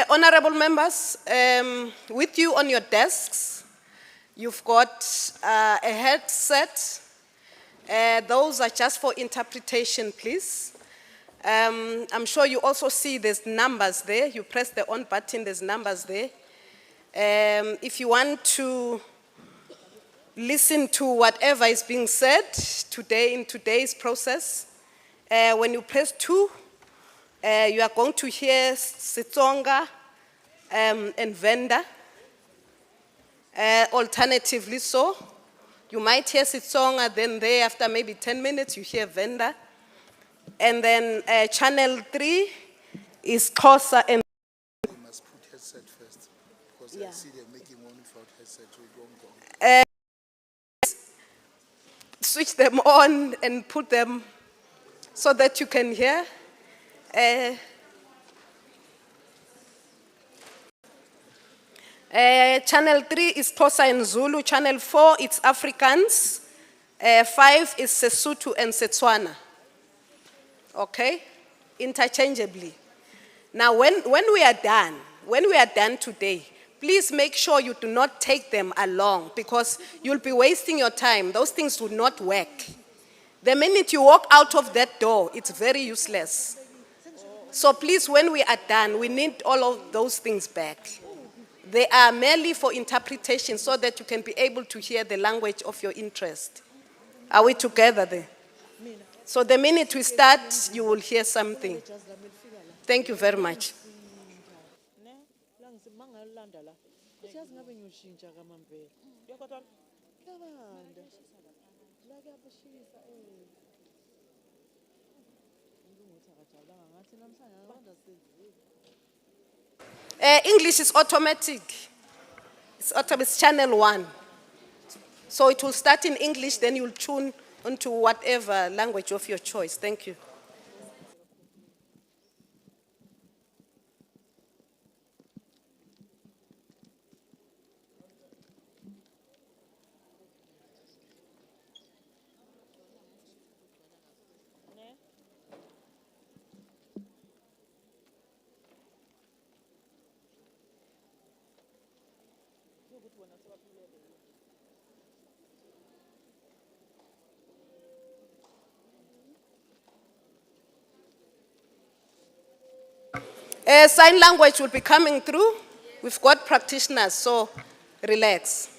Honorable members, with you on your desks, you've got a headset. Those are just for interpretation, please. I'm sure you also see there's numbers there. You press the on button, there's numbers there. If you want to listen to whatever is being said today in today's process, when you press 2, you are going to hear Setsonga and Venda. Alternatively so, you might hear Setsonga, then thereafter maybe 10 minutes you hear Venda. And then channel 3 is Xhosa and... You must put headset first, because I see they're making one without headset, so it won't go. Switch them on and put them so that you can hear. Channel 3 is Xhosa and Zulu. Channel 4 it's Afrikaans. 5 is Sesotho and Setswana. Okay, interchangeably. Now, when we are done today, please make sure you do not take them along, because you'll be wasting your time. Those things will not work. The minute you walk out of that door, it's very useless. So please, when we are done, we need all of those things back. They are merely for interpretation so that you can be able to hear the language of your interest. Are we together there? So the minute we start, you will hear something. Thank you very much. English is automatic. It's channel 1. So it will start in English, then you'll tune into whatever language of your choice. Thank you. Sign language will be coming through. We've got practitioners, so relax.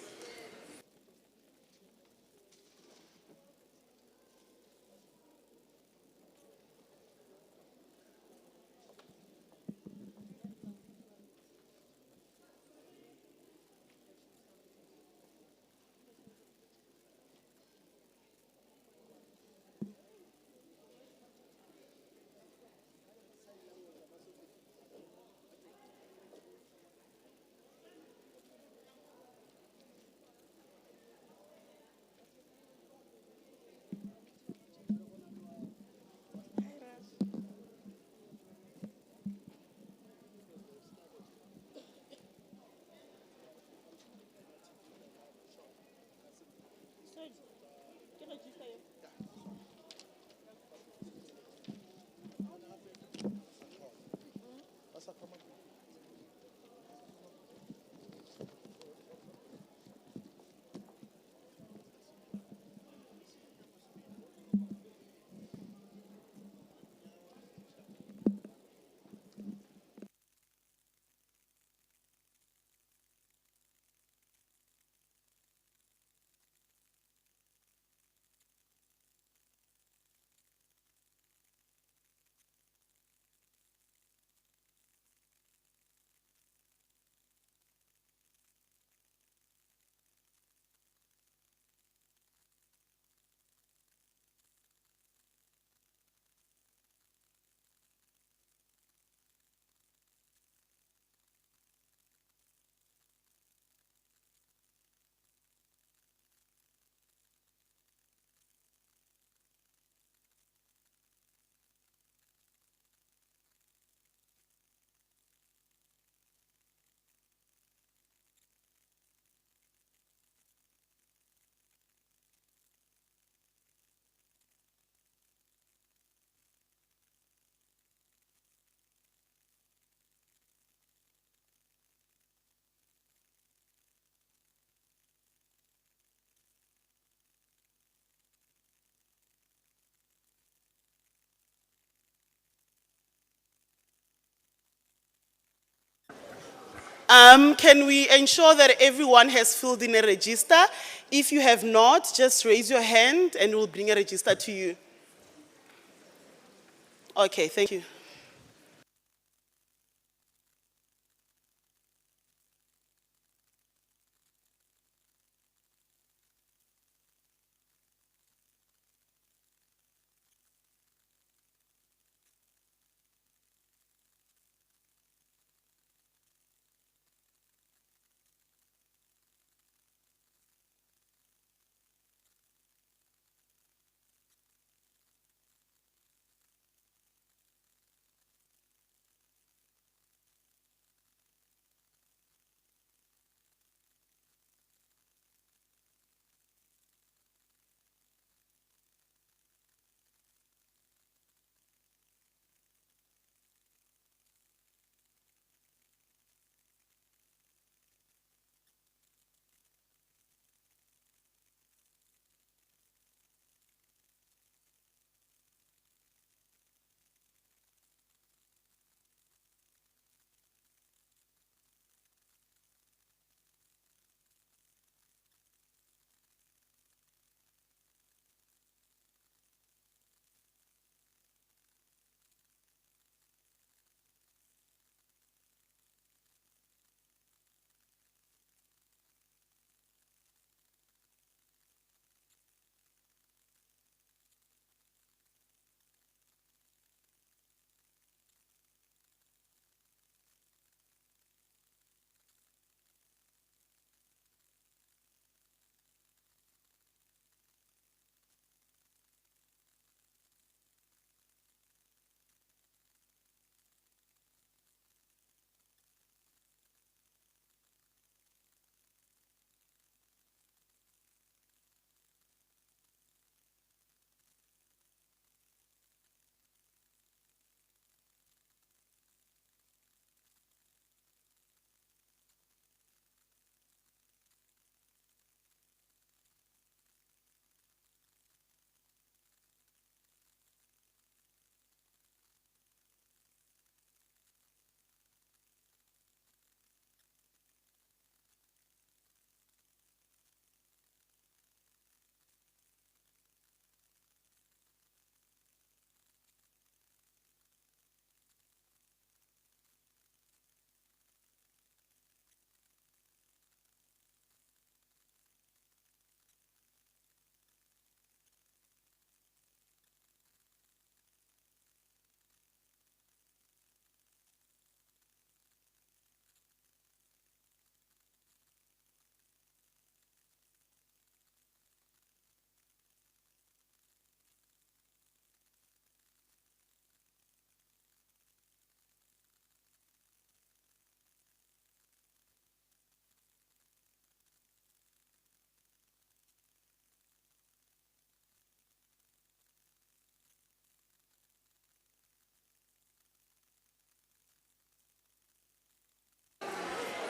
Can we ensure that everyone has filled in a register? If you have not, just raise your hand and we'll bring a register to you. Okay, thank you.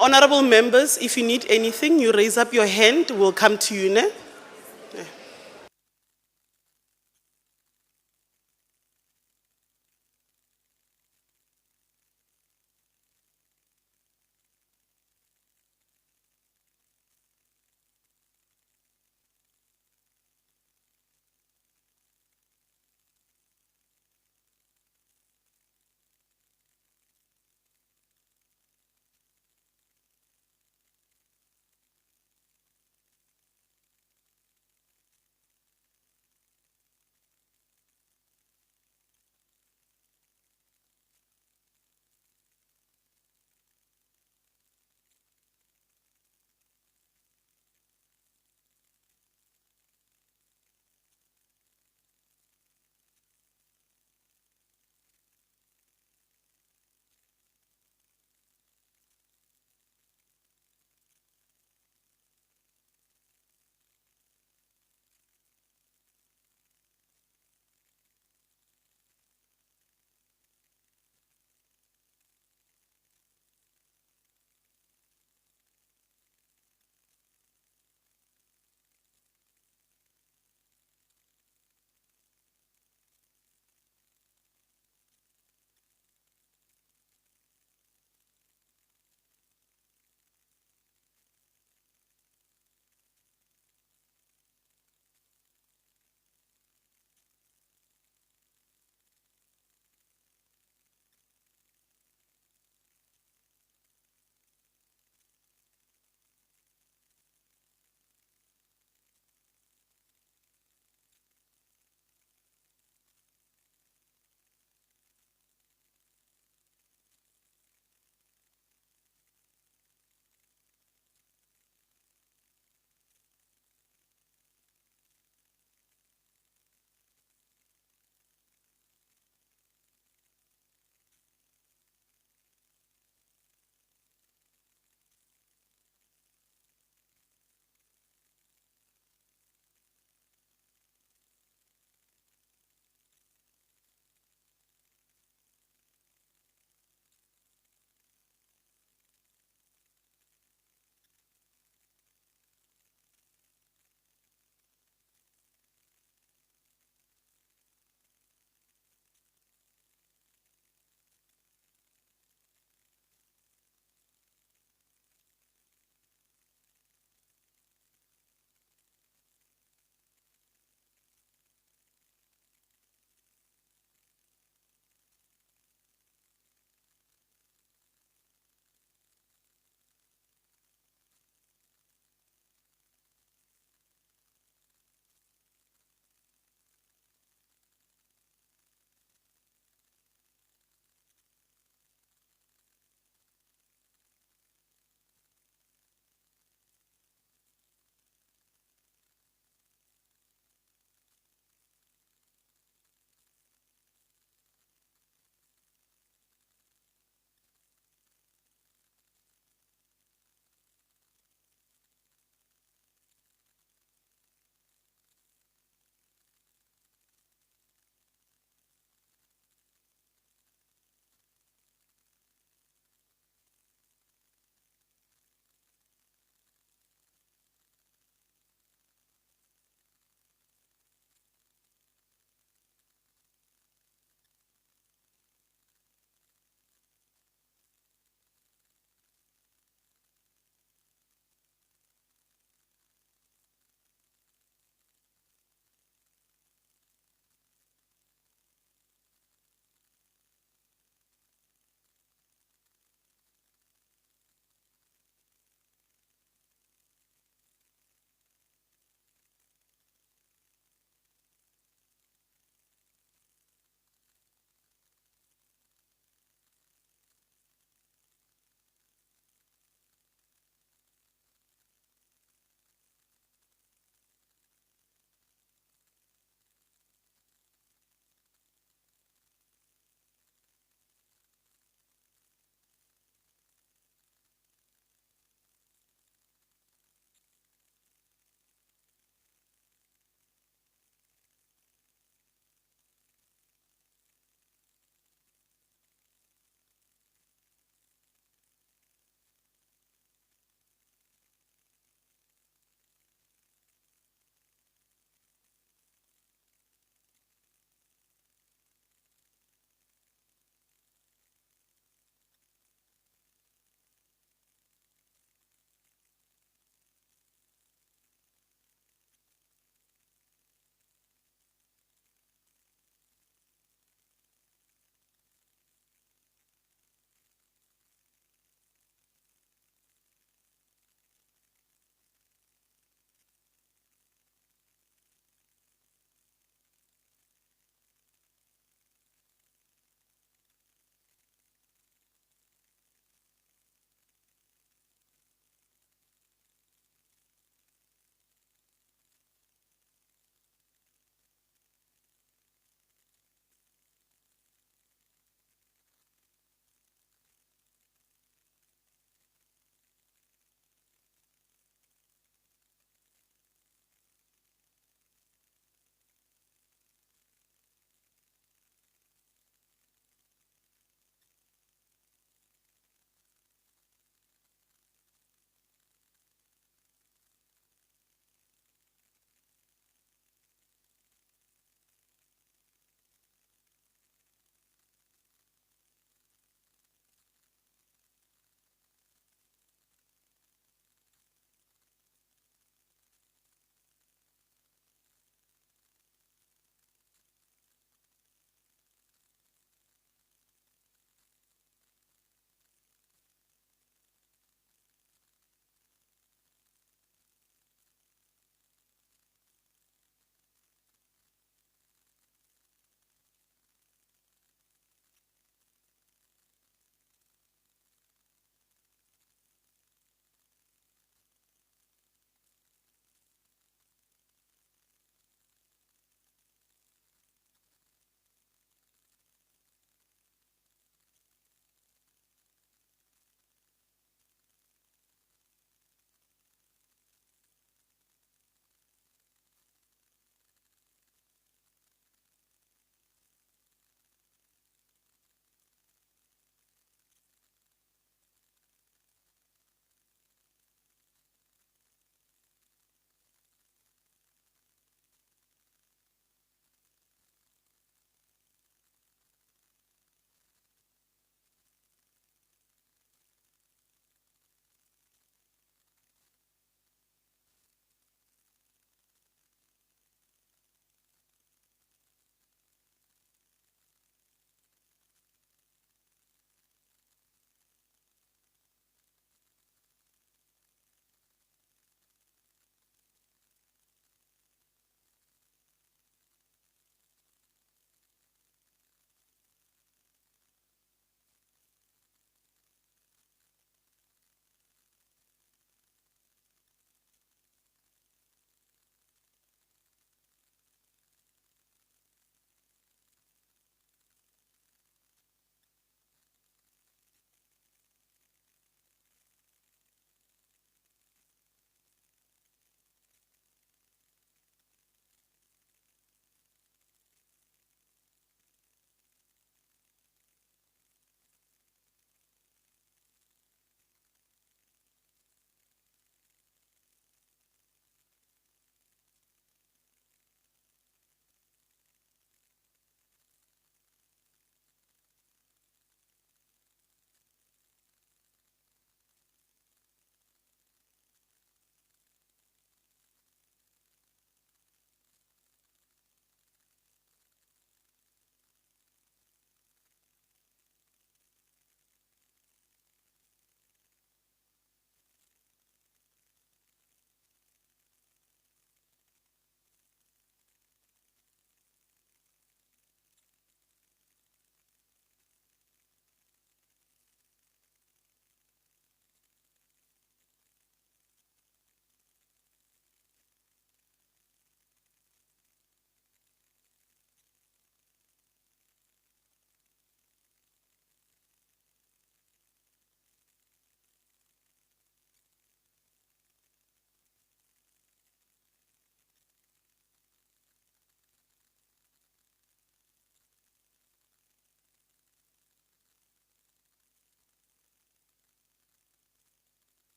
Honorable members, if you need anything, you raise up your hand, we'll come to you. Ne?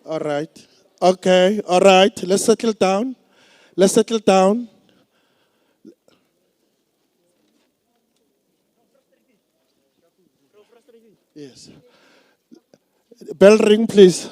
All right. Okay. All right. Let's settle down. Let's settle down. Yes. Bell ring, please.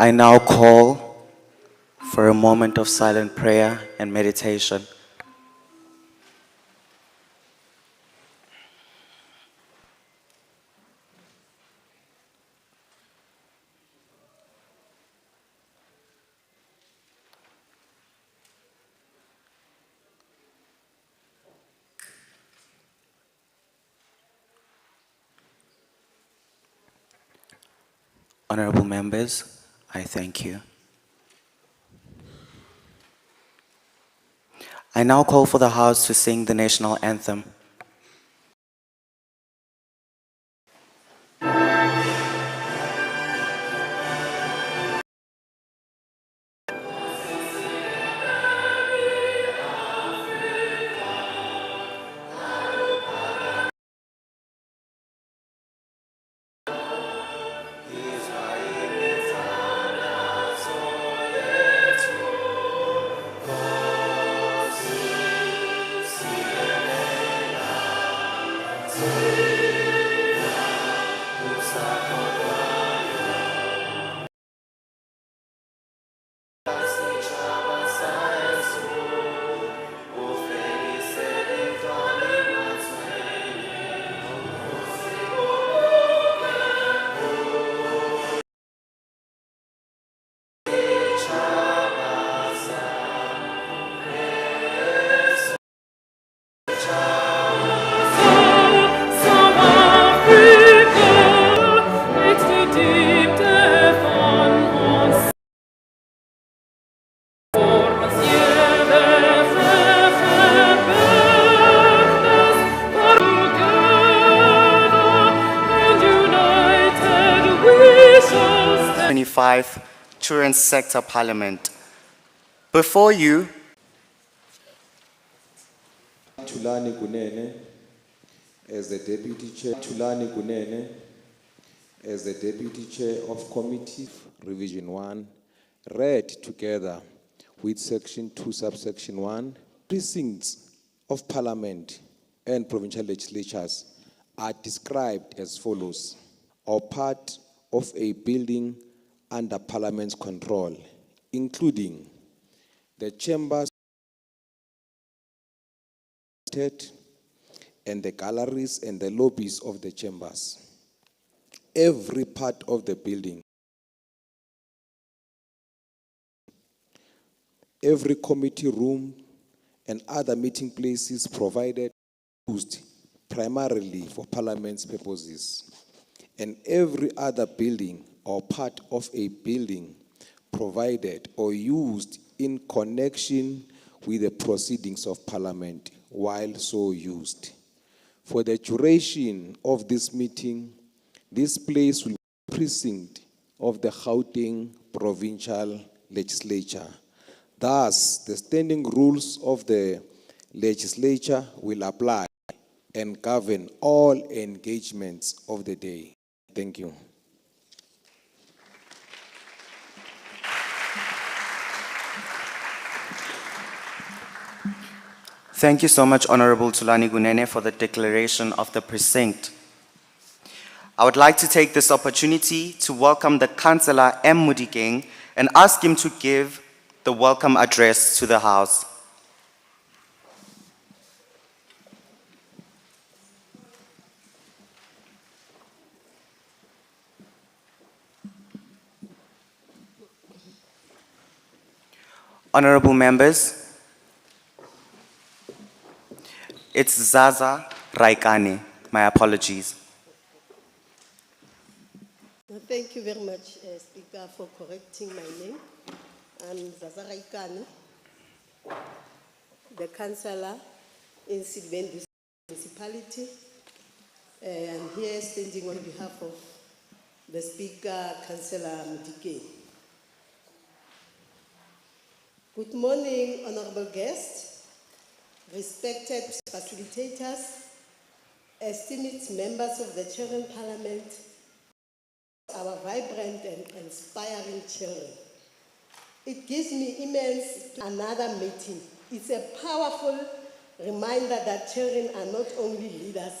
I now call for a moment of silent prayer and meditation. Honorable members, I thank you. I now call for the House to sing the national anthem. Children's Sector Parliament. Before you, Tulani Kunene as the Deputy Chair. Tulani Kunene as the Deputy Chair of Committee Revision 1, read together with Section 2, Subsection 1, precincts of Parliament and provincial legislatures are described as follows: or part of a building under Parliament's control, including the chambers and the galleries and the lobbies of the chambers. Every part of the building, every committee room and other meeting places provided, used primarily for Parliament's purposes, and every other building or part of a building provided or used in connection with the proceedings of Parliament while so used. For the duration of this meeting, this place will be the precinct of the Gauteng Provincial Legislature. Thus, the standing rules of the legislature will apply and govern all engagements of the day. Thank you. Thank you so much, Honorable Tulani Gunene, for the declaration of the precinct. I would like to take this opportunity to welcome the Councillor M. Mudigeng and ask him to give the welcome address to the House. Honorable members, it's Zaza Raikane. My apologies. Thank you very much, Speaker, for correcting my name. I'm Zaza Raikane, the councillor in Sedibeng municipality. I'm here standing on behalf of the Speaker, Councillor Mudigeng. Good morning, honorable guests, respected facilitators, esteemed members of the Children Parliament, our vibrant and inspiring children. It gives me immense another meeting. It's a powerful reminder that children are not only leaders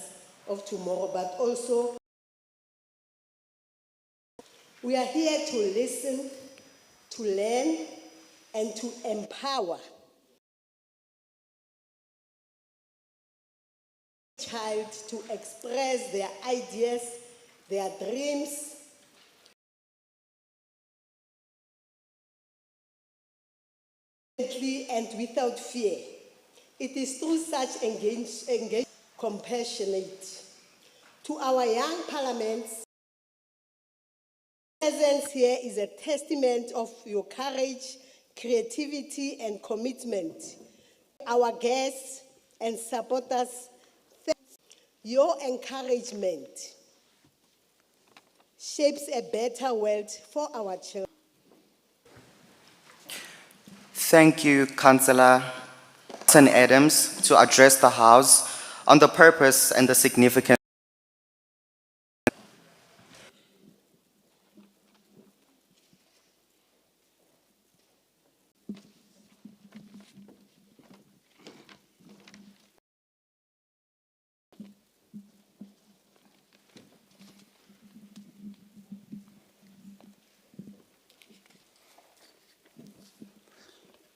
of tomorrow, but also we are here to listen, to learn, and to empower child to express their ideas, their dreams, and without fear. It is through such engagement, compassionate. To our young parliaments, presence here is a testament of your courage, creativity, and commitment. Our guests and supporters, your encouragement shapes a better world for our children. Thank you, Councillor Adams, to address the House on the purpose and the significance.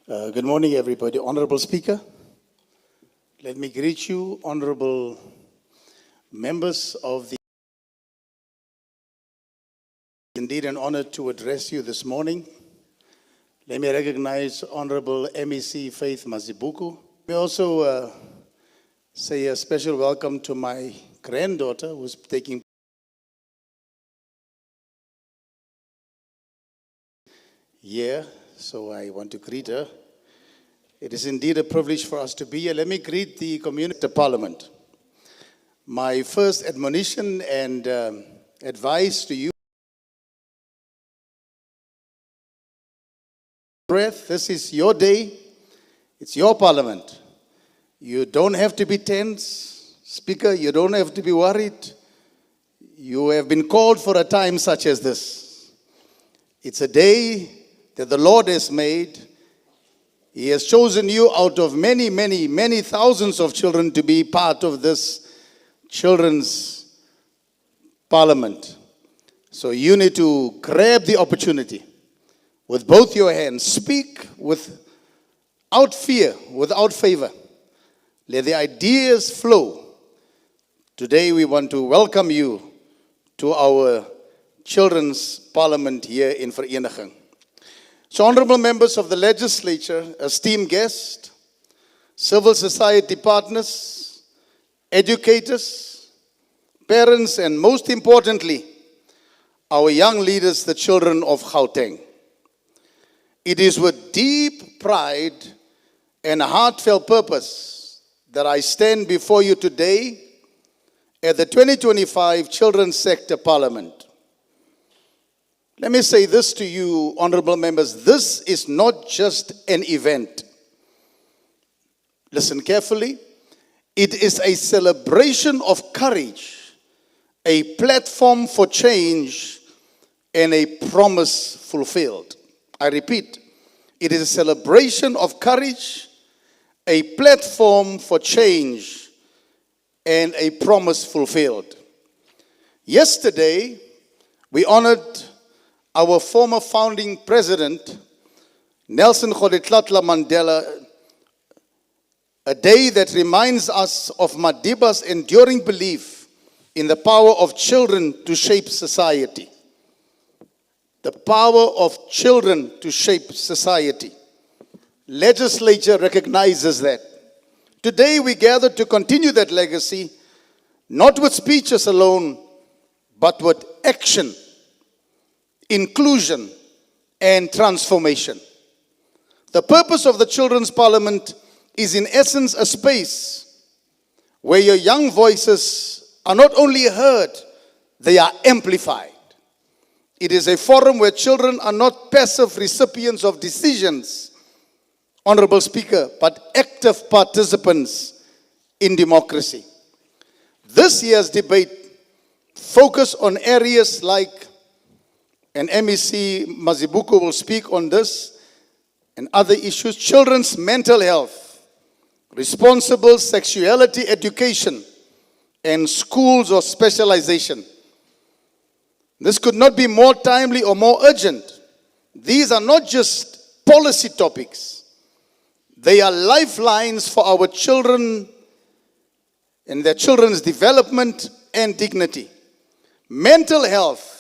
Good morning, everybody. Honorable Speaker, let me greet you, honorable members of the... Indeed an honor to address you this morning. Let me recognize Honorable MEC Faith Mazibuko. Let me also say a special welcome to my granddaughter who's taking here, so I want to greet her. It is indeed a privilege for us to be here. Let me greet the community of Parliament. My first admonition and advice to you, this is your day, it's your Parliament. You don't have to be tense, Speaker, you don't have to be worried. You have been called for a time such as this. It's a day that the Lord has made. He has chosen you out of many, many, many thousands of children to be part of this children's parliament. So you need to grab the opportunity with both your hands. Speak without fear, without favor. Let the ideas flow. Today we want to welcome you to our children's parliament here in Vereeniging. So honorable members of the legislature, esteemed guests, civil society partners, educators, parents, and most importantly, our young leaders, the children of Gauteng. It is with deep pride and heartfelt purpose that I stand before you today at the 2025 Children's Sector Parliament. Let me say this to you, honorable members. This is not just an event. Listen carefully. It is a celebration of courage, a platform for change, and a promise fulfilled. I repeat, it is a celebration of courage, a platform for change, and a promise fulfilled. Yesterday, we honored our former founding president, Nelson Rolihlahla Mandela, a day that reminds us of Madiba's enduring belief in the power of children to shape society. The power of children to shape society. Legislature recognizes that. Today we gather to continue that legacy, not with speeches alone, but with action, inclusion, and transformation. The purpose of the Children's Parliament is in essence a space where your young voices are not only heard, they are amplified. It is a forum where children are not passive recipients of decisions, Honorable Speaker, but active participants in democracy. This year's debate focused on areas like, and MEC Mazibuko will speak on this, and other issues, children's mental health, responsible sexuality education, and schools of specialization. This could not be more timely or more urgent. These are not just policy topics. They are lifelines for our children and their children's development and dignity. Mental health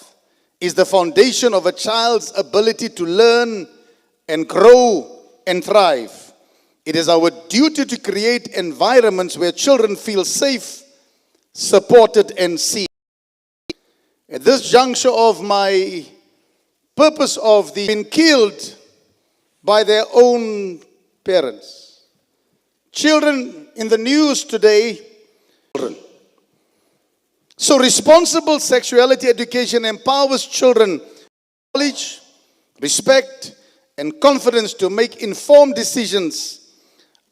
is the foundation of a child's ability to learn and grow and thrive. It is our duty to create environments where children feel safe, supported, and seen. At this juncture of my purpose of being killed by their own parents. Children in the news today. So responsible sexuality education empowers children knowledge, respect, and confidence to make informed decisions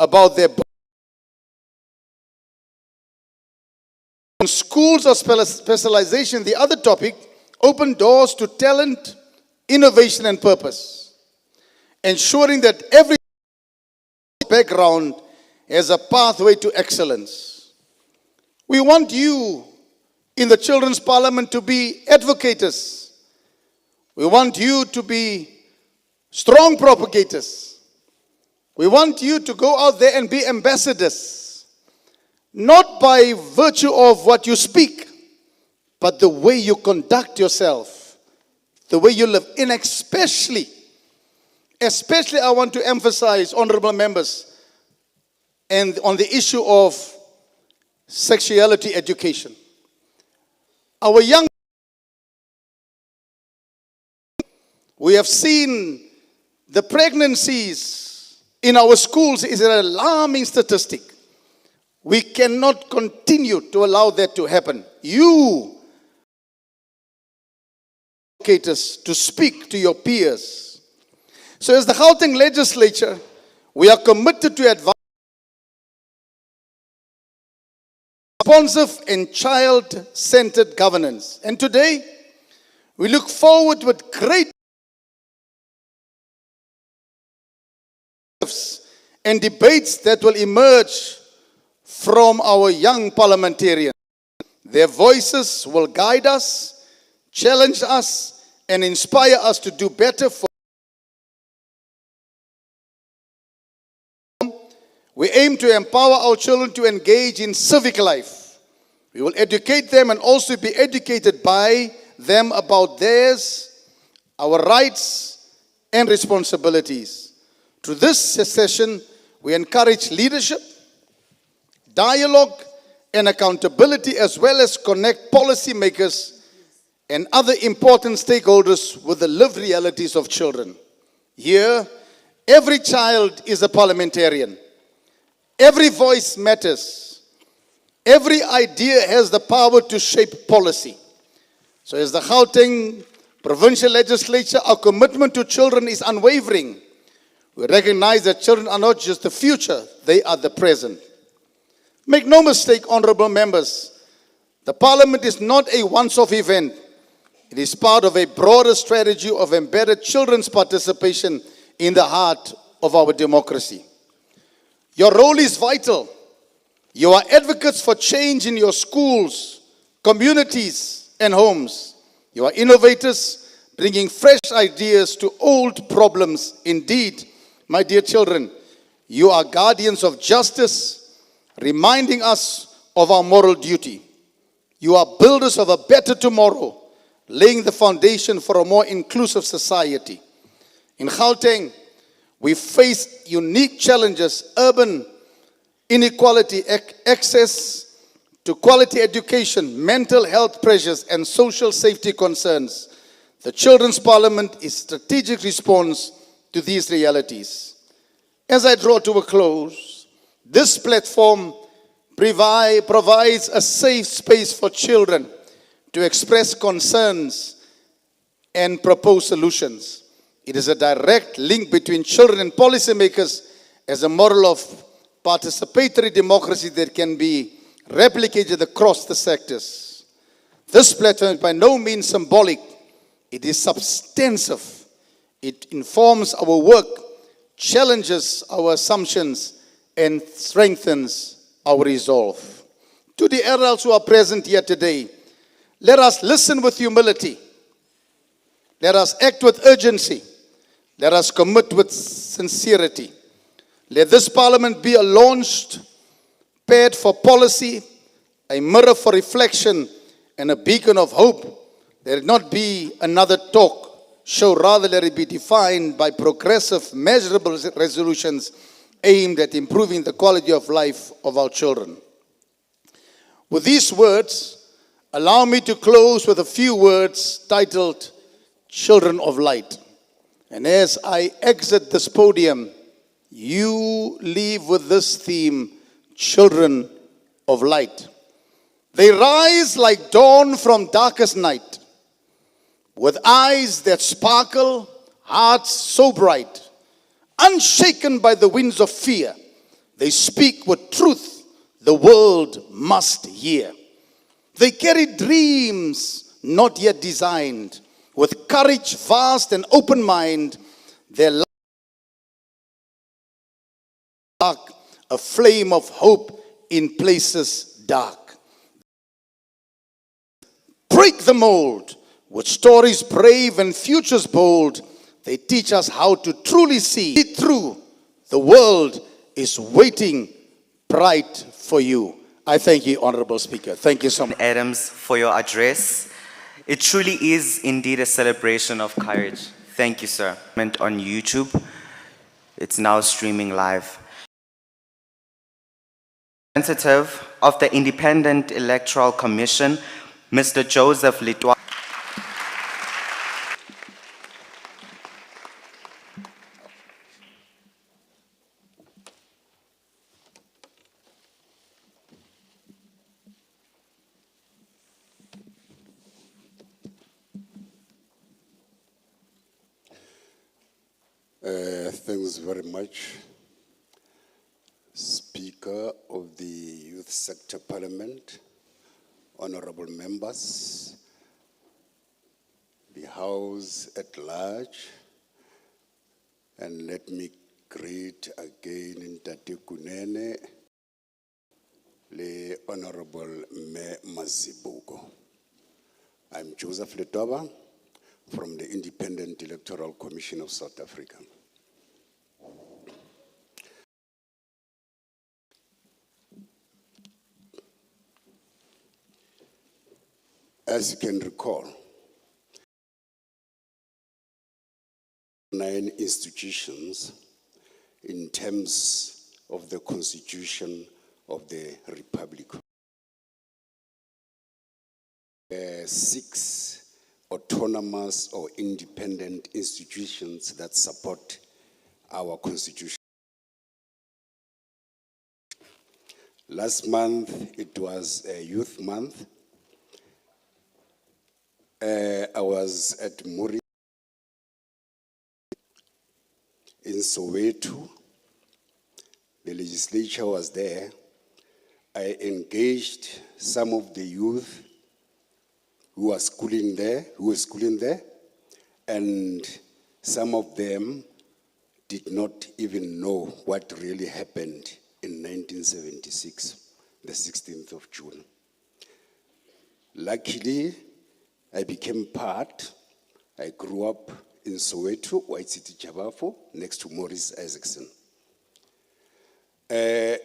about their body. In schools of specialization, the other topic, open doors to talent, innovation, and purpose, ensuring that every background has a pathway to excellence. We want you in the Children's Parliament to be advocates. We want you to be strong propagators. We want you to go out there and be ambassadors, not by virtue of what you speak, but the way you conduct yourself, the way you live. And especially I want to emphasize, honorable members, and on the issue of sexuality education. Our young, we have seen the pregnancies in our schools is an alarming statistic. We cannot continue to allow that to happen. You, educators, to speak to your peers. So as the Gauteng legislature, we are committed to advance responsive and child-centered governance. And today, we look forward with great and debates that will emerge from our young parliamentarians. Their voices will guide us, challenge us, and inspire us to do better for. We aim to empower our children to engage in civic life. We will educate them and also be educated by them about theirs, our rights, and responsibilities. Through this session, we encourage leadership, dialogue, and accountability, as well as connect policymakers and other important stakeholders with the lived realities of children. Here, every child is a parliamentarian. Every voice matters. Every idea has the power to shape policy. So as the Gauteng Provincial Legislature, our commitment to children is unwavering. We recognize that children are not just the future, they are the present. Make no mistake, honorable members, the Parliament is not a once-off event. It is part of a broader strategy of embedded children's participation in the heart of our democracy. Your role is vital. You are advocates for change in your schools, communities, and homes. You are innovators, bringing fresh ideas to old problems. Indeed, my dear children, you are guardians of justice, reminding us of our moral duty. You are builders of a better tomorrow, laying the foundation for a more inclusive society. In Gauteng, we face unique challenges: urban inequality, access to quality education, mental health pressures, and social safety concerns. The Children's Parliament is a strategic response to these realities. As I draw to a close, this platform provides a safe space for children to express concerns and propose solutions. It is a direct link between children and policymakers as a model of participatory democracy that can be replicated across the sectors. This platform is by no means symbolic. It is substantive. It informs our work, challenges our assumptions, and strengthens our resolve. To the adults who are present here today, let us listen with humility. Let us act with urgency. Let us commit with sincerity. Let this Parliament be a launched pad for policy, a mirror for reflection, and a beacon of hope. Let it not be another talk show, rather let it be defined by progressive, measurable resolutions aimed at improving the quality of life of our children. With these words, allow me to close with a few words titled Children of Light. And as I exit this podium, you leave with this theme, Children of Light. They rise like dawn from darkest night, with eyes that sparkle, hearts so bright, unshaken by the winds of fear. They speak with truth the world must hear. They carry dreams not yet designed, with courage vast and open mind, their light dark, a flame of hope in places dark. Break the mold with stories brave and futures bold. They teach us how to truly see through. The world is waiting bright for you. I thank you, Honorable Speaker. Thank you so much. Adams, for your address. It truly is indeed a celebration of courage. Thank you, sir. On YouTube, it's now streaming live. Representative of the Independent Electoral Commission, Mr. Joseph Litwa. Thanks very much, Speaker of the Youth Sector Parliament, honorable members, the House at large, and let me greet again Ntate Kunene, the Honorable Mayor Mazibuko. I'm Joseph Letoba from the Independent Electoral Commission of South Africa. As you can recall, 9 institutions in terms of the Constitution of the Republic. 6 autonomous or independent institutions that support our Constitution. Last month, it was a Youth Month. I was at Muri in Soweto. The legislature was there. I engaged some of the youth who were schooling there, and some of them did not even know what really happened in 1976, the 16th of June. Luckily, I became part. I grew up in Soweto, White City, Jabafo, next to Maurice Isaacson. The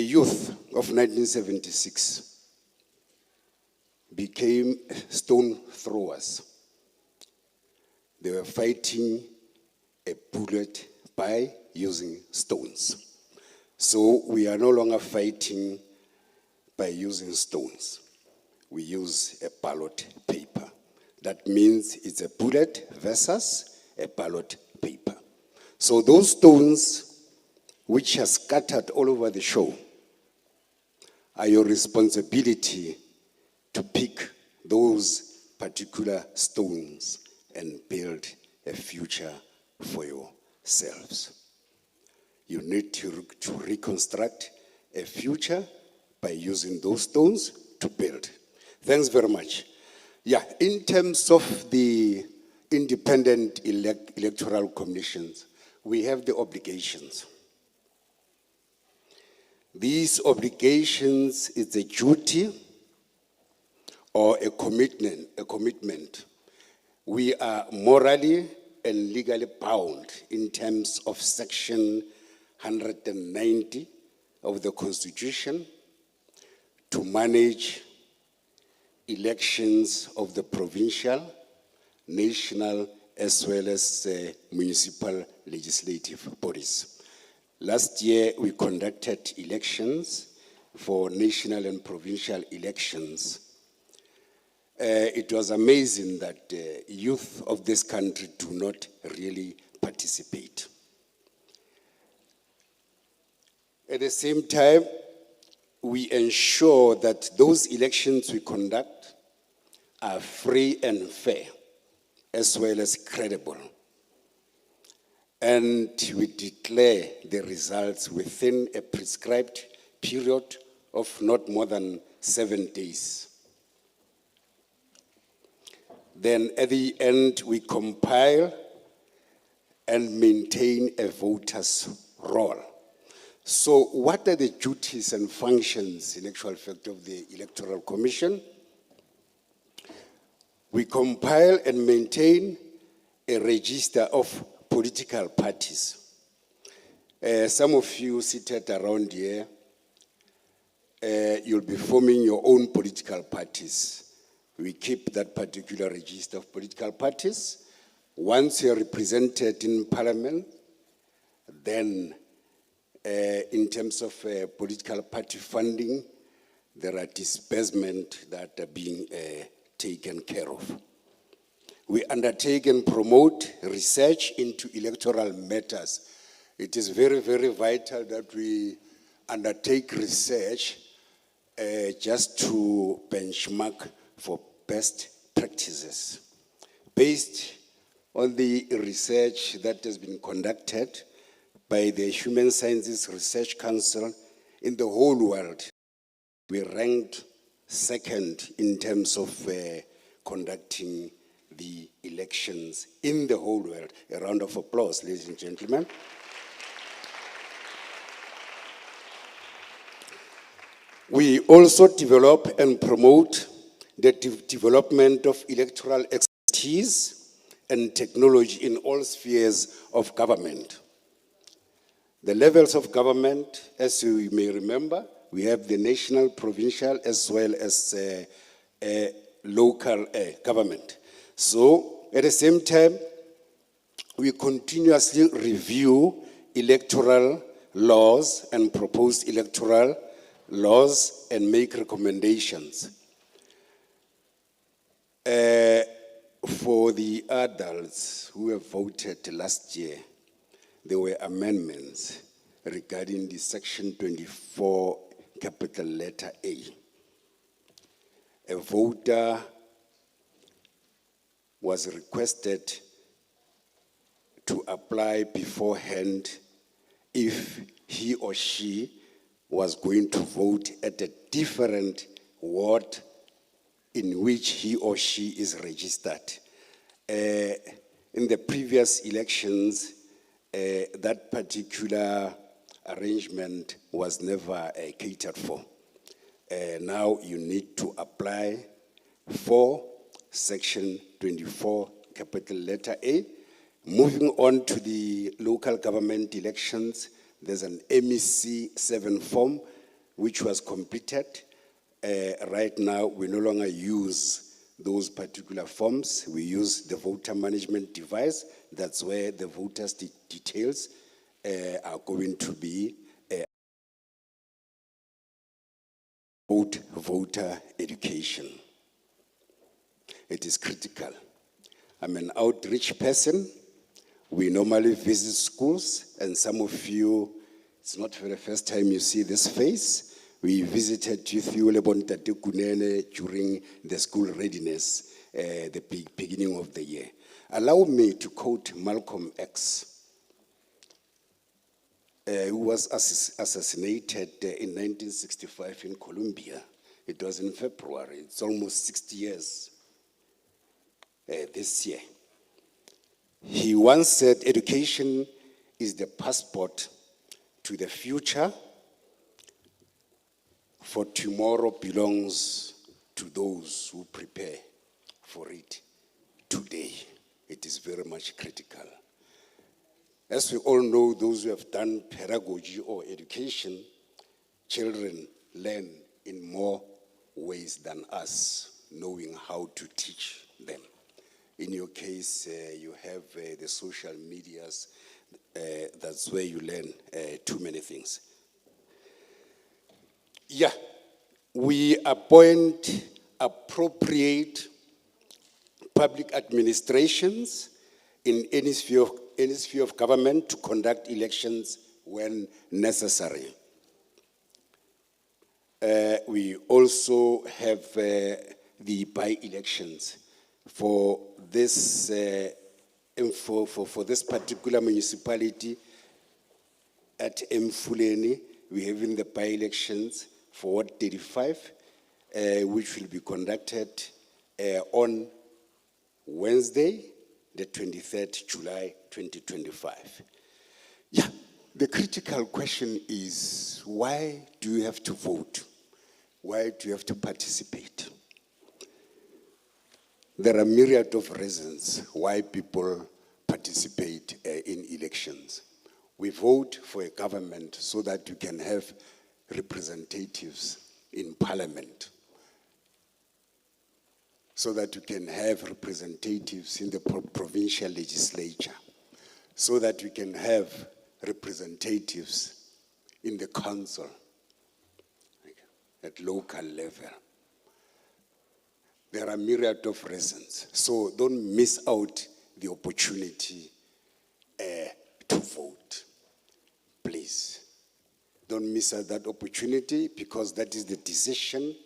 youth of 1976 became stone throwers. They were fighting a bullet by using stones. So we are no longer fighting by using stones. We use a ballot paper. That means it's a bullet versus a ballot paper. So those stones which are scattered all over the show are your responsibility to pick those particular stones and build a future for yourselves. You need to reconstruct a future by using those stones to build. Thanks very much. Yeah, in terms of the independent electoral commissions, we have the obligations. These obligations is a duty or a commitment. We are morally and legally bound in terms of Section 190 of the Constitution to manage elections of the provincial, national, as well as municipal legislative bodies. Last year, we conducted elections for national and provincial elections. It was amazing that youth of this country do not really participate. At the same time, we ensure that those elections we conduct are free and fair, as well as credible. And we declare the results within a prescribed period of not more than 7 days. Then at the end, we compile and maintain a voter's roll. So what are the duties and functions, in actual fact, of the Electoral Commission? We compile and maintain a register of political parties. Some of you seated around here, you'll be forming your own political parties. We keep that particular register of political parties. Once you're represented in Parliament, then in terms of political party funding, there are disbursements that are being taken care of. We undertake and promote research into electoral matters. It is very, very vital that we undertake research just to benchmark for best practices. Based on the research that has been conducted by the Human Sciences Research Council in the whole world, we ranked second in terms of conducting the elections in the whole world. A round of applause, ladies and gentlemen. We also develop and promote the development of electoral expertise and technology in all spheres of government. The levels of government, as you may remember, we have the national, provincial, as well as local government. So, at the same time, we continuously review electoral laws and propose electoral laws and make recommendations. For the adults who have voted last year, there were amendments regarding the section 24, capital letter A. A voter was requested to apply beforehand if he or she was going to vote at a different ward in which he or she is registered. In the previous elections, that particular arrangement was never catered for. Now you need to apply for section 24, capital letter A. Moving on to the local government elections, there's an MEC 7 form which was completed. Right now, we no longer use those particular forms. We use the voter management device. That's where the voters' details are going to be voter education. It is critical. I'm an outreach person. We normally visit schools, and some of you, it's not for the first time you see this face. We visited Bontate Kunene during the school readiness, the beginning of the year. Allow me to quote Malcolm X, who was assassinated in 1965 in Colombia. It was in February. It's almost 60 years this year. He once said, education is the passport to the future, for tomorrow belongs to those who prepare for it today. It is very much critical. As we all know, those who have done pedagogy or education, children learn in more ways than us, knowing how to teach them. In your case, you have the social medias. That's where you learn too many things. Yeah, we appoint appropriate public administrations in any sphere of government to conduct elections when necessary. We also have the by-elections. For this particular municipality at Mfuleni, we have in the by-elections for Ward 35, which will be conducted on Wednesday, the 23rd July 2025. Yeah, the critical question is, why do you have to vote? Why do you have to participate? There are myriad of reasons why people participate in elections. We vote for a government so that you can have representatives in parliament, so that you can have representatives in the provincial legislature, so that you can have representatives in the council at local level. There are myriad of reasons, so don't miss out the opportunity to vote, please. Don't miss out that opportunity, because that is the decision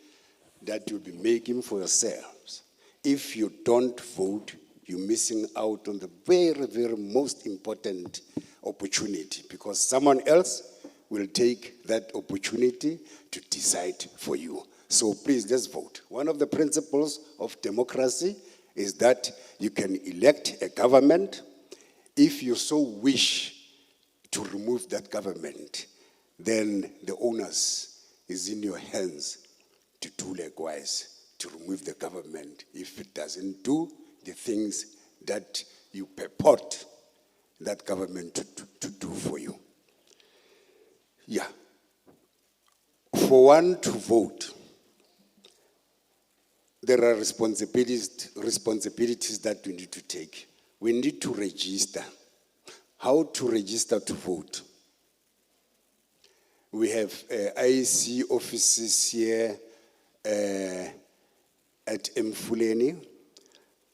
that you'll be making for yourselves. If you don't vote, you're missing out on the very, very most important opportunity, because someone else will take that opportunity to decide for you. So please, let's vote. One of the principles of democracy is that you can elect a government. If you so wish to remove that government, then the owners is in your hands to do likewise, to remove the government if it doesn't do the things that you purport that government to do for you. Yeah. For one to vote, there are responsibilities that we need to take. We need to register. How to register to vote? We have IEC offices here at Mfuleni,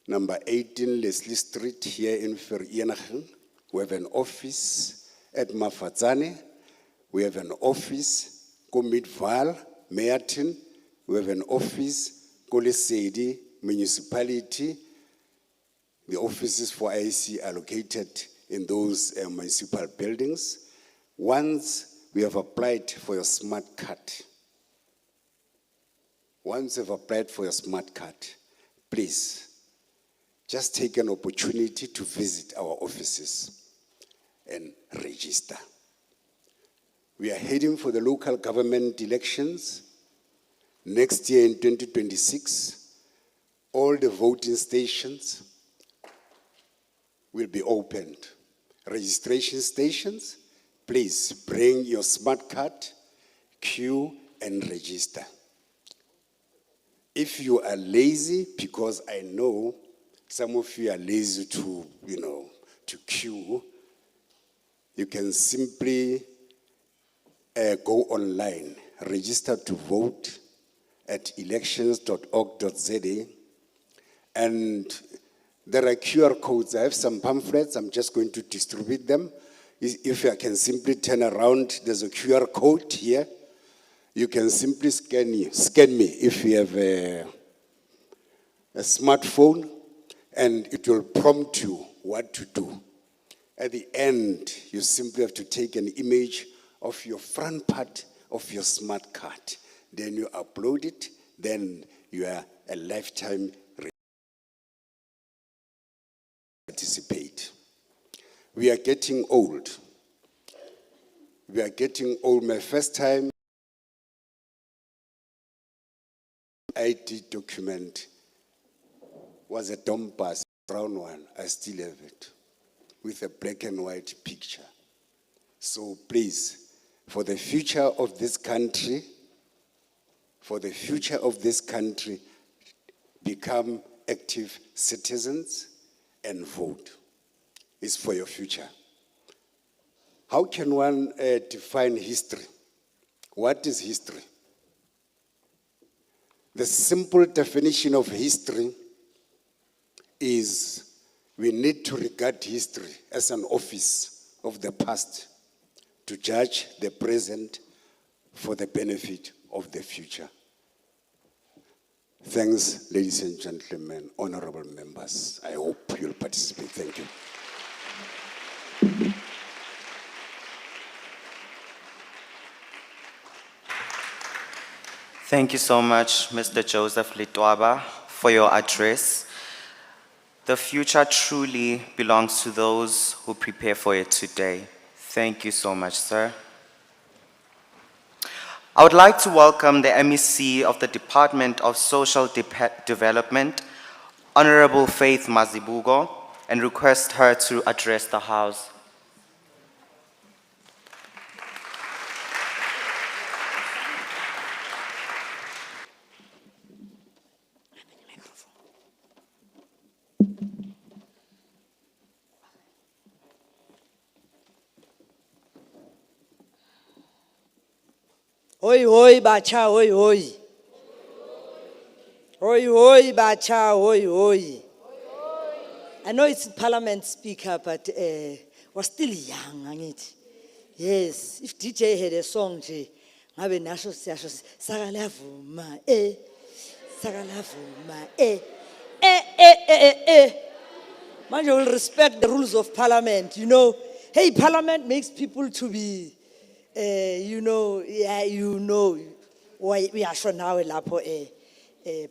number 18 Leslie Street here in Vereeniging. We have an office at Mafatsane. We have an office Komidval, Meatin. We have an office Kolesedi Municipality. The offices for IEC are located in those municipal buildings. Once we have applied for your smart card, please just take an opportunity to visit our offices and register. We are heading for the local government elections. Next year in 2026, all the voting stations will be opened. Registration stations, please bring your smart card, queue and register. If you are lazy, because I know some of you are lazy to queue, you can simply go online, register to vote at elections.org.za, and there are QR codes. I have some pamphlets, I'm just going to distribute them. If I can simply turn around, there's a QR code here. You can simply scan me if you have a smartphone, and it will prompt you what to do. At the end, you simply have to take an image of your front part of your smart card. Then you upload it, then you are a lifetime participate. We are getting old. My first time ID document was a Dompas, brown one. I still have it, with a black and white picture. So please, for the future of this country, become active citizens and vote. It's for your future. How can one define history? What is history? The simple definition of history is we need to regard history as an office of the past to judge the present for the benefit of the future. Thanks, ladies and gentlemen, honorable members. I hope you'll participate. Thank you. Thank you so much, Mr. Joseph Litwaba, for your address. The future truly belongs to those who prepare for it today. Thank you so much, sir. I would like to welcome the MEC of the Department of Social Development, Honorable Faith Mazibuko, and request her to address the House. Hoi hoi bacha hoi hoi. Hoi hoi bacha hoi hoi. I know it's Parliament Speaker, but we're still young, angithi. Yes, if DJ had a song, ngabe nasho siyasho sakalavuma sakalavuma Manje will respect the rules of Parliament, you know. Hey, Parliament makes people to be why we are sure now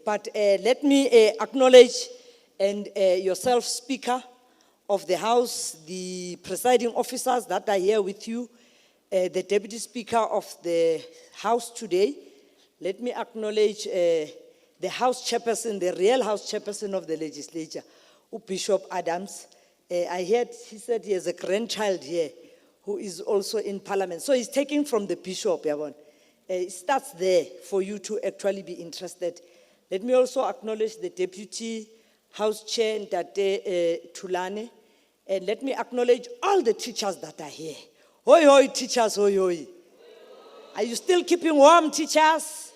but let me acknowledge and yourself, Speaker of the House, the presiding officers that are here with you, the Deputy Speaker of the House today. Let me acknowledge the House Chairperson, the real House Chairperson of the legislature, Bishop Adams. I heard he said he has a grandchild here who is also in Parliament. So he's taking from the Bishop, Yabon. It starts there for you to actually be interested. Let me also acknowledge the Deputy House Chair, Ntate Tulane. And let me acknowledge all the teachers that are here. Hoi, hoi, teachers, hoi, hoi. Are you still keeping warm, teachers?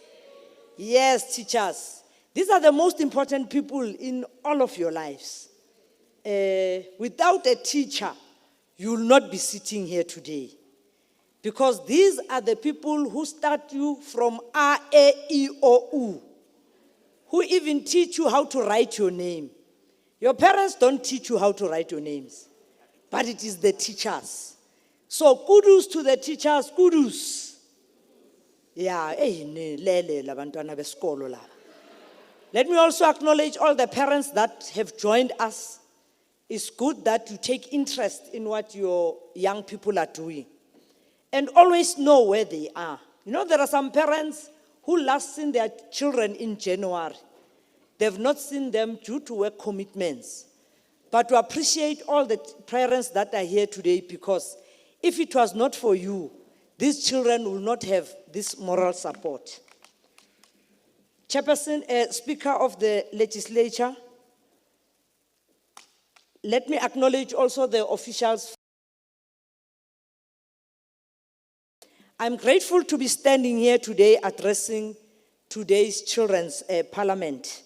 Yes, teachers. These are the most important people in all of your lives. Without a teacher, you will not be sitting here today. Because these are the people who start you from R, A, E, O, U, who even teach you how to write your name. Your parents don't teach you how to write your names, but it is the teachers. So kudos to the teachers, kudos. Yeah, let me also acknowledge all the parents that have joined us. It's good that you take interest in what your young people are doing. And always know where they are. You know, there are some parents who last seen their children in January. They've not seen them due to work commitments. But to appreciate all the parents that are here today, because if it was not for you, these children will not have this moral support. Chairperson, Speaker of the Legislature, let me acknowledge also the officials. I'm grateful to be standing here today addressing today's children's parliament.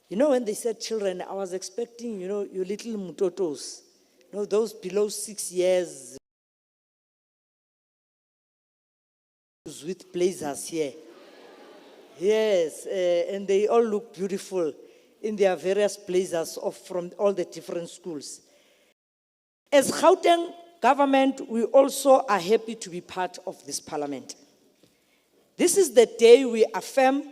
You know, when they said children, I was expecting, you know, your little mutotos, you know, those below 6 years with blazers here. Yes, and they all look beautiful in their various blazers from all the different schools. As Gauteng government, we also are happy to be part of this parliament. This is the day we affirm,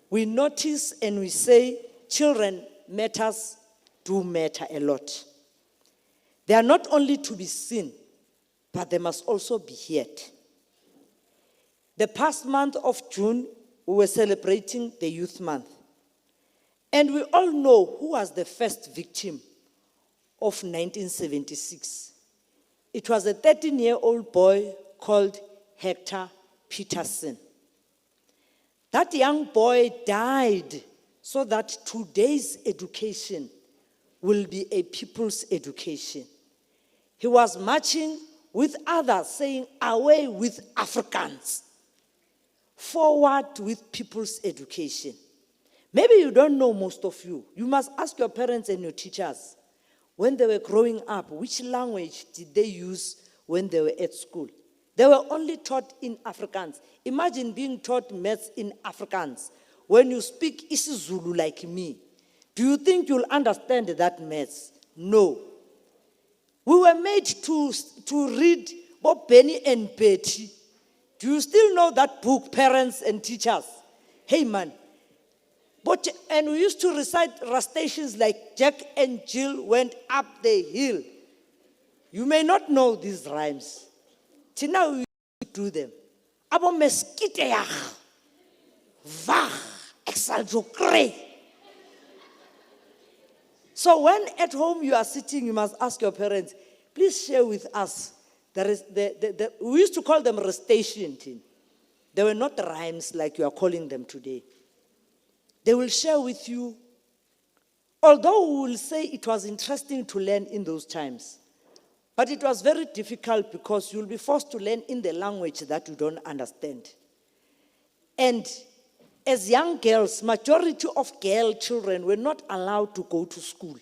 we notice, and we say children matters do matter a lot. They are not only to be seen, but they must also be heard. The past month of June, we were celebrating the Youth Month. And we all know who was the first victim of 1976. It was a 13-year-old boy called Hector Peterson. That young boy died so that today's education will be a people's education. He was marching with others saying, away with Africans, forward with people's education. Maybe you don't know, most of you. You must ask your parents and your teachers, when they were growing up, which language did they use when they were at school? They were only taught in Afrikaans. Imagine being taught maths in Afrikaans when you speak isiZulu like me. Do you think you'll understand that maths? No. We were made to read Bob Benny and Betty. Do you still know that book, parents and teachers? Hey man. And we used to recite recitations like Jack and Jill went up the hill. You may not know these rhymes. Till now we do them. Abo meskite ya. Va. Exaljo. So when at home you are sitting, you must ask your parents, please share with us. We used to call them recitation. They were not rhymes like you are calling them today. They will share with you, although we will say it was interesting to learn in those times, but it was very difficult because you'll be forced to learn in the language that you don't understand. And as young girls, majority of girl children were not allowed to go to school.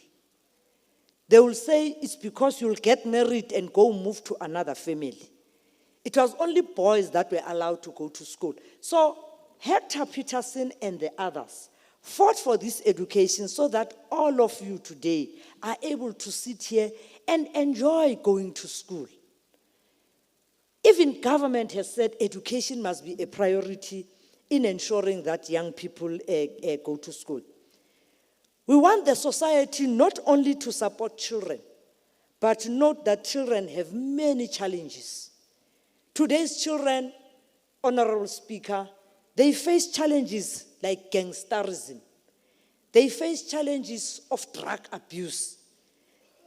They will say it's because you'll get married and go move to another family. It was only boys that were allowed to go to school. So Hector Peterson and the others fought for this education so that all of you today are able to sit here and enjoy going to school. Even government has said education must be a priority in ensuring that young people go to school. We want the society not only to support children, but to note that children have many challenges. Today's children, Honorable Speaker, they face challenges like gangsterism. They face challenges of drug abuse.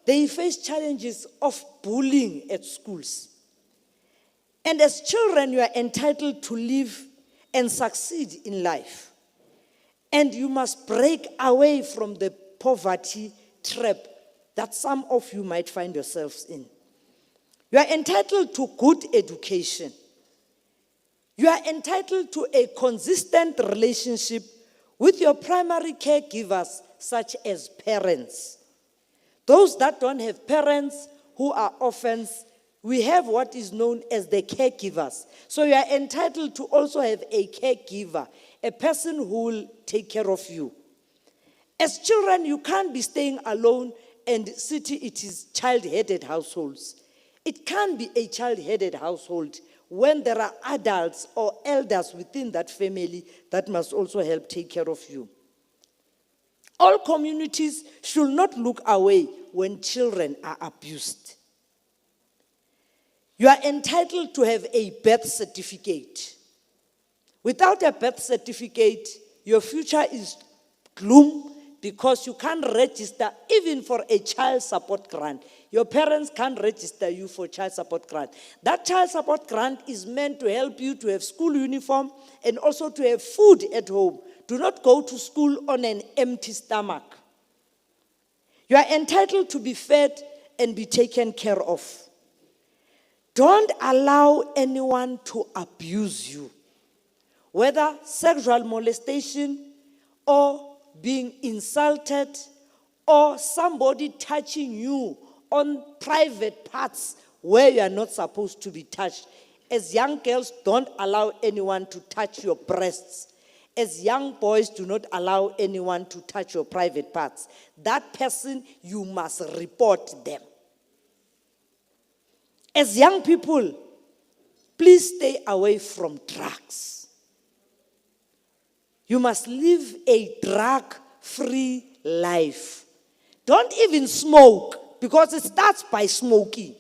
They face challenges of bullying at schools. And as children, you are entitled to live and succeed in life. And you must break away from the poverty trap that some of you might find yourselves in. You are entitled to good education. You are entitled to a consistent relationship with your primary caregivers, such as parents. Those that don't have parents who are orphans, we have what is known as the caregivers. So you are entitled to also have a caregiver, a person who will take care of you. As children, you can't be staying alone and it is child-headed households. It can't be a child-headed household when there are adults or elders within that family that must also help take care of you. All communities should not look away when children are abused. You are entitled to have a birth certificate. Without a birth certificate, your future is gloom because you can't register even for a child support grant. Your parents can't register you for child support grant. That child support grant is meant to help you to have school uniform and also to have food at home. Do not go to school on an empty stomach. You are entitled to be fed and be taken care of. Don't allow anyone to abuse you, whether sexual molestation or being insulted or somebody touching you on private parts where you are not supposed to be touched. As young girls, don't allow anyone to touch your breasts. As young boys, do not allow anyone to touch your private parts. That person, you must report them. As young people, please stay away from drugs. You must live a drug-free life. Don't even smoke, because it starts by smoking.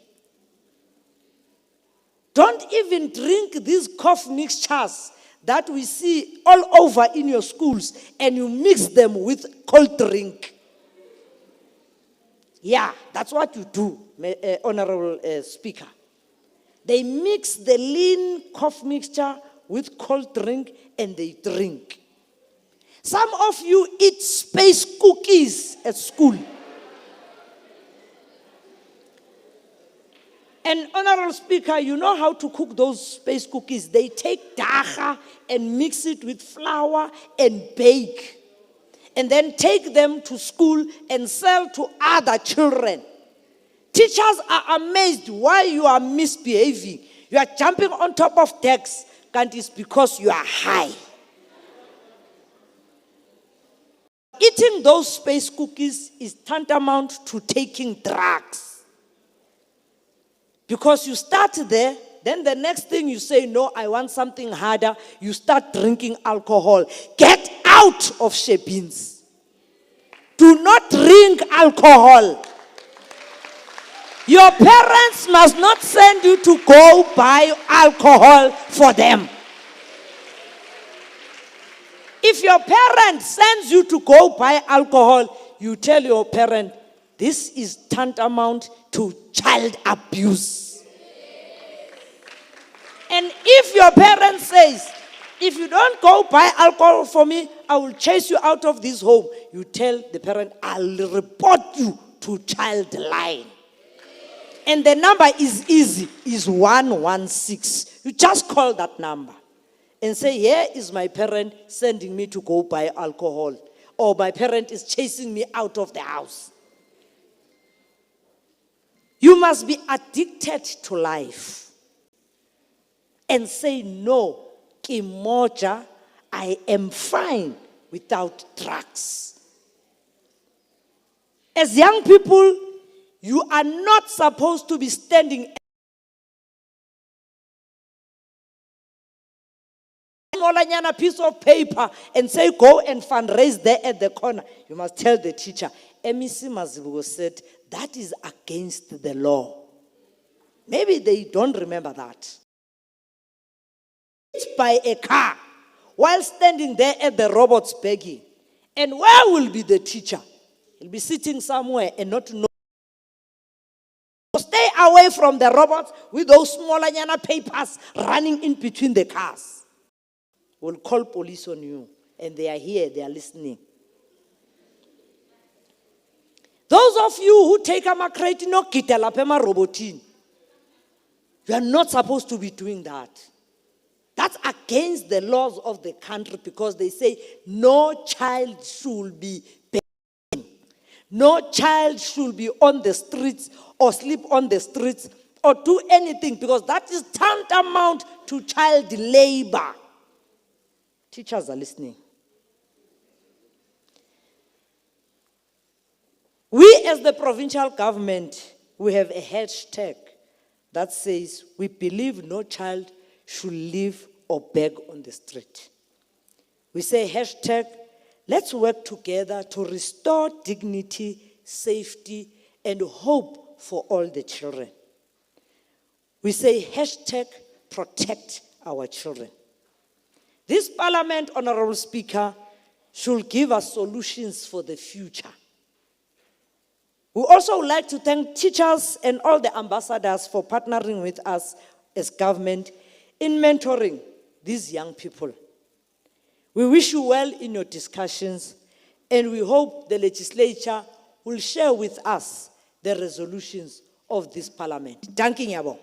Don't even drink these cough mixtures that we see all over in your schools, and you mix them with cold drink. Yeah, that's what you do, Honorable Speaker. They mix the lean cough mixture with cold drink and they drink. Some of you eat space cookies at school. And Honorable Speaker, you know how to cook those space cookies. They take daga and mix it with flour and bake. And then take them to school and sell to other children. Teachers are amazed why you are misbehaving. You are jumping on top of desks, and it's because you are high. Eating those space cookies is tantamount to taking drugs. Because you start there, then the next thing you say, no, I want something harder, you start drinking alcohol. Get out of Shebins. Do not drink alcohol. Your parents must not send you to go buy alcohol for them. If your parent sends you to go buy alcohol, you tell your parent, this is tantamount to child abuse. And if your parent says, if you don't go buy alcohol for me, I will chase you out of this home, you tell the parent, I'll report you to child line. And the number is easy, is 116. You just call that number and say, here is my parent sending me to go buy alcohol. Or my parent is chasing me out of the house. You must be addicted to life. And say, no, Kimoja, I am fine without drugs. As young people, you are not supposed to be standing on a piece of paper and say, go and fundraise there at the corner. You must tell the teacher, MEC Mazibuko said, that is against the law. Maybe they don't remember that. by a car while standing there at the robots begging. And where will be the teacher? He'll be sitting somewhere and not know. Stay away from the robots with those small anyana papers running in between the cars. We'll call police on you. And they are here, they are listening. Those of you who take a makreti no kitela pema robotin, you are not supposed to be doing that. That's against the laws of the country because they say no child should be begging. No child should be on the streets or sleep on the streets or do anything because that is tantamount to child labor. Teachers are listening. We as the provincial government, we have a hashtag that says we believe no child should live or beg on the street. We say hashtag, let's work together to restore dignity, safety, and hope for all the children. We say hashtag, protect our children. This parliament, Honorable Speaker, should give us solutions for the future. We also would like to thank teachers and all the ambassadors for partnering with us as government in mentoring these young people. We wish you well in your discussions, and we hope the legislature will share with us the resolutions of this parliament. Thank you, Nyabo.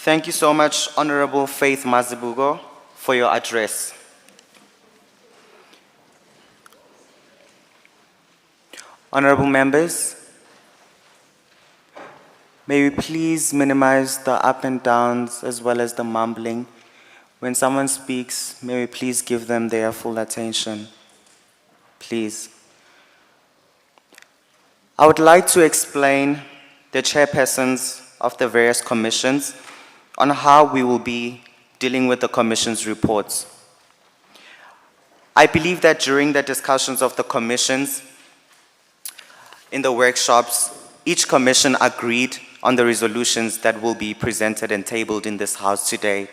Thank you so much, Honorable Faith Mazibuko, for your address. Honorable members, may we please minimize the up and downs as well as the mumbling. When someone speaks, may we please give them their full attention. Please. I would like to explain the chairpersons of the various commissions on how we will be dealing with the commission's reports. I believe that during the discussions of the commissions in the workshops, each commission agreed on the resolutions that will be presented and tabled in this house today.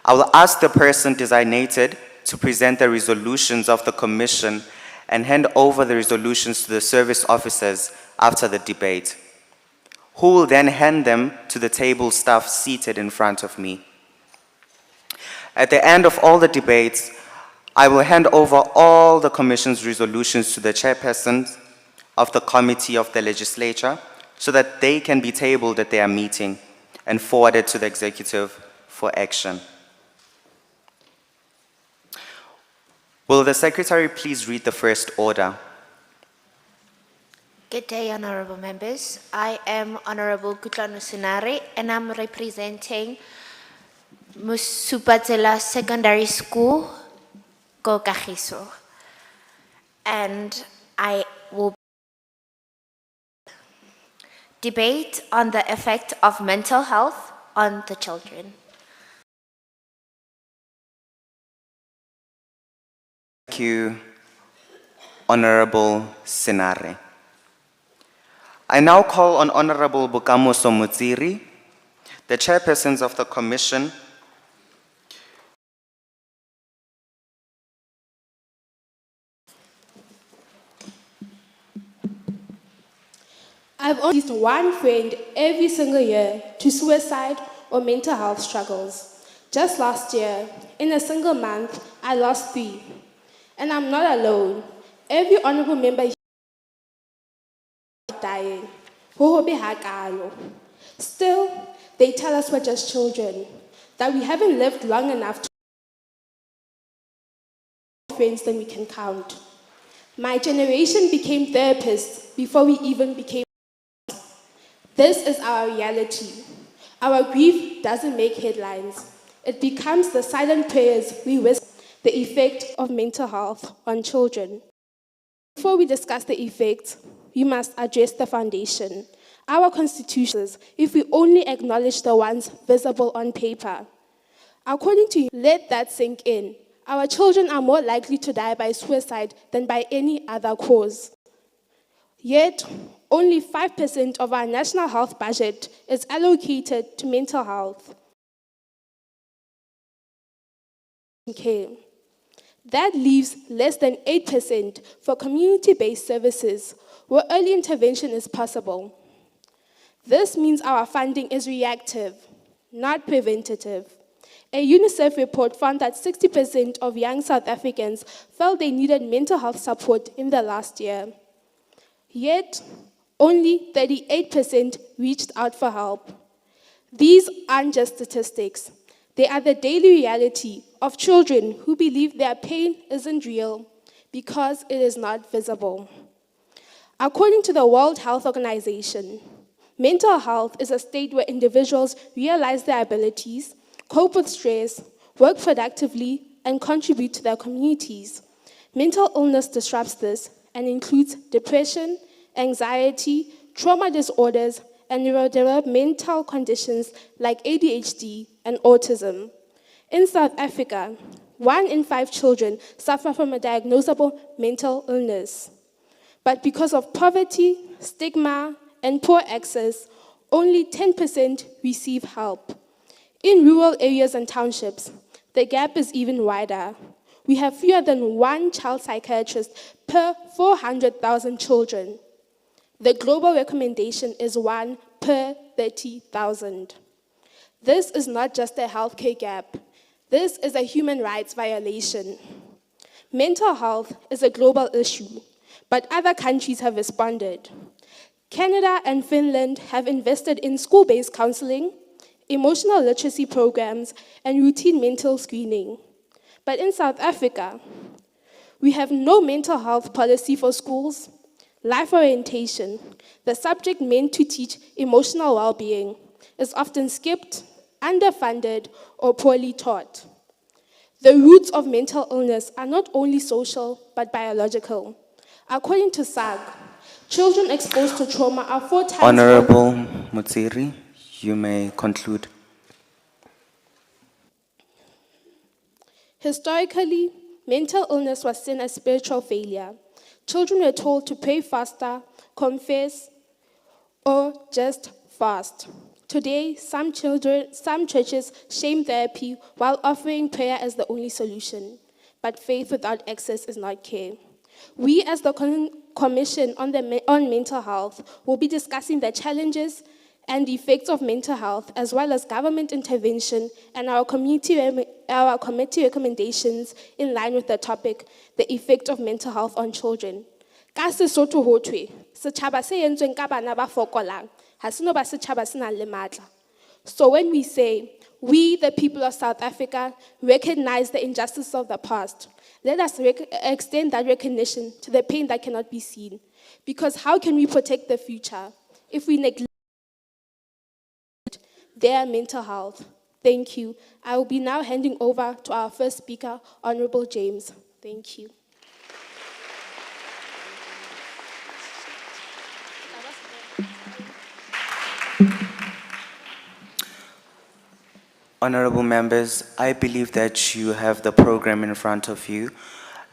I will ask the person designated to present the resolutions of the commission and hand over the resolutions to the service officers after the debate, who will then hand them to the table staff seated in front of me. At the end of all the debates, I will hand over all the Commission's resolutions to the chairperson of the Committee of the Legislature so that they can be tabled at their meeting and forwarded to the Executive for action. Will the Secretary please read the first order? Good day, honorable members. I am Honorable Kutlano Sinare, and I'm representing Musupatela Secondary School, Kokagiso. And I will debate on the effect of mental health on the children. Thank you, Honorable Sinare. I now call on Honorable Bokamoso Mutsiri, the chairpersons of the commission, I've only lost one friend every single year to suicide or mental health struggles. Just last year, in a single month, I lost 3. And I'm not alone. Every honorable member dying. Still, they tell us we're just children, that we haven't lived long enough to have friends than we can count. My generation became therapists before we even became. This is our reality. Our grief doesn't make headlines. It becomes the silent prayers we whisper. The effect of mental health on children. Before we discuss the effects, we must address the foundation. our constitutions if we only acknowledge the ones visible on paper. According to you, let that sink in. Our children are more likely to die by suicide than by any other cause. Yet, only 5% of our national health budget is allocated to mental health. Okay. That leaves less than 8% for community-based services, where early intervention is possible. This means our funding is reactive, not preventative. A UNICEF report found that 60% of young South Africans felt they needed mental health support in the last year. Yet, only 38% reached out for help. These aren't just statistics. They are the daily reality of children who believe their pain isn't real because it is not visible. According to the World Health Organization, mental health is a state where individuals realize their abilities, cope with stress, work productively, and contribute to their communities. Mental illness disrupts this and includes depression, anxiety, trauma disorders, and neurodevelopmental conditions like ADHD and autism. In South Africa, 1 in 5 children suffer from a diagnosable mental illness. But because of poverty, stigma, and poor access, only 10% receive help. In rural areas and townships, the gap is even wider. We have fewer than 1 child psychiatrist per 400,000 children. The global recommendation is 1 per 30,000. This is not just a healthcare gap. This is a human rights violation. Mental health is a global issue, but other countries have responded. Canada and Finland have invested in school-based counseling, emotional literacy programs, and routine mental screening. But in South Africa, we have no mental health policy for schools, life orientation, the subject meant to teach emotional well-being, is often skipped, underfunded, or poorly taught. The roots of mental illness are not only social, but biological. According to SAG, children exposed to trauma are 4 times Honorable Mutsiri, you may conclude. Historically, mental illness was seen as spiritual failure. Children were told to pray faster, confess, or just fast. Today, some churches shame therapy while offering prayer as the only solution. But faith without access is not care. We, as the Commission on Mental Health, will be discussing the challenges and the effects of mental health, as well as government intervention and our committee recommendations in line with the topic, the effect of mental health on children. Ka Sesotho ho thwe, setjhaba se entsweng ka bana ba fokolang, ha se no ba setjhaba se nang le matla. So when we say, we, the people of South Africa, recognize the injustice of the past, let us extend that recognition to the pain that cannot be seen. Because how can we protect the future if we neglect their mental health? Thank you. I will be now handing over to our first speaker, Honorable James. Thank you. Honorable members, I believe that you have the program in front of you,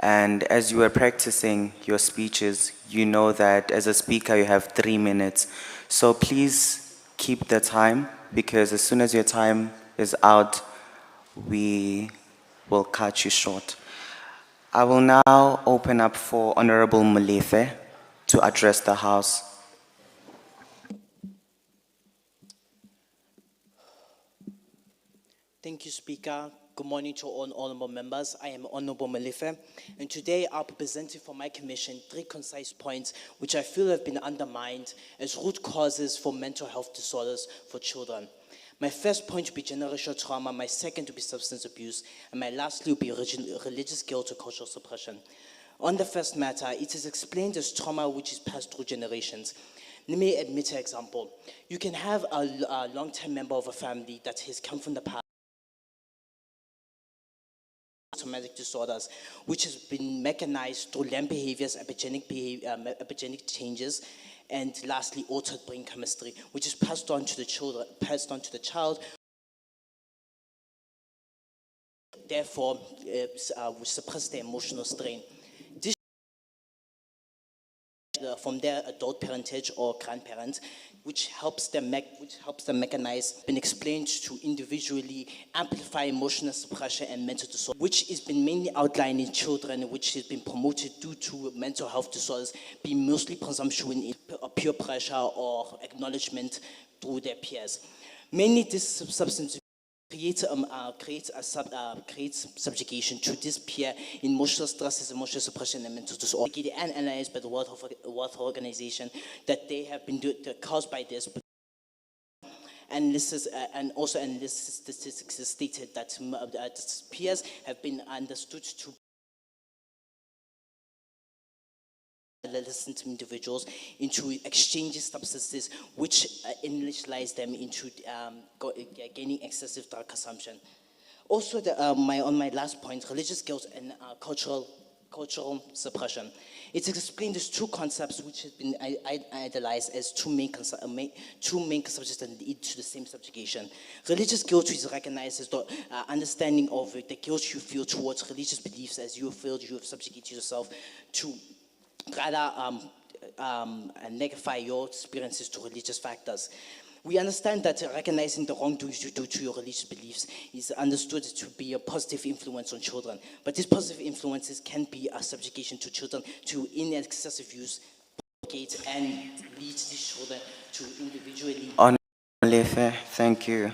and as you are practicing your speeches, you know that as a speaker you have 3 minutes. So please keep the time, because as soon as your time is out, we will cut you short. I will now open up for Honorable Molefe to address the House. Thank you, Speaker. Good morning to all honorable members. I am Honorable Molefe, and today I'll be presenting for my commission 3 concise points which I feel have been undermined as root causes for mental health disorders for children. My first point will be generational trauma, my second will be substance abuse, and my lastly will be religious guilt or cultural suppression. On the first matter, it is explained as trauma which is passed through generations. Let me admit an example. You can have a long-term member of a family that has come from the past, traumatic disorders, which has been mechanized through learned behaviors, epigenetic changes, and lastly, altered brain chemistry, which is passed on to the child. Therefore, suppress the emotional strain. This from their adult parentage or grandparents, which helps them mechanize, been explained to individually amplify emotional suppression and mental disorder, which has been mainly outlined in children, which has been promoted due to mental health disorders being mostly presumption in peer pressure or acknowledgement through their peers. Mainly this substance creates subjugation to this peer emotional stresses, emotional suppression, and mental disorder. And analyzed by the World Health Organization that they have been caused by this. And this is, and also, and this statistics is stated that peers have been understood to adolescent individuals into exchanging substances which initialize them into gaining excessive drug consumption. Also, on my last point, religious guilt and cultural suppression. It's explained as two concepts which have been idealized as two main concepts that lead to the same subjugation. Religious guilt is recognized as the understanding of the guilt you feel towards religious beliefs as you feel you have subjugated yourself to rather negatify your experiences to religious factors. We understand that recognizing the wrongdoings you do to your religious beliefs is understood to be a positive influence on children. But these positive influences can be a subjugation to children to in excessive use and lead these children to individually. Molefe, thank you.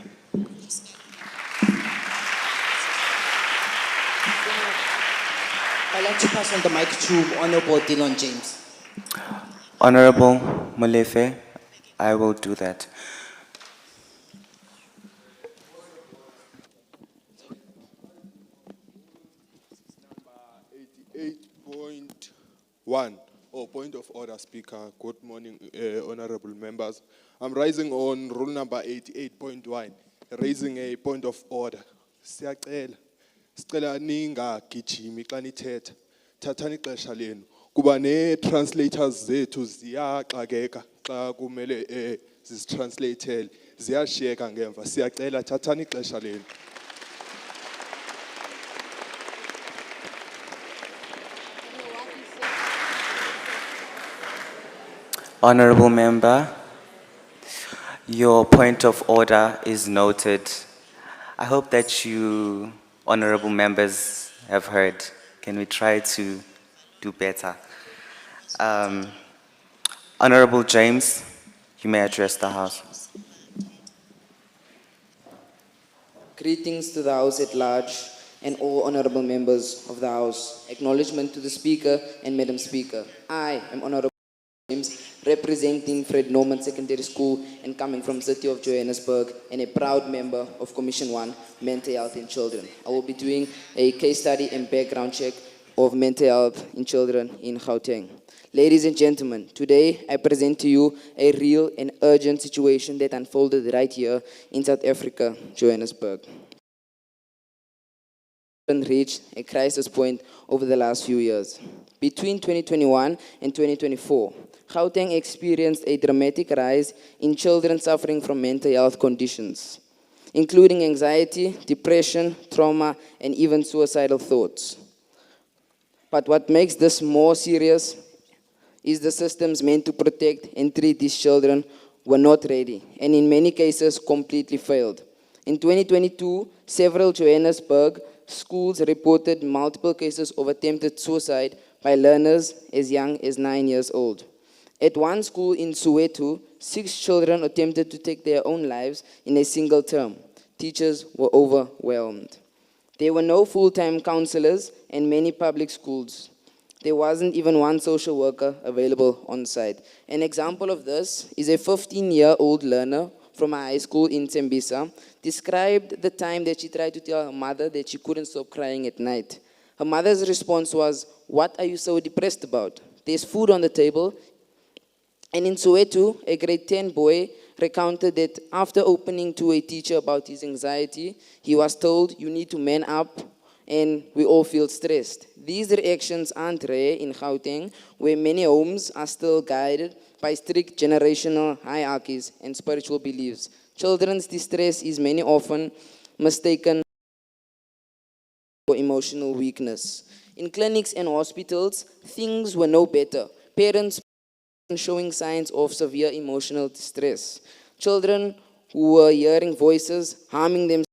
I'd like to pass on the mic to Honorable Dylan James. Honorable Molefe, I will do that. Point of order, Speaker. Good morning, honorable members. I'm rising on rule number 88.1, raising a point of order. Siyacela ningagijimi xa nithetha. Thathani ixesha lenu. Kuba ne-translators zethu ziyaxakeka xa kumele zisitranslate, ziyashiyeka ngemva. Siyacela thathani ixesha lenu. Honorable Member, your point of order is noted. I hope that you, honorable members, have heard. Can we try to do better? Honorable James, you may address the House. Greetings to the House at large and all honorable members of the House. Acknowledgement to the Speaker and Madam Speaker. I am Honorable James, representing Fred Norman Secondary School and coming from the city of Johannesburg and a proud member of Commission 1, Mental Health in Children. I will be doing a case study and background check of mental health in children in Gauteng. Ladies and gentlemen, today I present to you a real and urgent situation that unfolded right here in South Africa, Johannesburg. Reached a crisis point over the last few years. Between 2021 and 2024, Gauteng experienced a dramatic rise in children suffering from mental health conditions, including anxiety, depression, trauma, and even suicidal thoughts. But what makes this more serious is the systems meant to protect and treat these children were not ready, and in many cases completely failed. In 2022, several Johannesburg schools reported multiple cases of attempted suicide by learners as young as 9 years old. At one school in Soweto, 6 children attempted to take their own lives in a single term. Teachers were overwhelmed. There were no full-time counselors in many public schools. There wasn't even one social worker available on site. An example of this is a 15-year-old learner from a high school in Tembisa described the time that she tried to tell her mother that she couldn't stop crying at night. Her mother's response was, "What are you so depressed about? There's food on the table." And in Soweto, a grade 10 boy recounted that after opening to a teacher about his anxiety, he was told, "You need to man up and we all feel stressed. These reactions aren't rare in Gauteng, where many homes are still guided by strict generational hierarchies and spiritual beliefs. Children's distress is many often mistaken for emotional weakness. In clinics and hospitals, things were no better. Parents showing signs of severe emotional distress. Children who were hearing voices, harming themselves.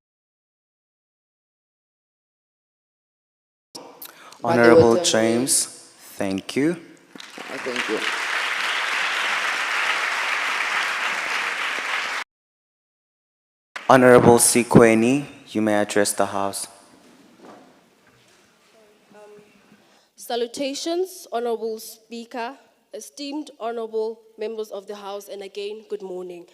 Honorable James, thank you. Thank you. Honorable Sikweni, you may address the House. Salutations, Honorable Speaker, esteemed Honorable members of the House, and again, good morning.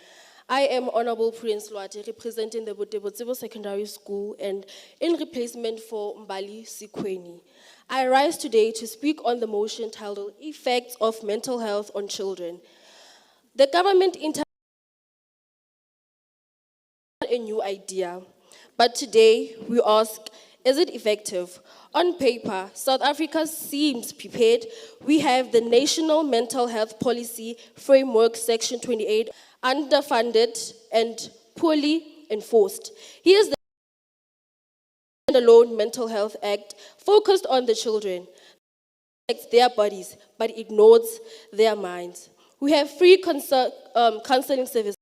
I am Honorable Prince Lwati, representing the Botebo Secondary School and in replacement for Mbali Sikweni. I rise today to speak on the motion titled Effects of Mental Health on Children. The government a new idea, but today we ask, is it effective? On paper, South Africa seems prepared. We have the National Mental Health Policy Framework, Section 28, underfunded and poorly enforced. Here's the Standalone Mental Health Act, focused on the children, their bodies, but ignores their minds. We have free counseling services,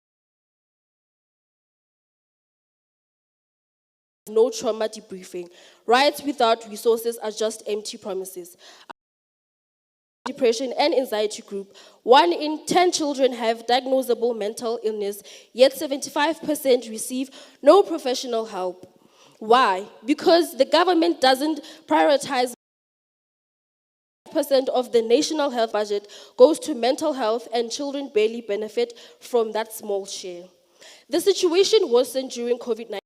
no trauma debriefing. Rights without resources are just empty promises. Depression and anxiety group, 1 in 10 children have diagnosable mental illness, yet 75% receive no professional help. Why? Because the government doesn't prioritize. 5% of the national health budget goes to mental health, and children barely benefit from that small share. The situation worsened during COVID-19.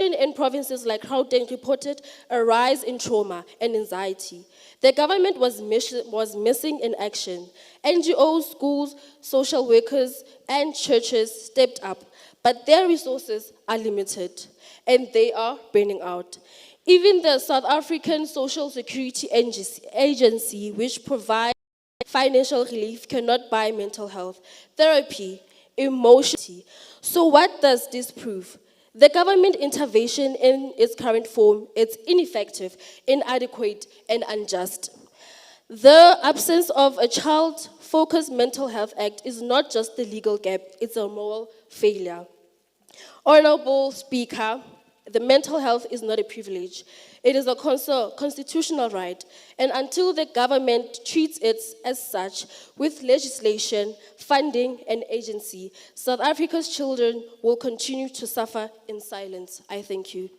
In provinces like Gauteng reported a rise in trauma and anxiety. The government was missing in action. NGOs, schools, social workers, and churches stepped up, but their resources are limited, and they are burning out. Even the South African Social Security Agency, which provides financial relief, cannot buy mental health, therapy, emotion. So what does this prove? The government intervention in its current form is ineffective, inadequate, and unjust. The absence of a child-focused mental health act is not just a legal gap, it's a moral failure. Honorable Speaker, the mental health is not a privilege. It is a constitutional right, and until the government treats it as such with legislation, funding, and agency, South Africa's children will continue to suffer in silence. I thank you.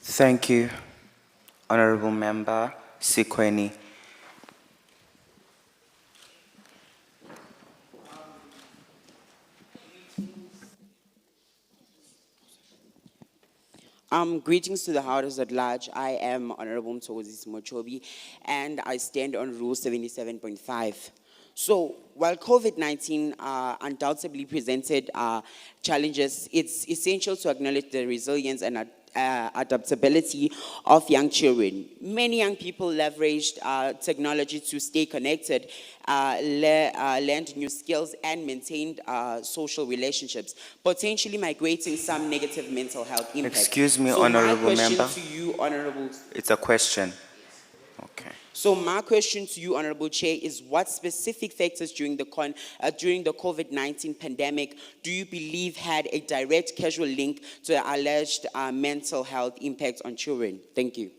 Thank you, Honorable Member Sikweni. Greetings to the House at large. I am Honorable Mthokozisi Mochobi, and I stand on Rule 77.5. So, while COVID-19 undoubtedly presented challenges, it's essential to acknowledge the resilience and adaptability of young children. Many young people leveraged technology to stay connected, learned new skills, and maintained social relationships, potentially migrating some negative mental health impacts. Excuse me, So Honorable my question Member. to you, Honorable. It's a question. Okay. So my question to you, Honorable Chair, is what specific factors during the COVID-19 pandemic do you believe had a direct causal link to the alleged mental health impact on children? Thank you.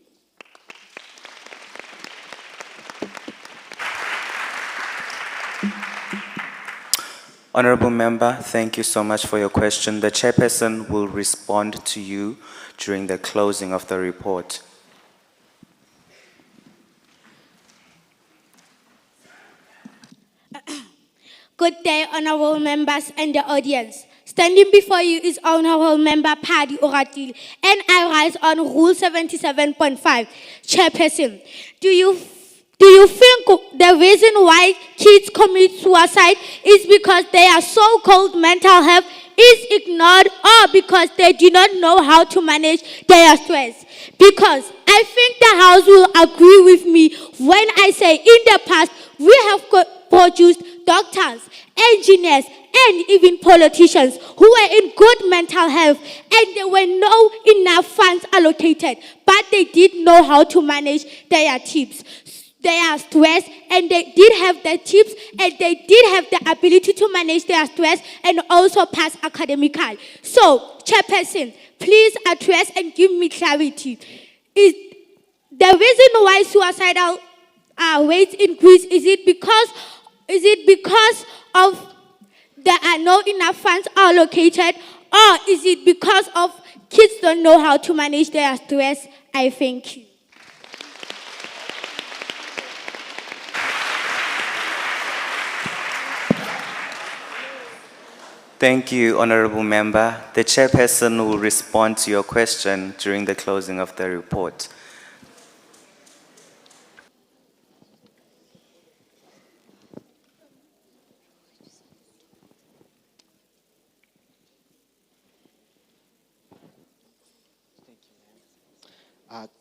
Honorable Member, thank you so much for your question. The Chairperson will respond to you during the closing of the report. Good day, honorable members and the audience. Standing before you is Honorable Member Paddy Oratile, and I rise on Rule 77.5. Chairperson, do you think the reason why kids commit suicide is because their so-called mental health is ignored, or because they do not know how to manage their stress? Because I think the House will agree with me when I say in the past we have produced doctors, engineers, and even politicians who were in good mental health, and there were no enough funds allocated, but they did know how to manage their tips, their stress, and they did have the tips, and they did have the ability to manage their stress and also pass academically. So, Chairperson, please address and give me clarity. Is the reason why suicidal rates increase, is it because of there are not enough funds allocated, or is it because of kids don't know how to manage their stress? I thank you. Thank you, Honorable Member. The Chairperson will respond to your question during the closing of the report.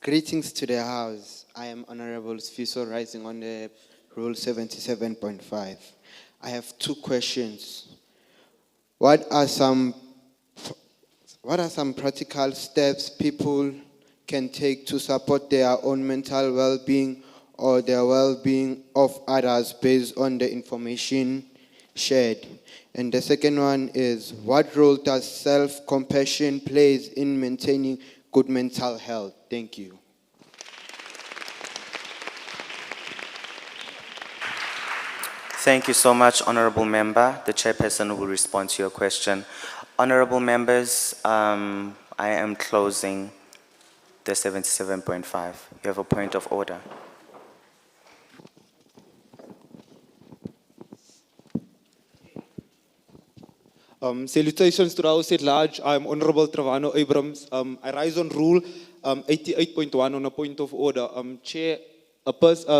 Greetings to the House. I am Honorable Sfiso, rising on the Rule 77.5. I have two questions. What are some practical steps people can take to support their own mental well-being or the well-being of others based on the information shared? And the second one is, what role does self-compassion plays in maintaining good mental health? Thank you. Thank you so much, Honorable Member. The Chairperson will respond to your question. Honorable Members, I am closing the 77.5. You have a point of order. Salutations to the House at large. I'm Honorable Travano Abrams. I rise on Rule 88.1 on a point of order. Chair, a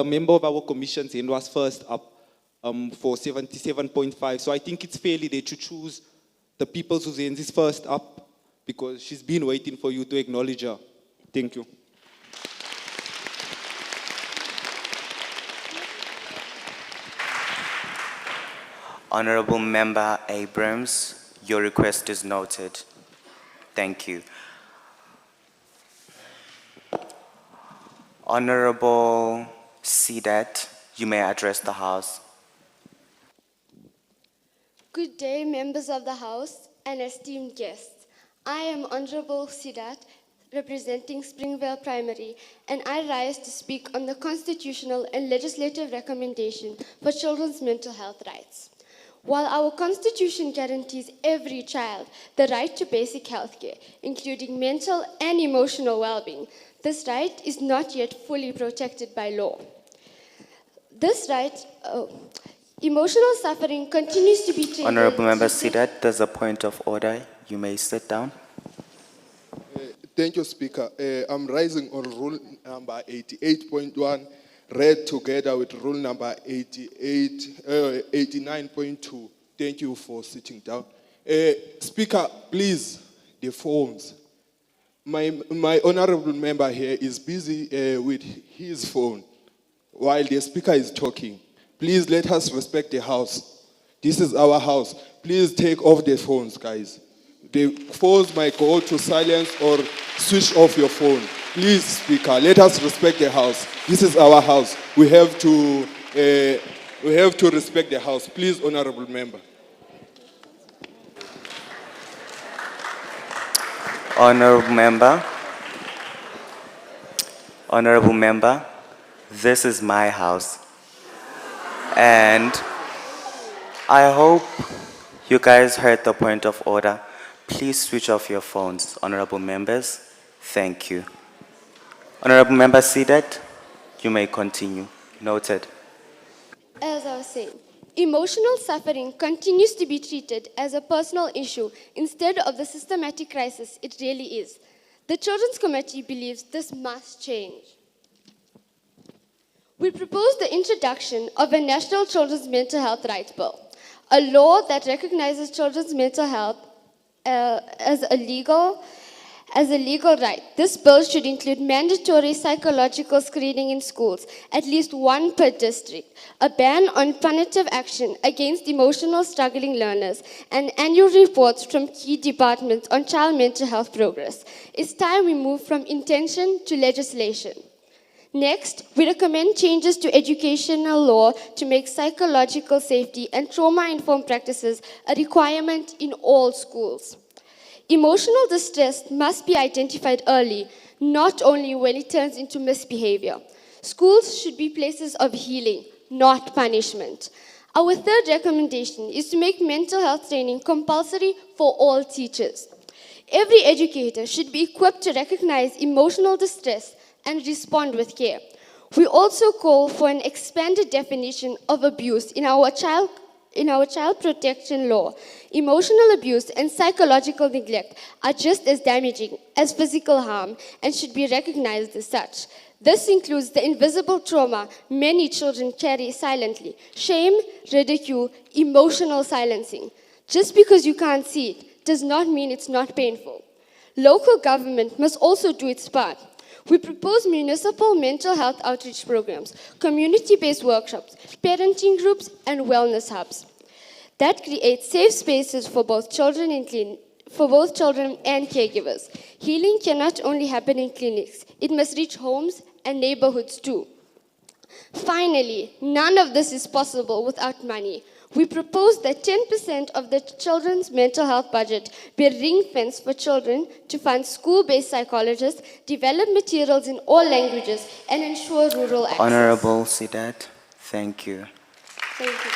member of our commission's hand was first up for 77.5. So I think it's fairly that you choose the people whose hand is first up, because she's been waiting for you to acknowledge her. Thank you. Honorable Member Abrams, your request is noted. Thank you. Honorable Sidat, you may address the House. Good day, members of the House and esteemed guests. I am Honorable Sidat, representing Springvale Primary, and I rise to speak on the constitutional and legislative recommendation for children's mental health rights. While our Constitution guarantees every child the right to basic health care, including mental and emotional well-being, this right is not yet fully protected by law. This right, emotional suffering continues to be treated. Honorable Member Sidat, there's a point of order. You may sit down. Thank you, Speaker. I'm rising on Rule number 88.1, read together with Rule number 89.2. Thank you for sitting down. Speaker, please, the phones. My honorable member here is busy with his phone while the Speaker is talking. Please let us respect the House. This is our House. Please take off the phones, guys. The phones might go to silence or switch off your phone. Please, Speaker, let us respect the House. This is our House. We have to respect the House. Please, honorable member. Honorable member, this is my house. And I hope you guys heard the point of order. Please switch off your phones, honorable members. Thank you. Honorable member seated, you may continue. Noted. As I was saying, Emotional suffering continues to be treated as a personal issue instead of the systematic crisis it really is. The Children's Committee believes this must change. We propose the introduction of a National Children's Mental Health Rights Bill, a law that recognizes children's mental health as a legal right. This bill should include mandatory psychological screening in schools, at least one per district, a ban on punitive action against emotional struggling learners, and annual reports from key departments on child mental health progress. It's time we move from intention to legislation. Next, we recommend changes to educational law to make psychological safety and trauma-informed practices a requirement in all schools. Emotional distress must be identified early, not only when it turns into misbehavior. Schools should be places of healing, not punishment. Our third recommendation is to make mental health training compulsory for all teachers. Every educator should be equipped to recognize emotional distress and respond with care. We also call for an expanded definition of abuse in our child protection law. Emotional abuse and psychological neglect are just as damaging as physical harm and should be recognized as such. This includes the invisible trauma many children carry silently: shame, ridicule, emotional silencing. Just because you can't see it does not mean it's not painful. Local government must also do its part. We propose municipal mental health outreach programs, community-based workshops, parenting groups, and wellness hubs that create safe spaces for both children and caregivers. Healing cannot only happen in clinics, it must reach homes and neighborhoods too. Finally, none of this is possible without money. We propose that 10% of the children's mental health budget be ring-fenced for children to fund school-based psychologists, develop materials in all languages, and ensure rural access. Honorable Sidat, thank you. Thank you.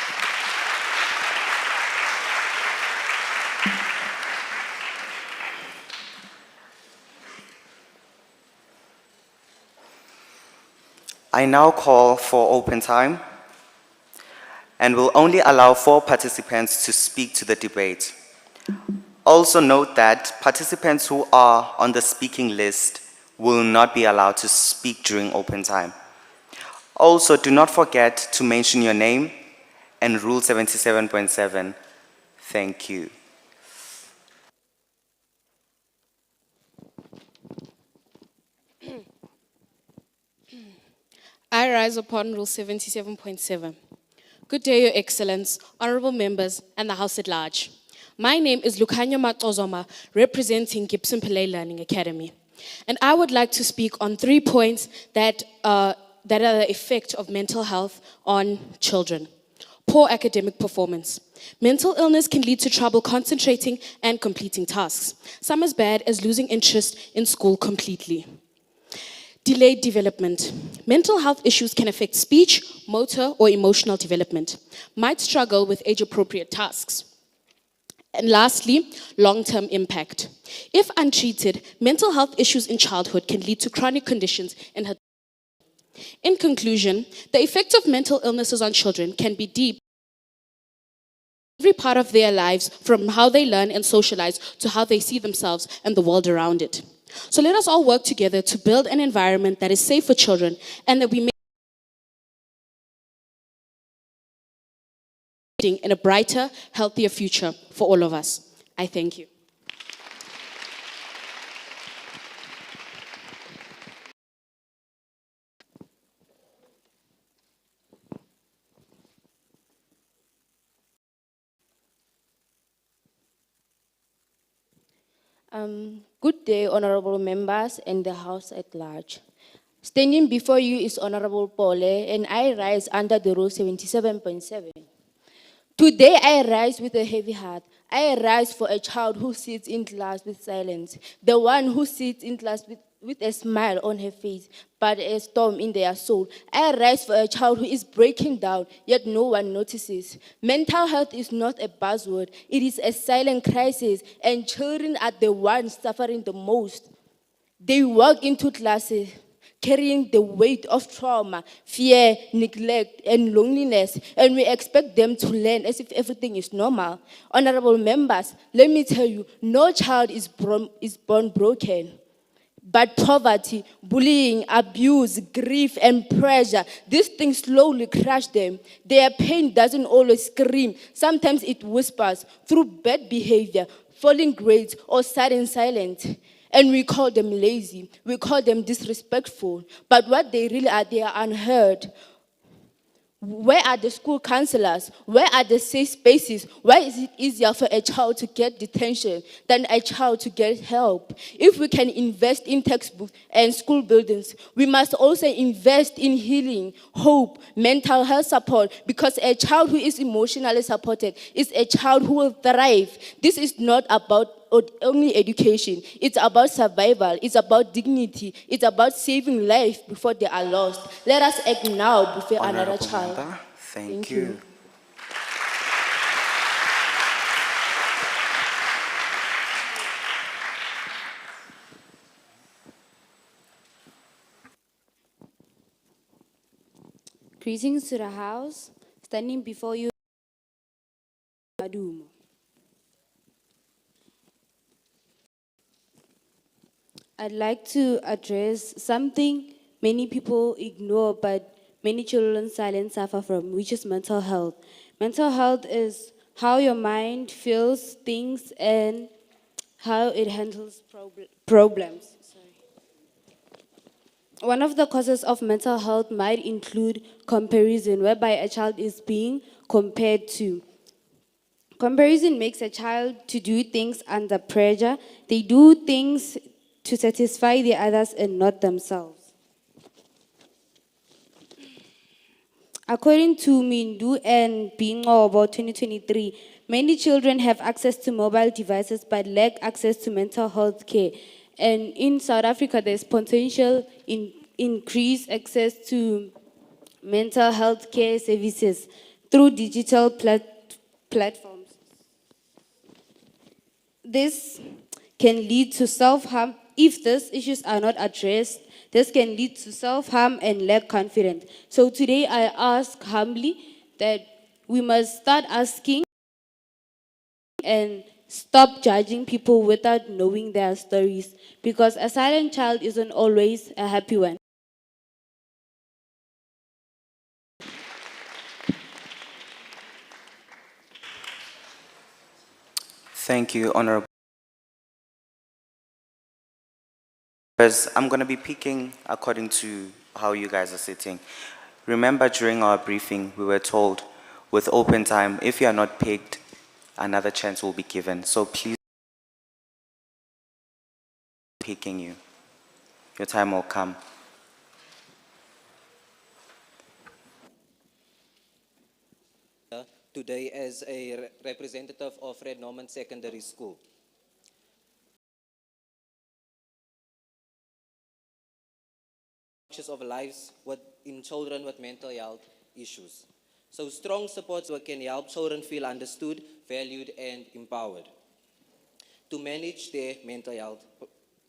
I now call for open time and will only allow 4 participants to speak to the debate. Also note that participants who are on the speaking list will not be allowed to speak during open time. Also, do not forget to mention your name and Rule 77.7. Thank you. I rise upon Rule 77.7. Good day, Your Excellence, honorable members, and the House at large. My name is Lukhanya Matozoma, representing Gibson Pillay Learning Academy. And I would like to speak on 3 points that are the effect of mental health on children. Poor academic performance. Mental illness can lead to trouble concentrating and completing tasks, some as bad as losing interest in school completely. Delayed development. Mental health issues can affect speech, motor, or emotional development. Might struggle with age-appropriate tasks. And lastly, long-term impact. If untreated, mental health issues in childhood can lead to chronic conditions in her. In conclusion, the effects of mental illnesses on children can be deep. Every part of their lives, from how they learn and socialize to how they see themselves and the world around it. So let us all work together to build an environment that is safe for children and that we make in a brighter, healthier future for all of us. I thank you. Good day, honorable members and the House at large. Standing before you is Honorable Pole, and I rise under the Rule 77.7. Today I rise with a heavy heart. I rise for a child who sits in class with silence, the one who sits in class with a smile on her face, but a storm in their soul. I rise for a child who is breaking down, yet no one notices. Mental health is not a buzzword. It is a silent crisis, and children are the ones suffering the most. They walk into classes carrying the weight of trauma, fear, neglect, and loneliness, and we expect them to learn as if everything is normal. Honorable members, let me tell you, no child is born broken. But poverty, bullying, abuse, grief, and pressure, these things slowly crush them. Their pain doesn't always scream. Sometimes it whispers through bad behavior, falling grades, or sudden silence. And we call them lazy. We call them disrespectful. But what they really are, they are unheard. Where are the school counselors? Where are the safe spaces? Why is it easier for a child to get detention than a child to get help? If we can invest in textbooks and school buildings, we must also invest in healing, hope, mental health support, because a child who is emotionally supported is a child who will thrive. This is not about only education. It's about survival. It's about dignity. It's about saving life before they are lost. Let us act now before another Honorable child. member, thank you. Greetings to the House. Standing before you, Madumo. I'd like to address something many people ignore, but many children silently suffer from, which is mental health. Mental health is how your mind feels things and how it handles problems. One of the causes of mental health might include comparison, whereby a child is being compared to. Comparison makes a child to do things under pressure. They do things to satisfy the others and not themselves. According to Mindu and Bingo about 2023, many children have access to mobile devices but lack access to mental health care. And in South Africa, there's potential in increased access to mental health care services through digital platforms. This can lead to self-harm. If these issues are not addressed, this can lead to self-harm and lack confidence. So today I ask humbly that we must start asking and stop judging people without knowing their stories, because a silent child isn't always a happy one. Thank you, Honorable. Because I'm going to be picking according to how you guys are sitting. Remember, during our briefing, we were told with open time, if you are not picked, another chance will be given. So please, picking you. Your time will come. Today as a representative of Red Norman Secondary School. Of lives in children with mental health issues. So strong supports can help children feel understood, valued, and empowered. To manage their mental health,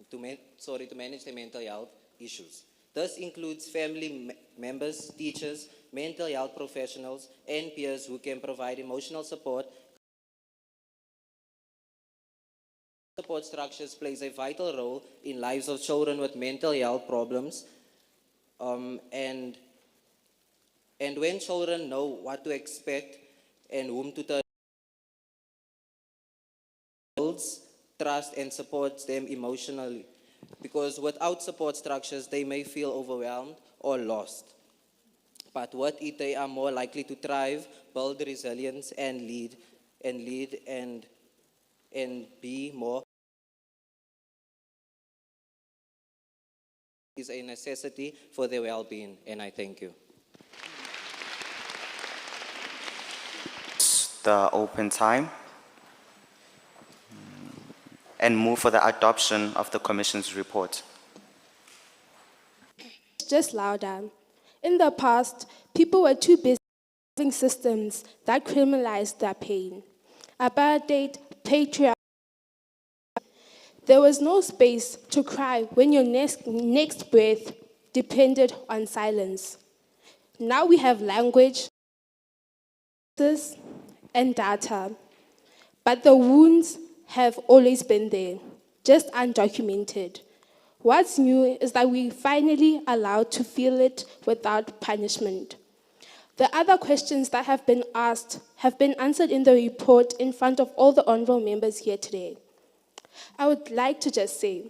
to manage their mental health issues. This includes family members, teachers, mental health professionals, and peers who can provide emotional support. Support structures plays a vital role in lives of children with mental health problems. And when children know what to expect and whom to turn, builds trust and supports them emotionally. Because without support structures, they may feel overwhelmed or lost. But with it, they are more likely to thrive, build resilience, and lead and be more. Is a necessity for their well-being, and I thank you. The open time and move for the adoption of the Commission's report. Just louder. In the past, people were too busy having systems that criminalized their pain. Apartheid, patriarchy. There was no space to cry when your next breath depended on silence. Now we have language and data, but the wounds have always been there, just undocumented. What's new is that we finally allowed to feel it without punishment. The other questions that have been asked have been answered in the report in front of all the honorable members here today. I would like to just say,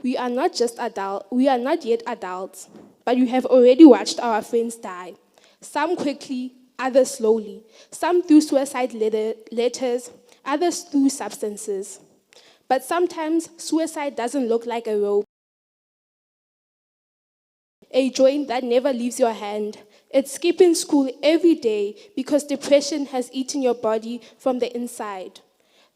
we are not yet adults, but we have already watched our friends die. Some quickly, others slowly. Some through suicide letters, others through substances. But sometimes suicide doesn't look like a rope, a joint that never leaves your hand. It's skipping school every day because depression has eaten your body from the inside.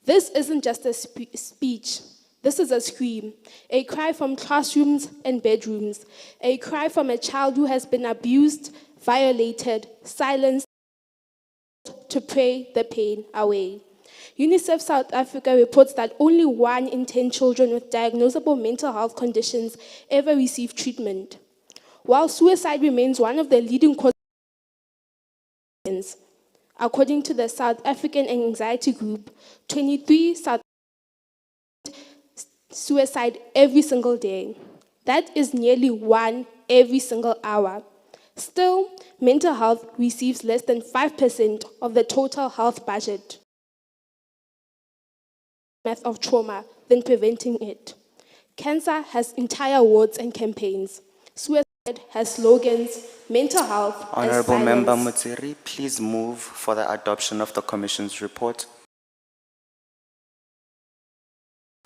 This isn't just a speech. This is a scream, a cry from classrooms and bedrooms, a cry from a child who has been abused, violated, silenced, to pray the pain away. UNICEF South Africa reports that only 1 in 10 children with diagnosable mental health conditions ever receive treatment. While suicide remains one of the leading causes, according to the South African Anxiety Group, 23 South suicide every single day. That is nearly 1 every single hour. Still, mental health receives less than 5% of the total health budget of trauma than preventing it. Cancer has entire wards and campaigns. Suicide has slogans, mental health Honorable has Member silence. Mutsiri, please move for the adoption of the Commission's report.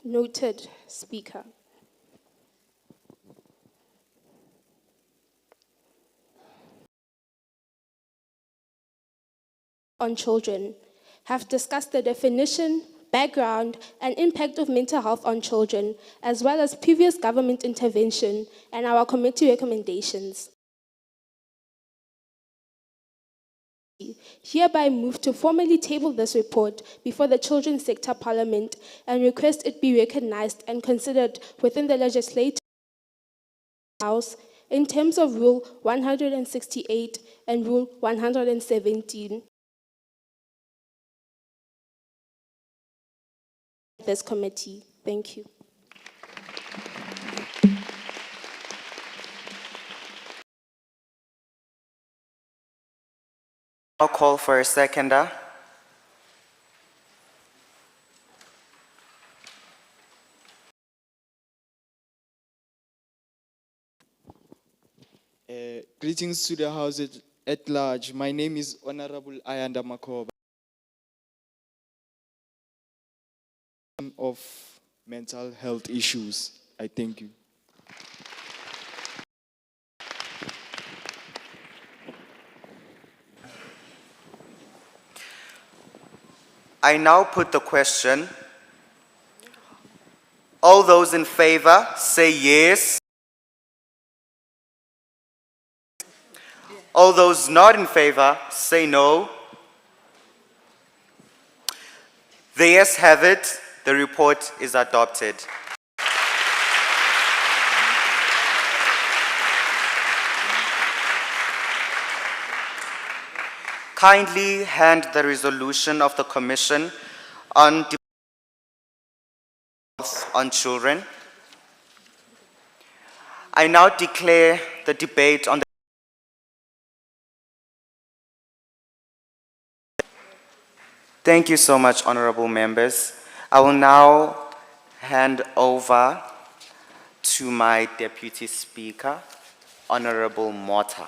Noted, Speaker. On children have discussed the definition, background, and impact of mental health on children, as well as previous government intervention and our committee recommendations. Hereby move to formally table this report before the Children's Sector Parliament and request it be recognized and considered within the Legislative House in terms of Rule 168 and Rule 117. This committee. Thank you. I'll call for a seconder. Greetings to the House at large. My name is Honorable Ayanda Makoba of mental health issues. I thank you. I now put the question. All those in favor, say yes. All those not in favor, say no. The yes have it. The report is adopted. Kindly hand the resolution of the Commission on Children. I now declare the debate on the Thank you so much, honorable members. I will now hand over to my Deputy Speaker, Honorable Mota.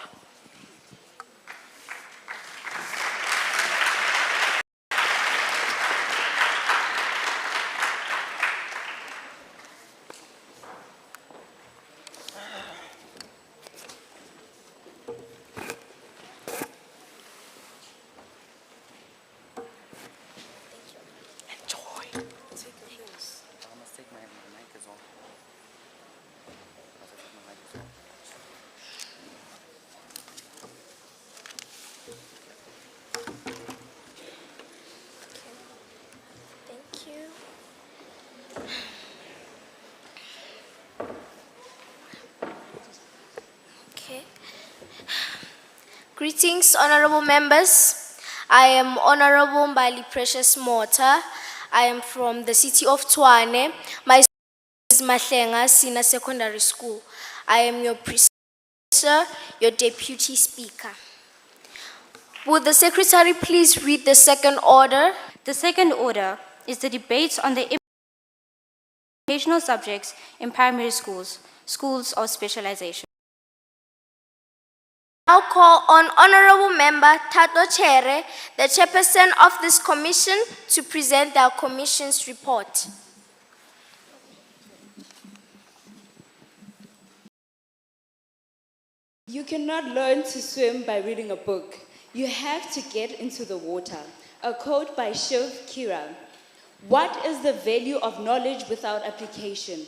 Greetings, honorable members. I am Honorable Mbali Precious Mortar. I am from the city of Tshwane. My school is Mahlenga Senior Secondary School. I am your predecessor, your deputy speaker. Would the secretary please read the second order? The second order is the debate on the educational subjects in primary schools, schools of specialization. Now call on Honorable Member Tato Chere, the chairperson of this commission, to present their commission's report. You cannot learn to swim by reading a book. You have to get into the water. A quote by Shiv Kira. What is the value of knowledge without application?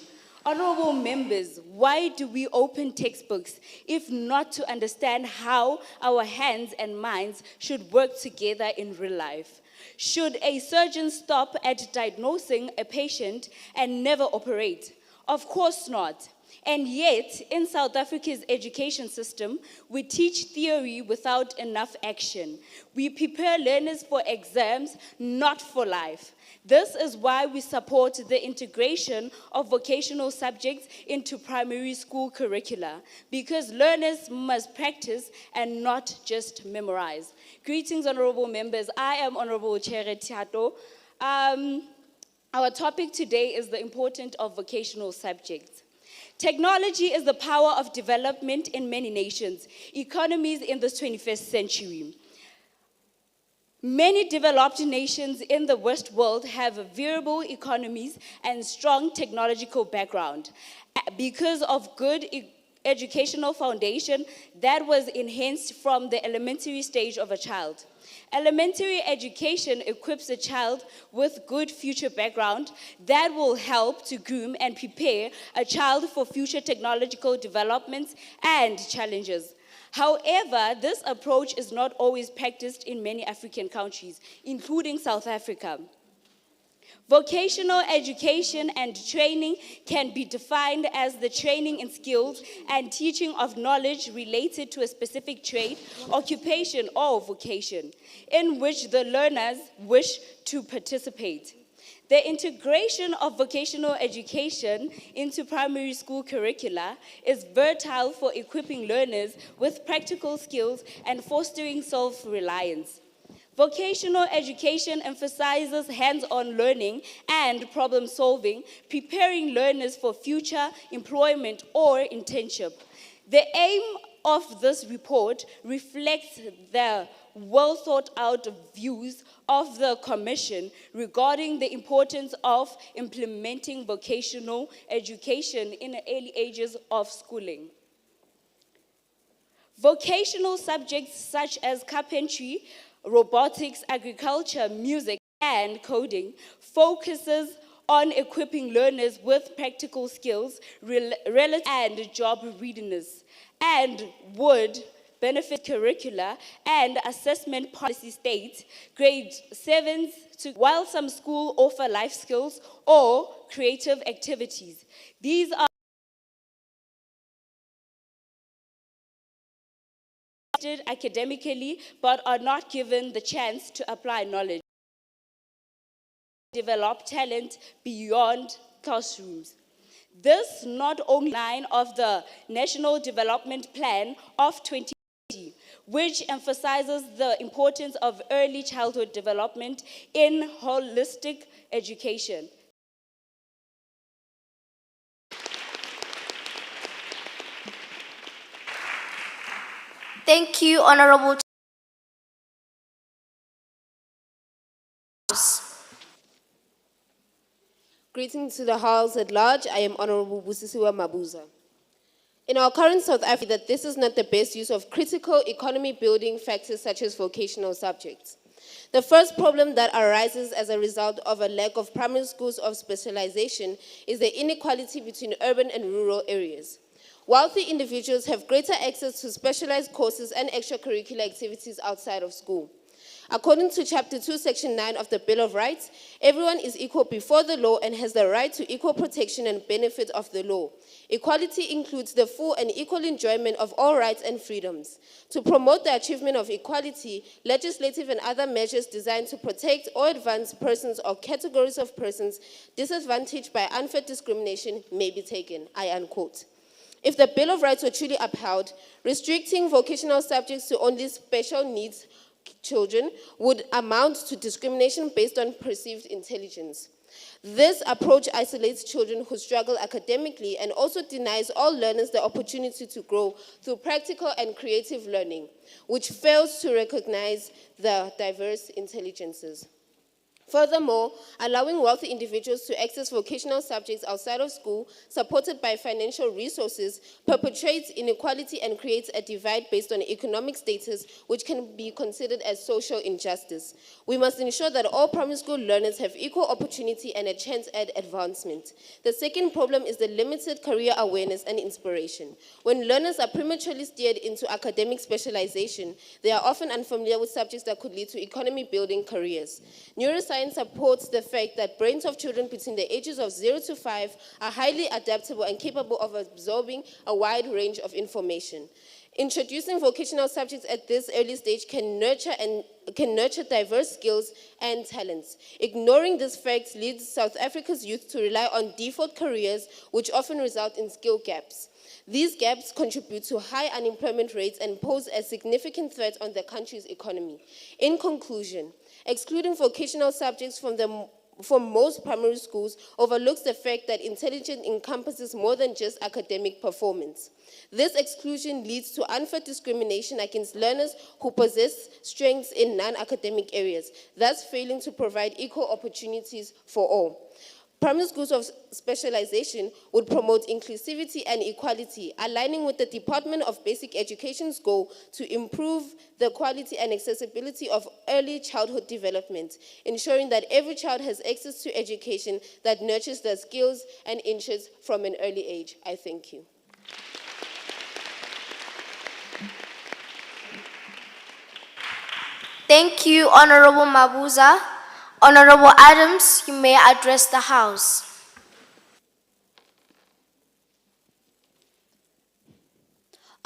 Honorable members, why do we open textbooks if not to understand how our hands and minds should work together in real life? Should a surgeon stop at diagnosing a patient and never operate? Of course not. And yet, in South Africa's education system, we teach theory without enough action. We prepare learners for exams, not for life. This is why we support the integration of vocational subjects into primary school curricula, because learners must practice and not just memorize. Greetings, honorable members. I am Honorable Chere Tiato. Our topic today is the importance of vocational subjects. Technology is the power of development in many nations, economies in the 21st century. Many developed nations in the West world have viable economies and strong technological background. Because of good educational foundation that was enhanced from the elementary stage of a child. Elementary education equips a child with good future background that will help to groom and prepare a child for future technological developments and challenges. However, this approach is not always practiced in many African countries, including South Africa. Vocational education and training can be defined as the training in skills and teaching of knowledge related to a specific trade, occupation, or vocation, in which the learners wish to participate. The integration of vocational education into primary school curricula is vital for equipping learners with practical skills and fostering self-reliance. Vocational education emphasizes hands-on learning and problem-solving, preparing learners for future employment or internship. The aim of this report reflects the well-thought-out views of the Commission regarding the importance of implementing vocational education in the early ages of schooling. Vocational subjects such as carpentry, robotics, agriculture, music, and coding focuses on equipping learners with practical skills and job readiness, and would benefit curricula and assessment policy states grade 7 to, while some schools offer life skills or creative activities. These are academically, but are not given the chance to apply knowledge, develop talent beyond classrooms. This not only line of the National Development Plan of 2020, which emphasizes the importance of early childhood development in holistic education. Thank you, Honorable. Greetings to the House at large. I am Honorable Busisiwa Mabuza. In our current South Africa, that this is not the best use of critical economy building factors such as vocational subjects. The first problem that arises as a result of a lack of primary schools of specialization is the inequality between urban and rural areas. Wealthy individuals have greater access to specialized courses and extracurricular activities outside of school. According to Chapter 2, Section 9 of the Bill of Rights, everyone is equal before the law and has the right to equal protection and benefit of the law. Equality includes the full and equal enjoyment of all rights and freedoms. To promote the achievement of equality, legislative and other measures designed to protect or advance persons or categories of persons disadvantaged by unfair discrimination may be taken, I unquote. If the Bill of Rights were truly upheld, restricting vocational subjects to only special needs children would amount to discrimination based on perceived intelligence. This approach isolates children who struggle academically and also denies all learners the opportunity to grow through practical and creative learning, which fails to recognize the diverse intelligences. Furthermore, allowing wealthy individuals to access vocational subjects outside of school, supported by financial resources, perpetuates inequality and creates a divide based on economic status, which can be considered as social injustice. We must ensure that all primary school learners have equal opportunity and a chance at advancement. The second problem is the limited career awareness and inspiration. When learners are prematurely steered into academic specialization, they are often unfamiliar with subjects that could lead to economy-building careers. Neuroscience supports the fact that brains of children between the ages of 0 to 5 are highly adaptable and capable of absorbing a wide range of information. Introducing vocational subjects at this early stage can nurture diverse skills and talents. Ignoring this fact leads South Africa's youth to rely on default careers, which often result in skill gaps. These gaps contribute to high unemployment rates and pose a significant threat on the country's economy. In conclusion, excluding vocational subjects from most primary schools overlooks the fact that intelligence encompasses more than just academic performance. This exclusion leads to unfair discrimination against learners who possess strengths in non-academic areas, thus failing to provide equal opportunities for all. Primary schools of specialization would promote inclusivity and equality, aligning with the Department of Basic Education's goal to improve the quality and accessibility of early childhood development, ensuring that every child has access to education that nurtures their skills and interests from an early age. I thank you. Thank you, Honorable Mabuza. Honorable Adams, you may address the House.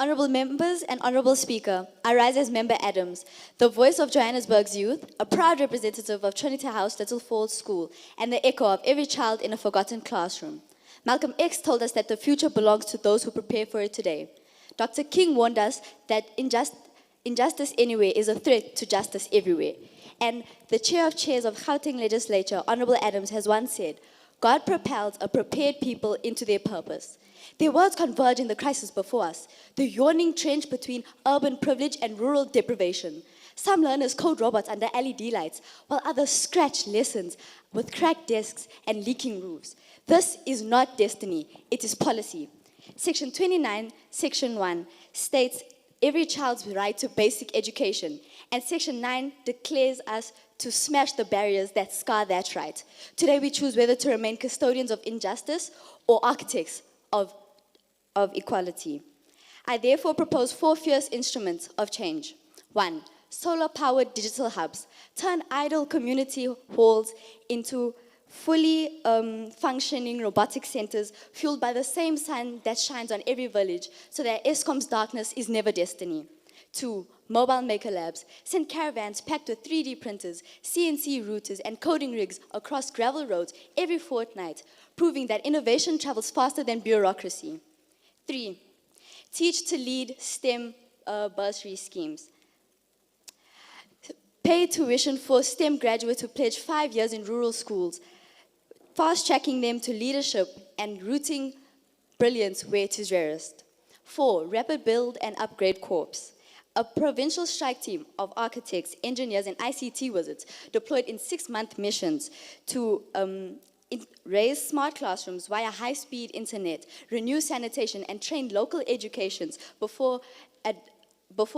Honorable members and Honorable Speaker, I rise as Member Adams, the voice of Johannesburg's youth, a proud representative of Trinity House Little Falls School, and the echo of every child in a forgotten classroom. Malcolm X told us that the future belongs to those who prepare for it today. Dr. King warned us that injustice anywhere is a threat to justice everywhere. And the chair of chairs of Gauteng Legislature, Honorable Adams, has once said, God propels a prepared people into their purpose. Their words converge in the crisis before us, the yawning trench between urban privilege and rural deprivation. Some learners code robots under LED lights, while others scratch lessons with cracked desks and leaking roofs. This is not destiny, it is policy. Section 29, Section 1 states every child's right to basic education, and Section 9 declares us to smash the barriers that scar that right. Today we choose whether to remain custodians of injustice or architects of equality. I therefore propose 4 fierce instruments of change. 1, solar-powered digital hubs. Turn idle community halls into fully functioning robotic centers fueled by the same sun that shines on every village so that ESCOM's darkness is never destiny. 2, mobile maker labs. Send caravans packed with 3D printers, CNC routers, and coding rigs across gravel roads every fortnight, proving that innovation travels faster than bureaucracy. 3, teach to lead STEM bursary schemes. Pay tuition for STEM graduates who pledge 5 years in rural schools, fast-tracking them to leadership and rooting brilliance where it is rarest. 4, rapid build and upgrade corps. A provincial strike team of architects, engineers, and ICT wizards deployed in 6-month missions to raise smart classrooms via high-speed internet, renew sanitation, and train local educations before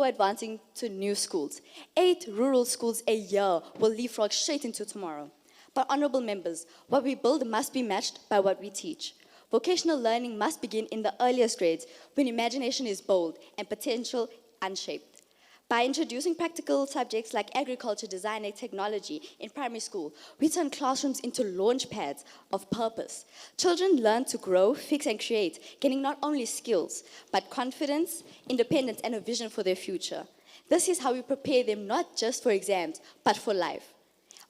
advancing to new schools. 8 rural schools a year will leapfrog straight into tomorrow. But honorable members, what we build must be matched by what we teach. Vocational learning must begin in the earliest grades when imagination is bold and potential unshaped. By introducing practical subjects like agriculture, design, and technology in primary school, we turn classrooms into launch pads of purpose. Children learn to grow, fix, and create, gaining not only skills, but confidence, independence, and a vision for their future. This is how we prepare them not just for exams, but for life.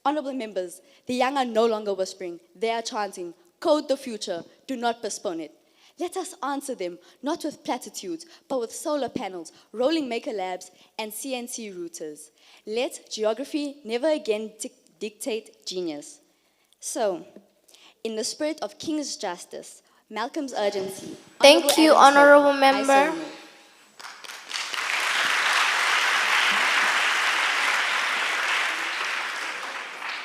Honorable members, the young are no longer whispering, they are chanting, code the future, do not postpone it. Let us answer them, not with platitudes, but with solar panels, rolling maker labs, and CNC routers. Let geography never again dictate genius. So, in the spirit of King's justice, Malcolm's urgency. Thank you, Adams' hope, Honorable I Member. say no.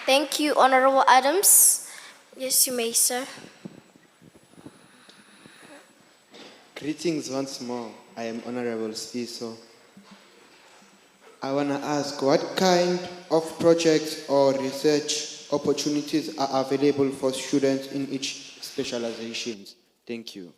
Thank you, Honorable Adams. Yes, you may, sir. Greetings once more. I am Honorable Siso. I want to ask what kind of projects or research opportunities are available for students in each specializations? Thank you.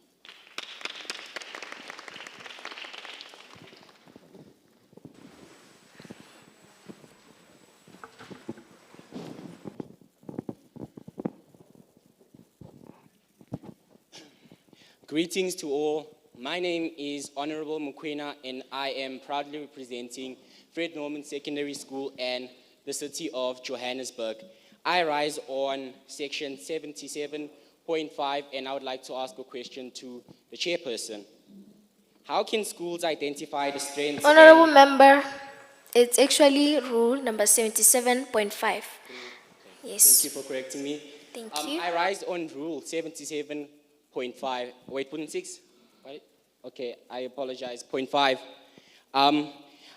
Greetings to all. My name is Honorable Mukwena and I am proudly representing Fred Norman Secondary School and the city of Johannesburg. I rise on section 77.5 and I would like to ask a question to the chairperson. How can schools identify the strengths? Honorable Member, it's actually rule number 77.5. Yes. Thank you for correcting me. Thank you. I rise on rule 77.5. Wait, 0.6? Right? Okay, I apologize. 0.5.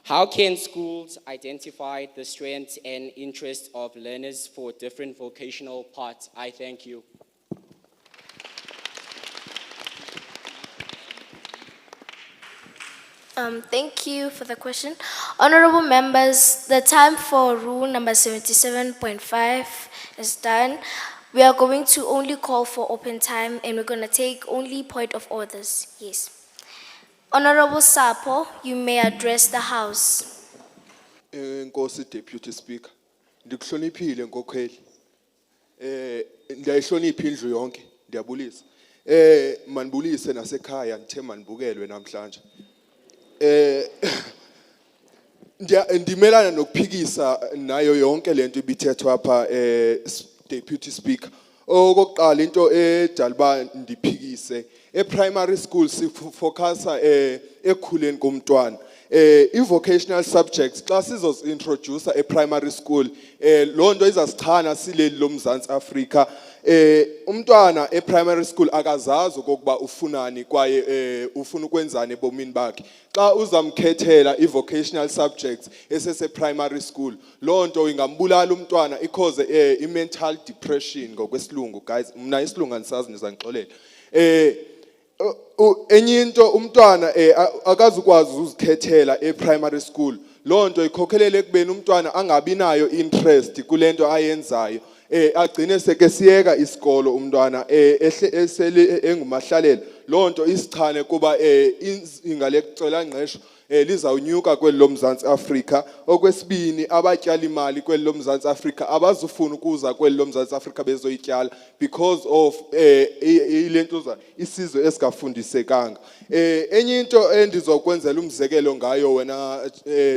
How can schools identify the strengths and interests of learners for different vocational paths? I thank you. Thank you for the question. Honorable members, the time for rule number 77.5 is done. We are going to only call for open time and we're going to take only point of orders. Yes. Honorable Sapo, you may address the House. Nkosi Deputy Speaker. Ndikuhloniphile nkokheli. Ndiyayihlonipha indlu yonke, ndiyabulisa. Manibulise nasekhaya ndithe manibukelwe namhlanje. Ndimelana nokuphikisa nayo yonke lento ibithethwa apha Deputy Speaker. Okokuqala into edalba ndiphikise primary school sifocusa ekukhuleni komntwana. I-vocational subjects xa sizozintroduce primary school lonto izasichana sileli loMzantsi Afrika. Umntwana primary school akazazi okokuba ufunani kwaye ufuna ukwenzani ebomini bakhe. Xa uzamkhethela i-vocational subjects primary school lonto ingambulala umntwana because i-mental depression ngokwesilungu. Guys, mna isilungu andisazi nizangixolela. Enye into umntwana akazukwazi uzikhethela primary school. Lonto ikhokhelele ekubeni umntwana angabi nayo interest kulento ayenzayo. Agcine seke siyeka isikolo umntwana esele engumahlalelo. Lonto isichane kuba izinga lecela ngqesho lizawunyuka kweli loMzantsi Afrika. Okwesibini abatyali imali kweli loMzantsi Afrika abazufuna ukuza kweli loMzantsi Afrika bezoyityala because of ilentuza isizwe esingafundisekanga. Enye into endizokwenzela umzekelo ngayo wena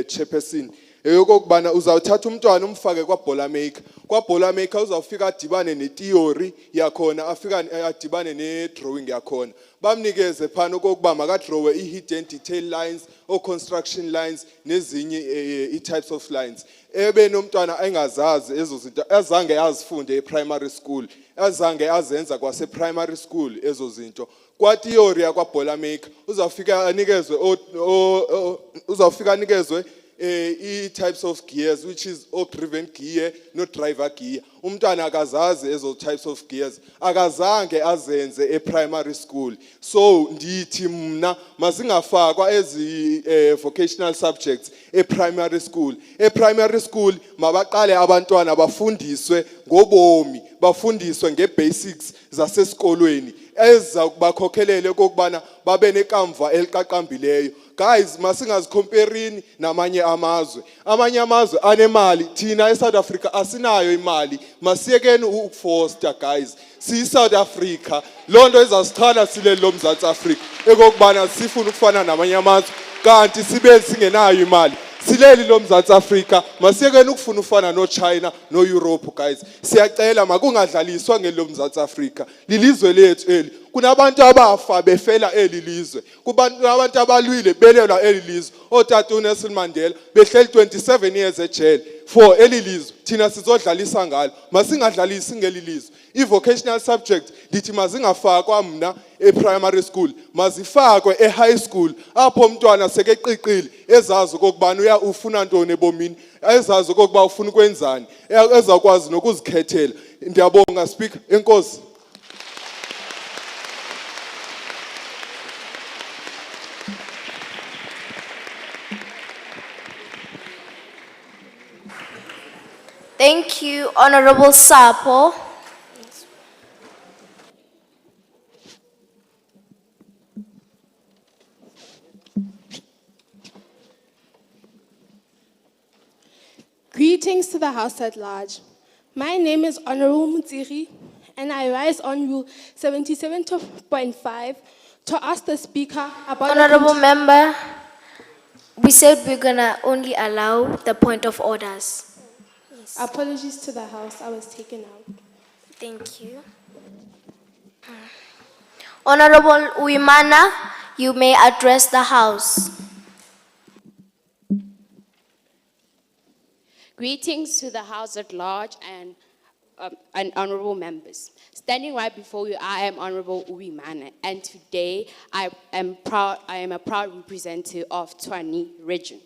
chairperson eyokubana uzawuthatha umntwana umfake kwaBhola Maker. KwaBhola Maker uzawufika adibane netheory yakhona afika adibane nedrawing yakhona. Bamnikeze phana okokuba makadrowe i-hidden detail lines or construction lines nezinye i-types of lines. Ebe nomntwana engazazi ezo zinto azange azifunde e-primary school, azange azenza kwase-primary school ezo zinto. Kwa-theory yakwaBhola Maker uzawufika anikezwe types of gears, which is driven gear, no driver gear. Umntwana akazazi ezo types of gears. Akazange azenze primary school. So ndithi mna mazingafakwa ezi vocational subjects primary school. Primary school mabaqale abantwana bafundiswe ngobomi, bafundiswe ngebasics zasesikolweni ezizakubakhokhelele kokubana babe nekamva eliqaqambileyo. Guys, masingazicompareni namanye amazwe. Amanye amazwe anemali, thina eSouth Africa asinayo imali. Masiyekeni ukufoster guys. South Africa, Londo izasithala sile lo Mzansi Africa. Ekokubana sifuna ukufana namanye amazwe, kanti sibe singenayo imali. Sileli lo Mzansi Africa, masiyekeni ukufuna ufana no China, no Europe guys. Siyacela makungadlaliswa ngelo Mzansi Africa. Lilizwe lethu eli. Kunabantu abafa befela eli lizwe. Kunabantu abalwile belelwa eli lizwe. Otata uNelson Mandela behleli 27 years ejele for eli lizwe. Thina sizodlalisa ngalo. Masingadlalisi ngeli lizwe. I-vocational subject ndithi mazingafakwa mna e-primary school, mazifakwe e-high school apho umntwana sekeqiqile ezazi okokubana ufuna ntoni ebomini, ezazi okokuba ufuna ukwenzani, ezakwazi nokuzikhethela. Ndiyabonga speaker, enkosi. Thank you, Honorable Sapo. Greetings to the House at large. My name is Honorable Mutsiri, and I rise on Rule 77.5 to ask the Speaker about... Honorable Member, we said we're gonna only allow the point of orders. Yes. Apologies to the House, I was taken out. Thank you. Honorable Uimana, you may address the House. Greetings to the House at large and honorable members. Standing right before you, I am Honorable Uimana, and today I am a proud representative of Tshwane region.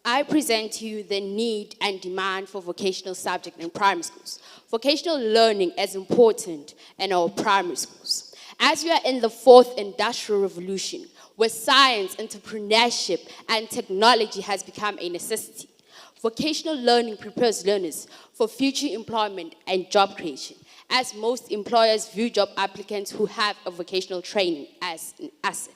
I present to you the need and demand for vocational subject in primary schools. Vocational learning is important in our primary schools. As we are in the fourth industrial revolution, where science, entrepreneurship, and technology has become a necessity, vocational learning prepares learners for future employment and job creation, as most employers view job applicants who have a vocational training as an asset.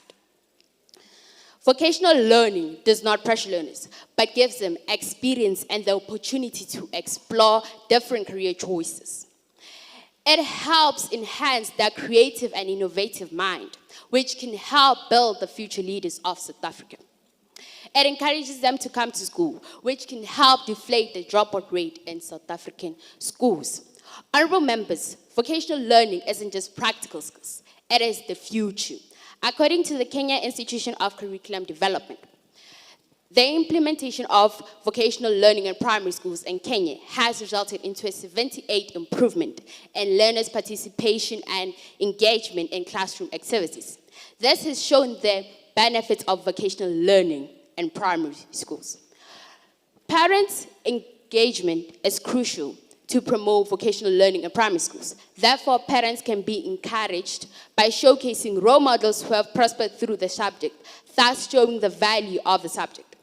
Vocational learning does not pressure learners, but gives them experience and the opportunity to explore different career choices. It helps enhance their creative and innovative mind, which can help build the future leaders of South Africa. It encourages them to come to school, which can help deflate the dropout rate in South African schools. Honorable members, vocational learning isn't just practical skills, it is the future. According to the Kenya Institution of Curriculum Development, the implementation of vocational learning in primary schools in Kenya has resulted into a 78% improvement in learners' participation and engagement in classroom activities. This has shown the benefits of vocational learning in primary schools. Parents' engagement is crucial to promote vocational learning in primary schools. Therefore, parents can be encouraged by showcasing role models who have prospered through the subject, thus showing the value of the subject.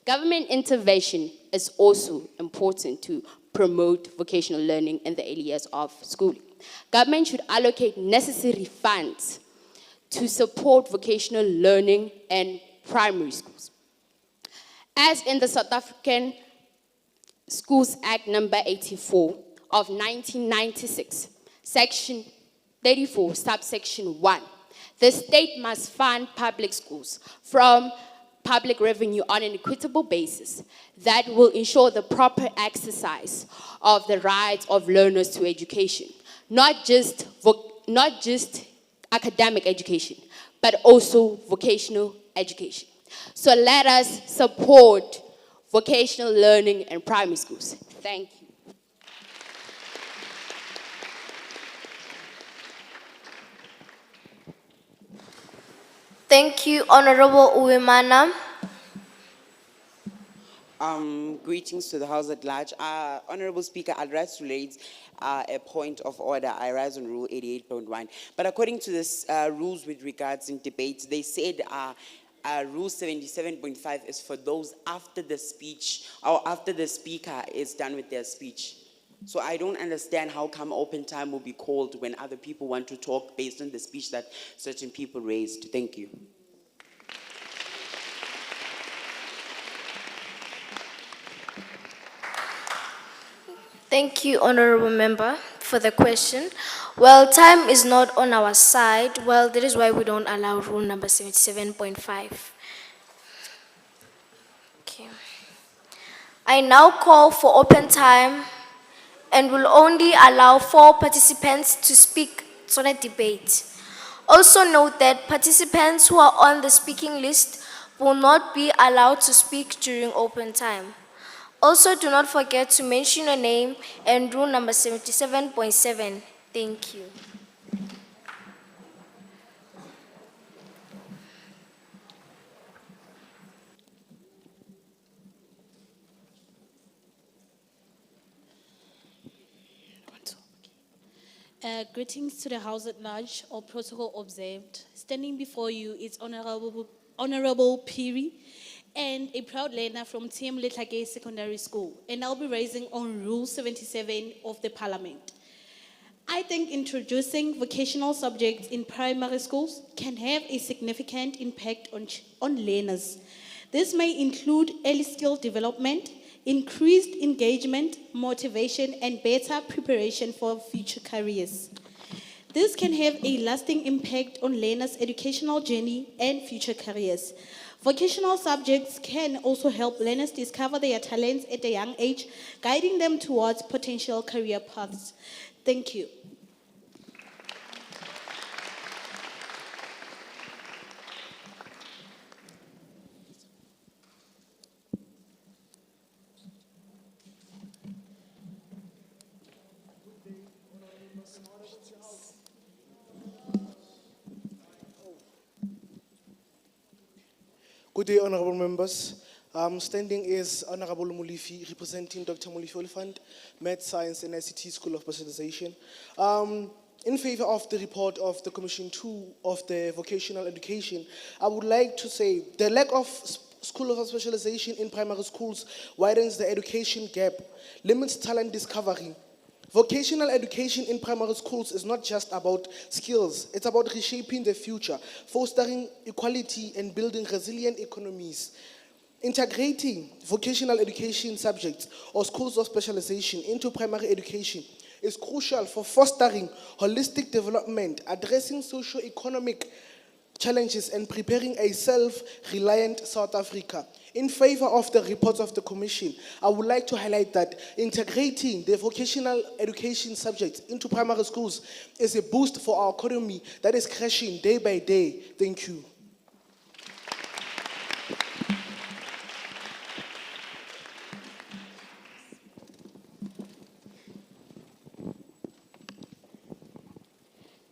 Government intervention is also important to promote vocational learning in the early years of schooling. Government should allocate necessary funds to support vocational learning in primary schools. As in the South African Schools Act number 84 of 1996, section 34, subsection 1, the state must fund public schools from public revenue on an equitable basis that will ensure the proper exercise of the rights of learners to education, not just academic education, but also vocational education. So let us support vocational learning in primary schools. Thank you. Thank you, Honorable Uwimana. Greetings to the House at large. Honorable Speaker, I'd like to raise a point of order. I rise on Rule 88.1. But according to this rules with regards in debates, they said Rule 77.5 is for those after the speech or after the speaker is done with their speech. So I don't understand how come open time will be called when other people want to talk based on the speech that certain people raised. Thank you. Thank you, Honorable Member, for the question. Well, time is not on our side. Well, that is why we don't allow rule number 77.5. Okay. I now call for open time and will only allow 4 participants to speak on a debate. Also note that participants who are on the speaking list will not be allowed to speak during open time. Also, do not forget to mention your name and rule number 77.7. Thank you. Greetings to the House at large, all protocol observed. Standing before you is Honorable Piri and a proud learner from TM Letlake Secondary School, and I'll be raising on Rule 77 of the Parliament. I think introducing vocational subjects in primary schools can have a significant impact on learners. This may include early skill development, increased engagement, motivation, and better preparation for future careers. This can have a lasting impact on learners' educational journey and future careers. Vocational subjects can also help learners discover their talents at a young age, guiding them towards potential career paths. Thank you. Good day, honorable members. Standing is Honorable Mulifi, representing Dr. Mulifi Oliphant, Math Science and ICT School of Specialization. In favor of the report of the Commission 2 of the vocational education, I would like to say the lack of school of specialization in primary schools widens the education gap, limits talent discovery. Vocational education in primary schools is not just about skills, it's about reshaping the future, fostering equality and building resilient economies. Integrating vocational education subjects or schools of specialization into primary education is crucial for fostering holistic development, addressing socio-economic challenges and preparing a self-reliant South Africa. In favor of the reports of the Commission, I would like to highlight that integrating the vocational education subjects into primary schools is a boost for our economy that is crashing day by day. Thank you.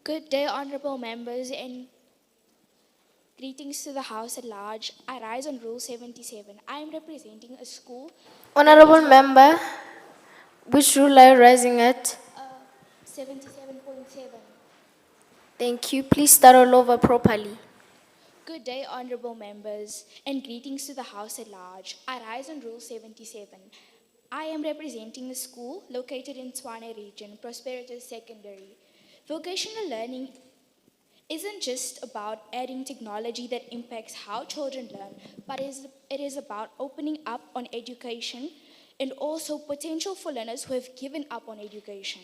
Good day, honorable members, and greetings to the House at large. I rise on Rule 77. I am representing a school. Honorable Member, which rule are you rising at? 77.7. Thank you. Please start all over properly. Good day, honorable members, and greetings to the House at large. I rise on Rule 77. I am representing a school located in Tshwane region, Prosperity Secondary. Vocational learning isn't just about adding technology that impacts how children learn, but it is about opening up on education and also potential for learners who have given up on education.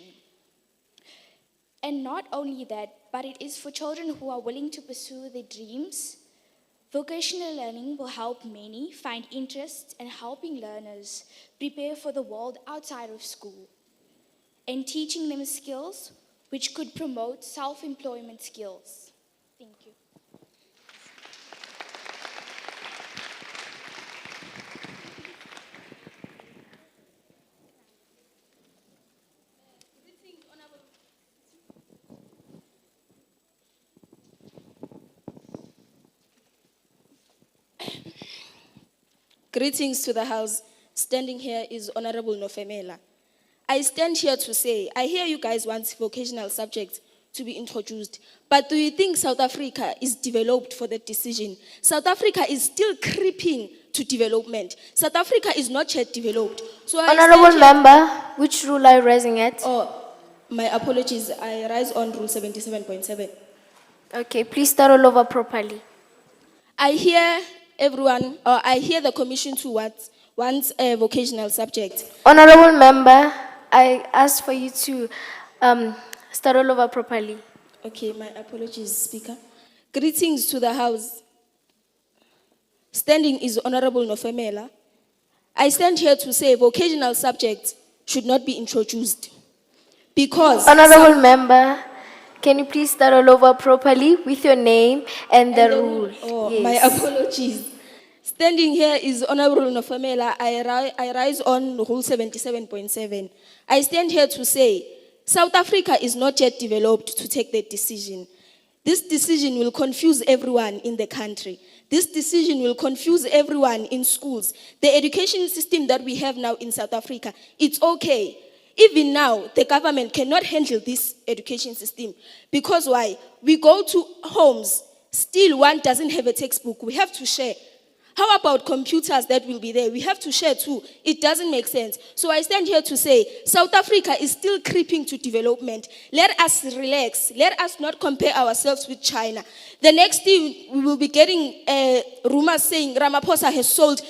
And not only that, but it is for children who are willing to pursue their dreams. Vocational learning will help many find interest in helping learners prepare for the world outside of school and teaching them skills which could promote self-employment skills. Thank you. Greetings to the House. Standing here is Honorable Nofemela. I stand here to say, I hear you guys want vocational subjects to be introduced, but do you think South Africa is developed for that decision? South Africa is still creeping to development. South Africa is not yet developed. So Honorable Member, which rule are you rising at? Oh, my apologies. I rise on Rule 77.7. Okay, please start all over properly. I hear everyone, I hear the Commission too wants a vocational subject. Honorable Member, I asked for you to start all over properly. Okay, my apologies, Speaker. Greetings to the House. Standing is Honorable Nofemela. I stand here to say vocational subjects should not be introduced. Because Honorable member, can you please start all over properly with your name and the rule? Oh, Yes. my apologies. Standing here is Honorable Nofamela. I rise on Rule 77.7. I stand here to say South Africa is not yet developed to take that decision. This decision will confuse everyone in the country. This decision will confuse everyone in schools. The education system that we have now in South Africa, it's okay. Even now, the government cannot handle this education system. Because why? We go to homes, still one doesn't have a textbook. We have to share. How about computers that will be there? We have to share too. It doesn't make sense. So I stand here to say, South Africa is still creeping to development. Let us relax. Let us not compare ourselves with China. The next thing, we will be getting rumors saying Ramaphosa has sold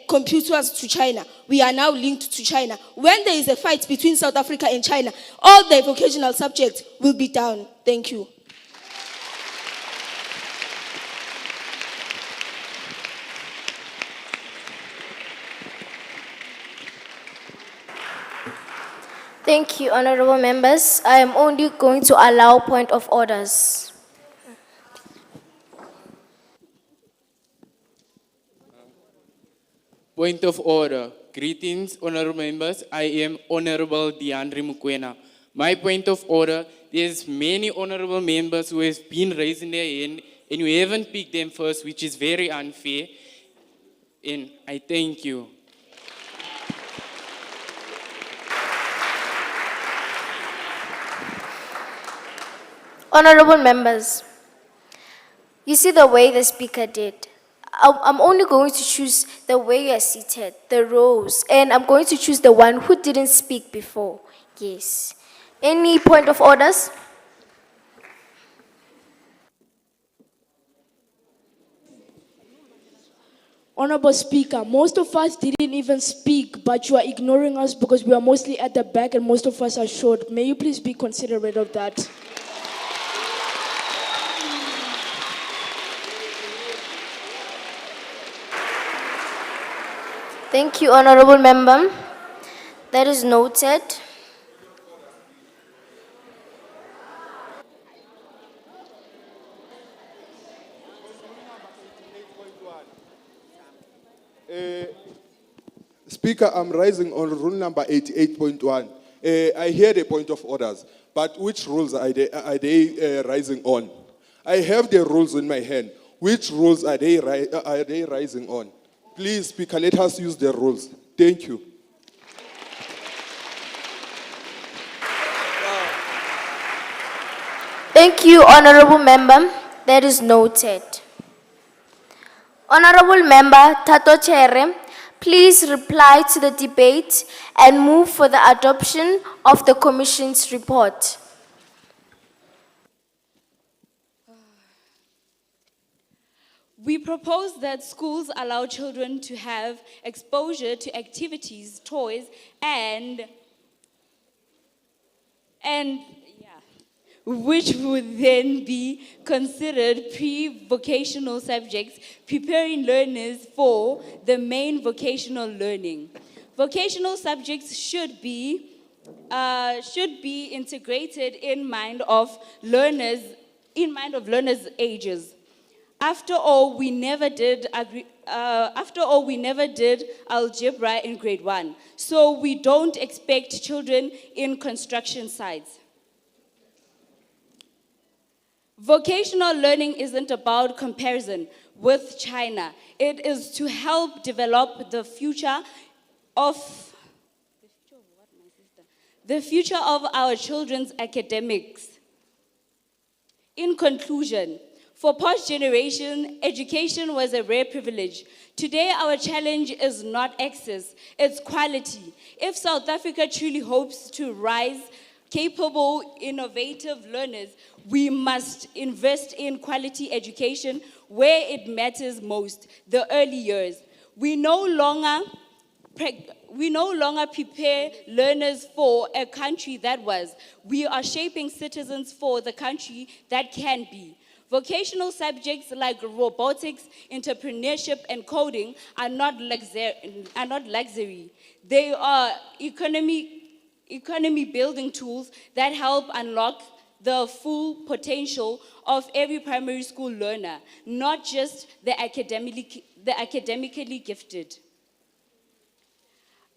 computers to China. We are now linked to China. When there is a fight between South Africa and China, all the vocational subjects will be down. Thank you. Thank you, honorable members. I am only going to allow point of orders. Point of order. Greetings, honorable members. I am Honorable DeAndre Mukwena. My point of order, there's many honorable members who have been raising their hand and you haven't picked them first, which is very unfair. And I thank you. Honorable members, you see the way the speaker did. I'm only going to choose the way you are seated, the rows, and I'm going to choose the one who didn't speak before. Yes. Any point of orders? Honorable Speaker, most of us didn't even speak, but you are ignoring us because we are mostly at the back and most of us are short. May you please be considerate of that? Thank you, honorable member. That is noted. Speaker, I'm rising on rule number 88.1. I hear the point of orders, but which rules are they rising on? I have the rules in my hand. Which rules are they rising on? Please, Speaker, let us use the rules. Thank you. Thank you, honorable member. That is noted. Honorable member Tato Chere, please reply to the debate and move for the adoption of the Commission's report. We propose that schools allow children to have exposure to activities, toys, and which would then be considered pre-vocational subjects, preparing learners for the main vocational learning. Vocational subjects should be integrated in mind of learners' ages. After all, we never did algebra in grade 1, so we don't expect children in construction sites. Vocational learning isn't about comparison with China. It is to help develop the future of our children's academics. In conclusion, for past generation, education was a rare privilege. Today, our challenge is not access, it's quality. If South Africa truly hopes to rise capable, innovative learners, we must invest in quality education where it matters most, the early years. We no longer we no longer prepare learners for a country that was. We are shaping citizens for the country that can be. Vocational subjects like robotics, entrepreneurship, and coding are not luxury. They are economy building tools that help unlock the full potential of every primary school learner, not just the academically gifted.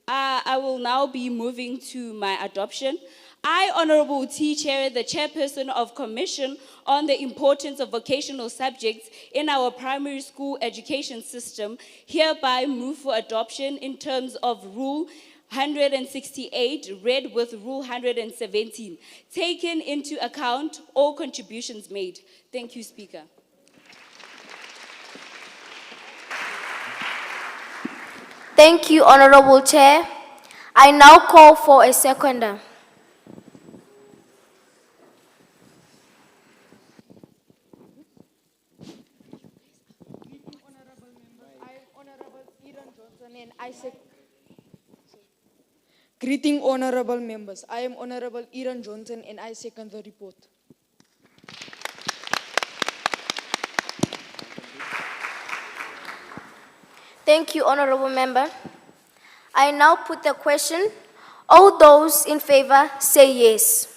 I will now be moving to my adoption. I, Honorable T. Chair, the Chairperson of Commission on the Importance of Vocational Subjects in our primary school education system, hereby move for adoption in terms of Rule 168, read with Rule 117, taken into account all contributions made. Thank you, Speaker. Thank you, Honorable Chair. I now call for a seconder. Greeting honorable members. I am Honorable Iran Johnson and I second the report. Thank you, Honorable Member. I now put the question. All those in favor say yes.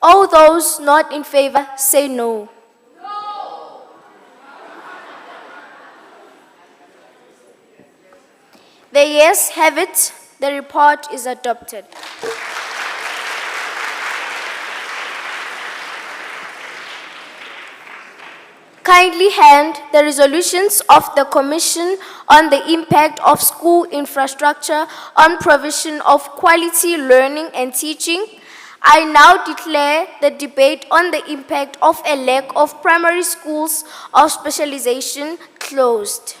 All those not in favor say no. The yes have it. The report is adopted. Kindly hand the resolutions of the Commission on the Impact of School Infrastructure on Provision of Quality Learning and Teaching. I now declare the debate on the impact of a lack of primary schools of specialization closed.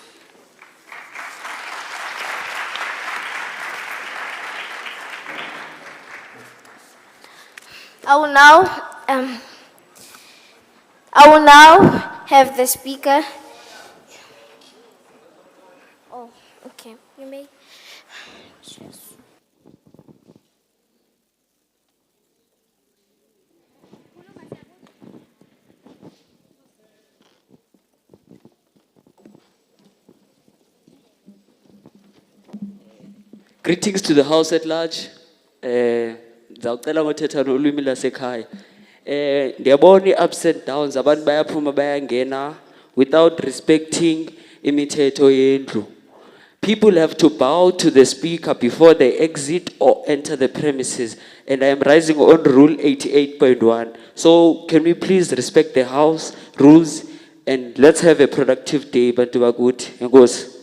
I will now have the speaker. Oh, okay. You may. Greetings to the House at large. Ndizawucela ngothetha nolwimi lasekhaya. Ndiyabona i-ups and downs, abantu bayaphuma bayangena without respecting imithetho yendlu. People have to bow to the speaker before they exit or enter the premises. And I am rising on Rule 88.1. So can we please respect the House rules and let's have a productive day, Bantu bakuthi. Enkosi.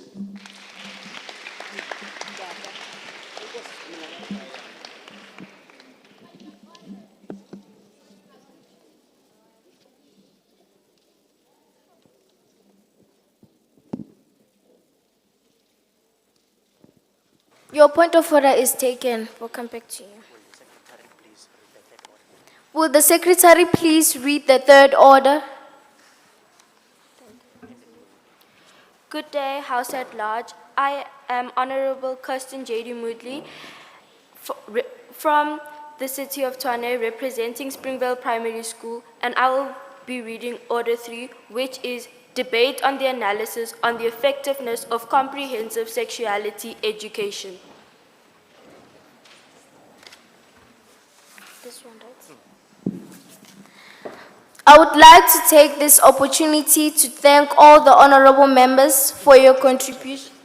Your point of order is taken. We'll come back to you. Will the Secretary please read the third order? Good day, House at large. I am Honorable Kirsten J.D. Moodley from the city of Tshwane, representing Springvale Primary School, and I will be reading Order 3, which is Debate on the Analysis on the Effectiveness of Comprehensive Sexuality Education. This one, right? I would like to take this opportunity to thank all the honorable members for your contribution.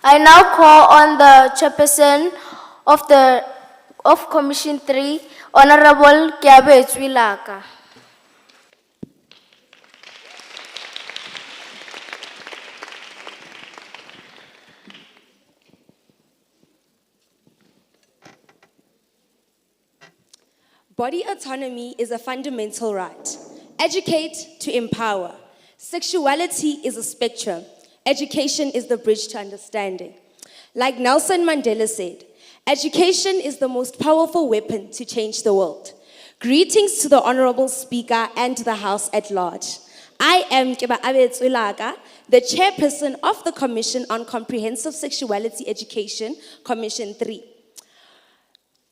I now call on the chairperson of Commission 3, Honorable Kiabe Tswilaka. Body autonomy is a fundamental right. Educate to empower. Sexuality is a spectrum. Education is the bridge to understanding. Like Nelson Mandela said, education is the most powerful weapon to change the world. Greetings to the Honorable Speaker and the House at large. I am Keba Abetsulaga, the chairperson of the Commission on Comprehensive Sexuality Education, Commission 3.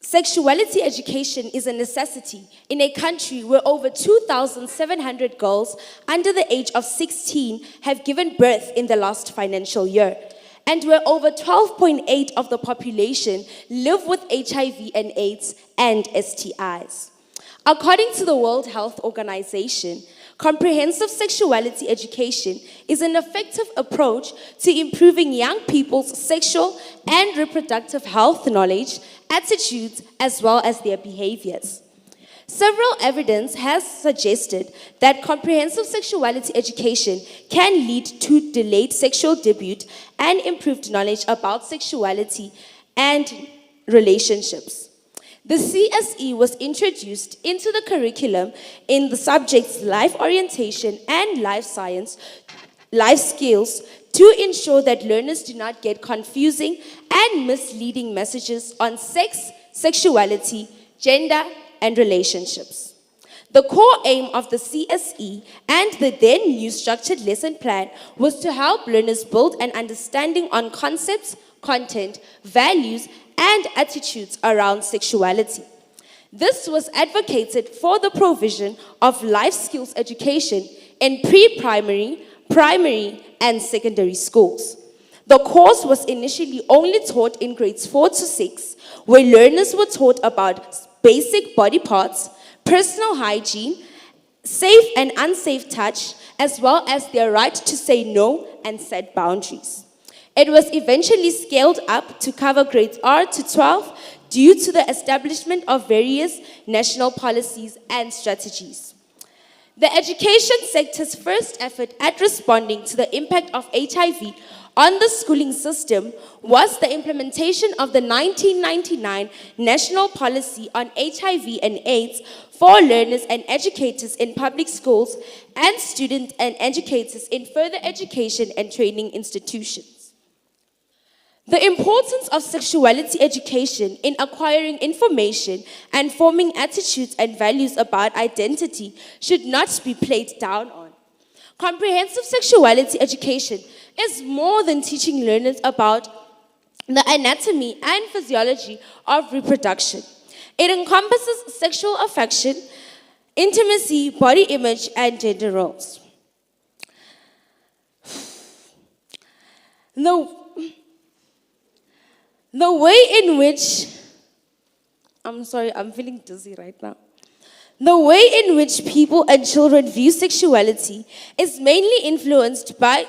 Sexuality education is a necessity in a country where over 2,700 girls under the age of 16 have given birth in the last financial year, and where over 12.8% of the population live with HIV and AIDS and STIs. According to the World Health Organization, comprehensive sexuality education is an effective approach to improving young people's sexual and reproductive health knowledge, attitudes, as well as their behaviors. Several evidence has suggested that comprehensive sexuality education can lead to delayed sexual debut and improved knowledge about sexuality and relationships. The CSE was introduced into the curriculum in the subjects life orientation and life science, life skills, to ensure that learners do not get confusing and misleading messages on sex, sexuality, gender, and relationships. The core aim of the CSE and the then new structured lesson plan was to help learners build an understanding on concepts, content, values, and attitudes around sexuality. This was advocated for the provision of life skills education in pre-primary, primary, and secondary schools. The course was initially only taught in grades 4 to 6, where learners were taught about basic body parts, personal hygiene, safe and unsafe touch, as well as their right to say no and set boundaries. It was eventually scaled up to cover grades R to 12 due to the establishment of various national policies and strategies. The education sector's first effort at responding to the impact of HIV on the schooling system was the implementation of the 1999 National Policy on HIV and AIDS for learners and educators in public schools and students and educators in further education and training institutions. The importance of sexuality education in acquiring information and forming attitudes and values about identity should not be played down on. Comprehensive sexuality education is more than teaching learners about the anatomy and physiology of reproduction. It encompasses sexual affection, intimacy, body image, and gender roles. The way in which, I'm sorry, I'm feeling dizzy right now. The way in which people and children view sexuality is mainly influenced by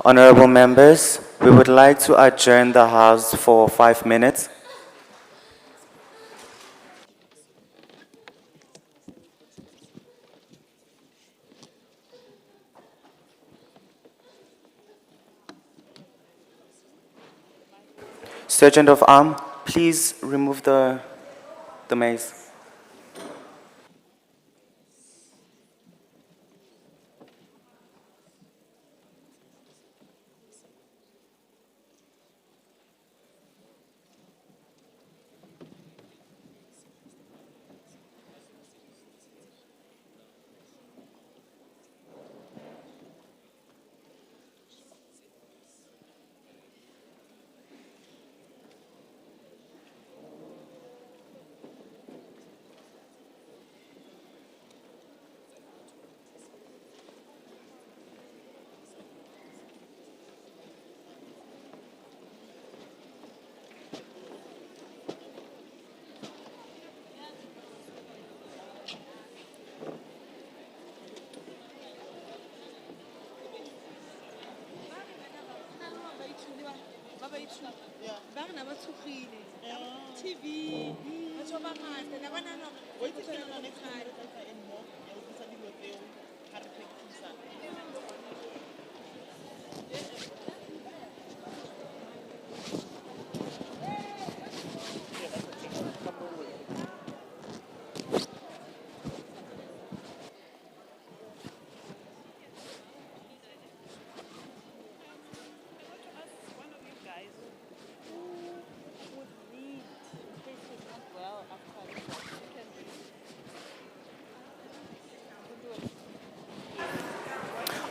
Honorable members, we would like to adjourn the House for 5 minutes. Sergeant of Arm, please remove the mace.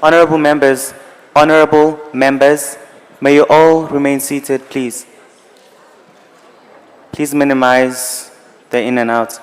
Honorable members, may you all remain seated, please. Please minimize the in and out.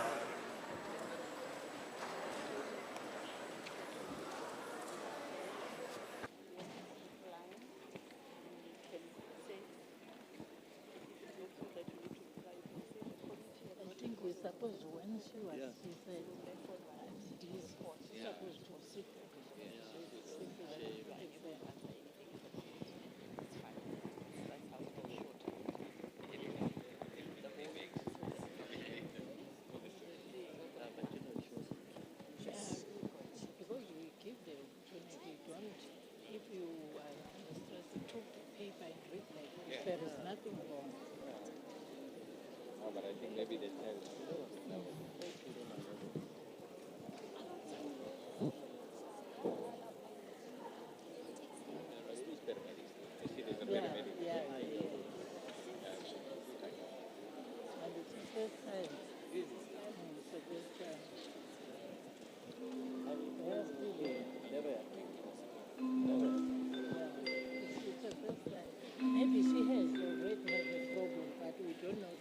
Maybe she has already had a problem, but we don't know.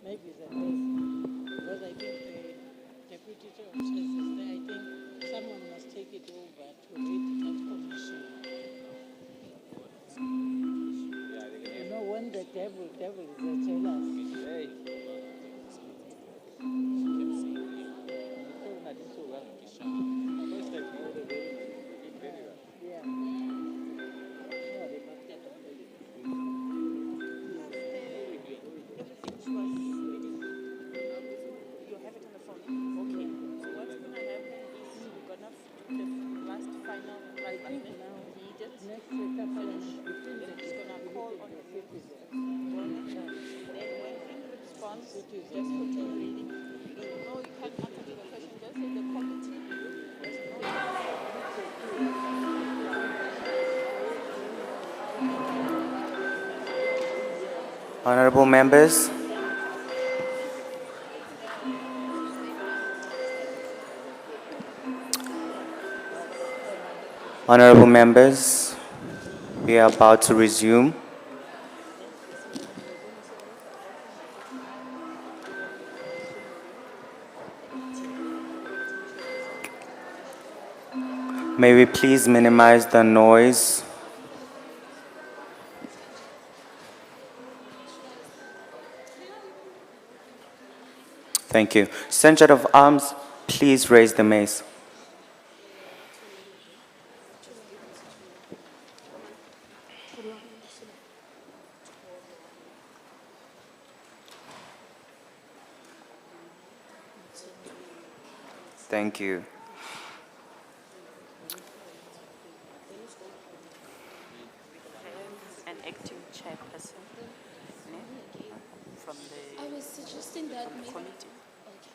Maybe it's a case. Because I think the deputy chair of church is there. I think someone must take it over to read that commission. You know, when the devil is jealous. Honorable members, we are about to resume. May we please minimize the noise? Thank you. Sergeant of Arms, please raise the mace. Thank you. And acting.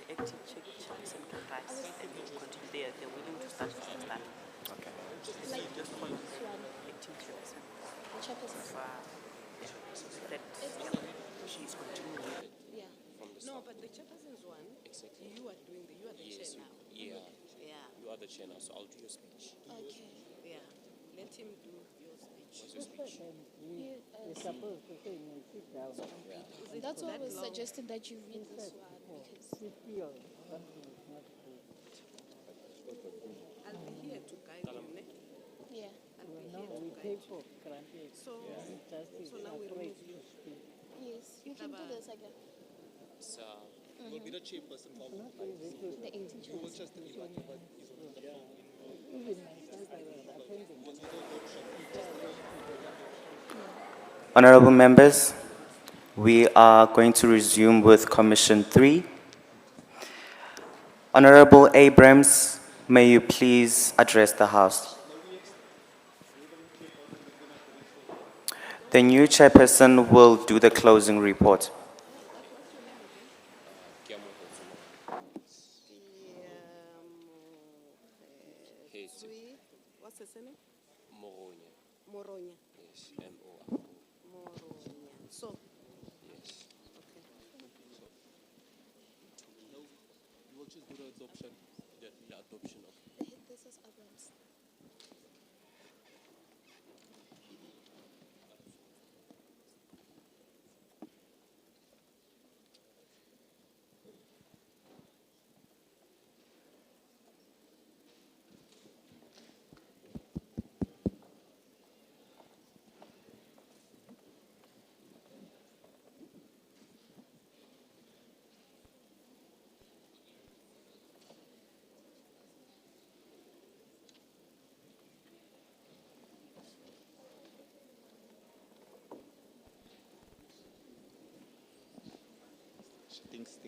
the acting chairperson can rise and continue. They're willing to start from the start. Okay. Like just call the acting chairperson. She's continuing. Yeah. No, but the chairperson's one. Exactly. You are the chair now. Yeah. Yeah. You are the chair now, so I'll do your speech. Okay. Yeah. Let him do your speech. What's your speech? You're supposed to say no, sit down. That's why I was suggesting that you read this one because I'll be here to guide you, ne? yeah. I'll be here to guide you. So now we remove you. Yes, you can do this again. So, you will be the chairperson for The 18 You will just invite you, but Even myself, I was attending. Honorable members, we are going to resume with Commission 3. Honorable Abrams, may you please address the House. The new chairperson will do the closing report. What's his name? Moronya. Moronya. Yes, M-O. Moronya. So, Yes. okay. No, you will just do the adoption, the adoption of. This is Abrams. Stinks.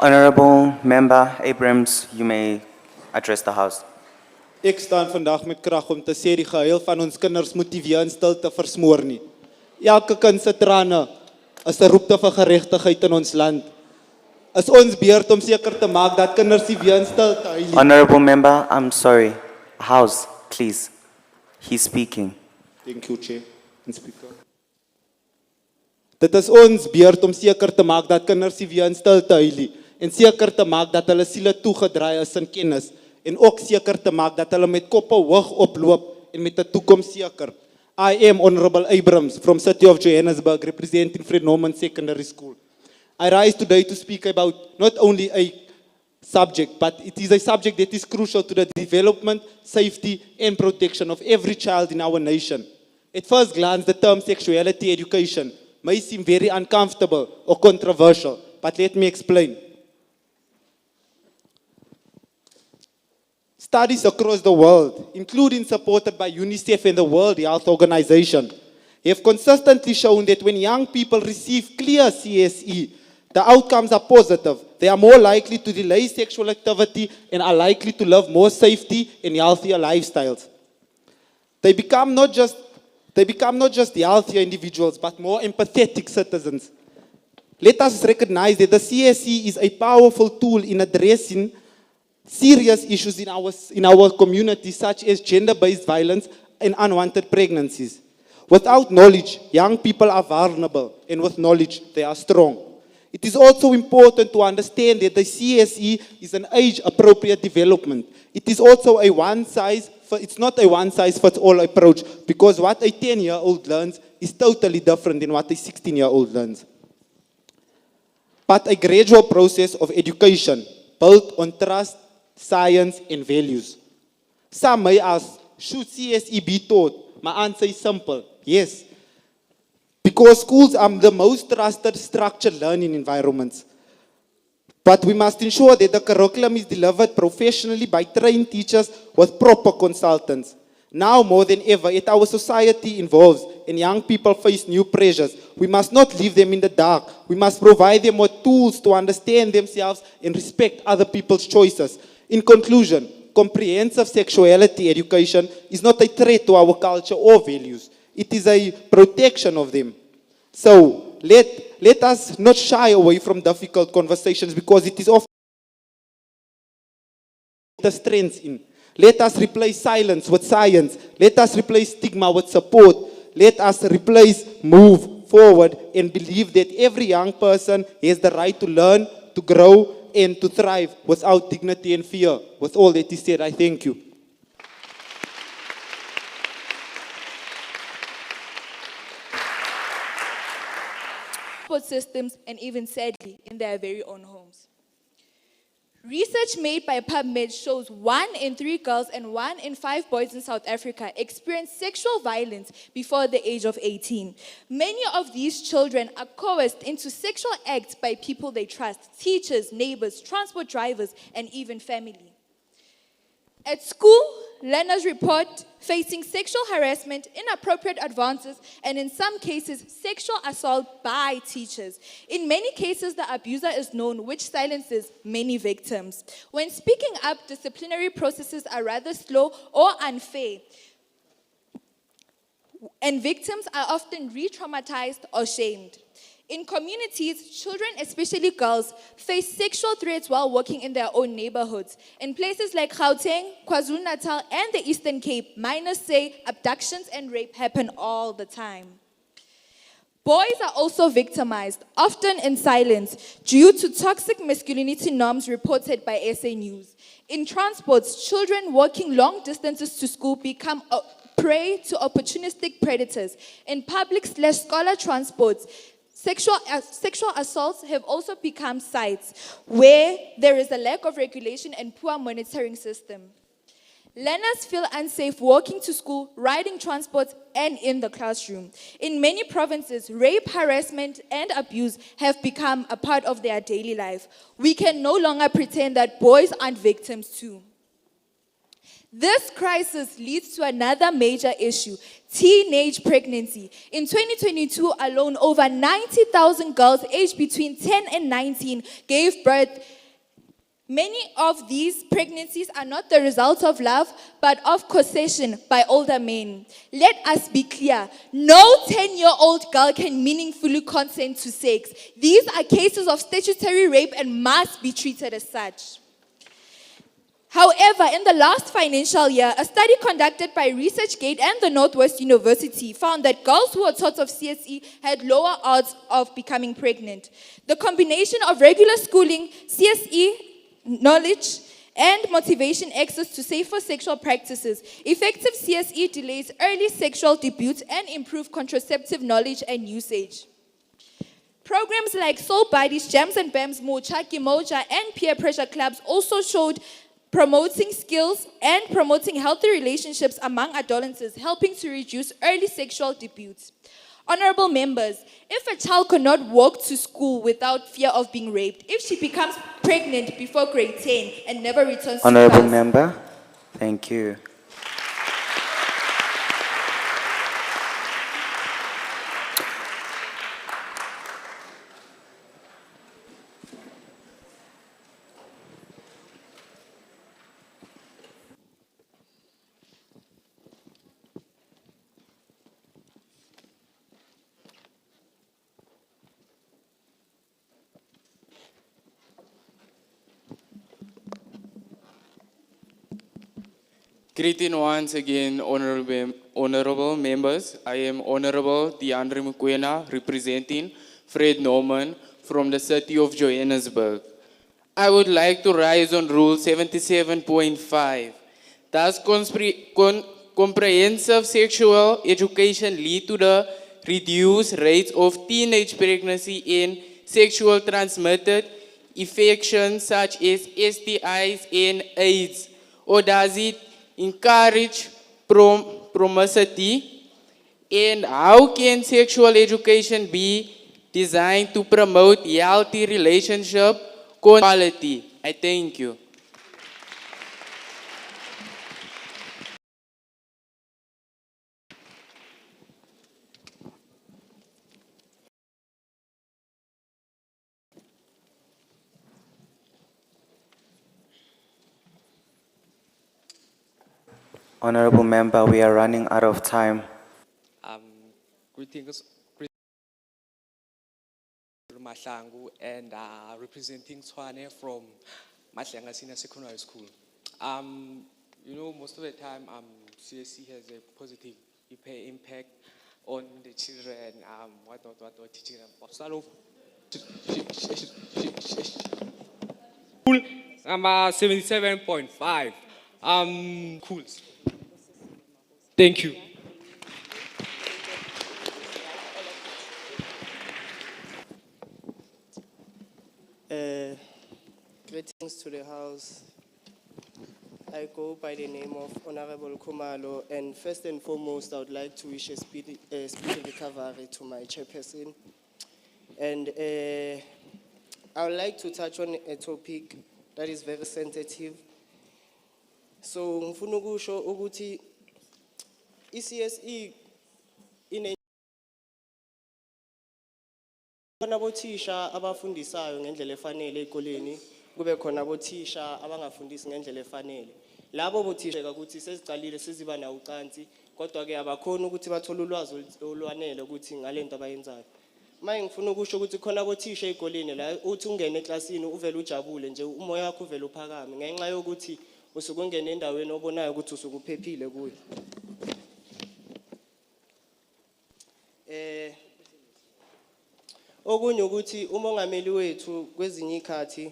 Honorable Member Abrams, you may address the House. Ek staan vandag met krag om te sê die geheel van ons kinders moet nie weer in stilte versmoor nie. Elke kind se trane is 'n roepte vir geregtigheid in ons land. Is ons beurt om seker te maak dat kinders nie weer in stilte huil nie. Honorable Member, I'm sorry. House, please. He's speaking. Thank you, Chair and Speaker. Dit is ons beurt om seker te maak dat kinders nie weer in stilte huil nie en seker te maak dat hulle siele toegedraai is in kennis en ook seker te maak dat hulle met koppe hoog oploop en met 'n toekoms seker. I am Honorable Abrams from City of Johannesburg, representing Fred Norman Secondary School. I rise today to speak about not only a subject, but it is a subject that is crucial to the development, safety, and protection of every child in our nation. At first glance, the term sexuality education may seem very uncomfortable or controversial, but let me explain. Studies across the world, including supported by UNICEF and the World Health Organization, have consistently shown that when young people receive clear CSE, the outcomes are positive. They are more likely to delay sexual activity and are likely to live more safety and healthier lifestyles. They become not just healthier individuals, but more empathetic citizens. Let us recognize that the CSE is a powerful tool in addressing serious issues in our community, such as gender-based violence and unwanted pregnancies. Without knowledge, young people are vulnerable, and with knowledge, they are strong. It is also important to understand that the CSE is an age-appropriate development. It is also it's not a one-size-fits-all approach, because what a 10-year-old learns is totally different than what a 16-year-old learns. But a gradual process of education built on trust, science, and values. Some may ask, should CSE be taught? My answer is simple, yes. Because schools are the most trusted structured learning environments. But we must ensure that the curriculum is delivered professionally by trained teachers with proper consultants. Now more than ever, as our society evolves and young people face new pressures, we must not leave them in the dark. We must provide them with tools to understand themselves and respect other people's choices. In conclusion, comprehensive sexuality education is not a threat to our culture or values. It is a protection of them. So let us not shy away from difficult conversations because it is often the strengths in. Let us replace silence with science. Let us replace stigma with support. Let us move forward and believe that every young person has the right to learn, to grow, and to thrive without dignity and fear. With all that is said, I thank you. Support systems, and even sadly, in their very own homes. Research made by PubMed shows 1 in 3 girls and 1 in 5 boys in South Africa experience sexual violence before the age of 18. Many of these children are coerced into sexual acts by people they trust, teachers, neighbors, transport drivers, and even family. At school, learners report facing sexual harassment, inappropriate advances, and in some cases, sexual assault by teachers. In many cases, the abuser is known, which silences many victims. When speaking up, disciplinary processes are rather slow or unfair, and victims are often re-traumatized or shamed. In communities, children, especially girls, face sexual threats while working in their own neighborhoods. In places like Gauteng, KwaZulu-Natal, and the Eastern Cape, minors say abductions and rape happen all the time. Boys are also victimized, often in silence, due to toxic masculinity norms reported by SA News. In transports, children walking long distances to school become a prey to opportunistic predators. In public/scholar transports, sexual assaults have also become sites where there is a lack of regulation and poor monitoring system. Learners feel unsafe walking to school, riding transport, and in the classroom. In many provinces, rape, harassment, and abuse have become a part of their daily life. We can no longer pretend that boys aren't victims too. This crisis leads to another major issue, teenage pregnancy. In 2022 alone, over 90,000 girls aged between 10 and 19 gave birth. Many of these pregnancies are not the result of love, but of coercion by older men. Let us be clear, no 10-year-old girl can meaningfully consent to sex. These are cases of statutory rape and must be treated as such. However, in the last financial year, a study conducted by ResearchGate and the Northwest University found that girls who were taught of CSE had lower odds of becoming pregnant. The combination of regular schooling, CSE knowledge, and motivation access to safer sexual practices, effective CSE delays early sexual debut and improve contraceptive knowledge and usage. Programs like Soul Buddies, Jams and Bams, Mocha, Kimoja, and peer pressure clubs also showed promoting skills and promoting healthy relationships among adolescents, helping to reduce early sexual debuts. Honorable members, if a child cannot walk to school without fear of being raped, if she becomes pregnant before grade 10 and never returns to Honorable class, member, thank you. Greeting once again, honorable members. I am Honorable DeAndre Mukwena, representing Fred Norman from the city of Johannesburg. I would like to rise on Rule 77.5. Does comprehensive sexual education lead to the reduced rates of teenage pregnancy and sexual transmitted infections such as STIs and AIDS? Or does it encourage promiscuity, and how can sexual education be designed to promote healthy relationship quality? I thank you. Honorable member, we are running out of time. Greetings, Mahlangu, and representing Tshwane from Mahlenga Senior Secondary School. Most of the time, CSC has a positive impact on the children, what teaching them. Start off. School number 77.5. Cool. Thank you. Greetings to the House. I go by the name of Honorable Kumalo, and first and foremost, I would like to wish a speedy recovery to my chairperson. And I would like to touch on a topic that is very sensitive. So, ngifuna ukusho ukuthi iCSE ine khona abothisha abafundisayo ngendlela efanele ezikoleni, kube khona abothisha abangafundisi ngendlela efanele. Labo bothisha ukuthi sezicalile seziba na ucansi, kodwa ke abakhona ukuthi bathole ulwazi olwanele ukuthi ngalento abayenzayo. Manje ngifuna ukusho ukuthi khona abothisha ezikoleni la uthi ungene eklasini uvele ujabule nje umoya wakho uvele uphakame ngenxa yokuthi usuke ungene endaweni obonayo ukuthi usuke uphephile kuyo. Okunye ukuthi umongameli wethu kwezinye ikhathi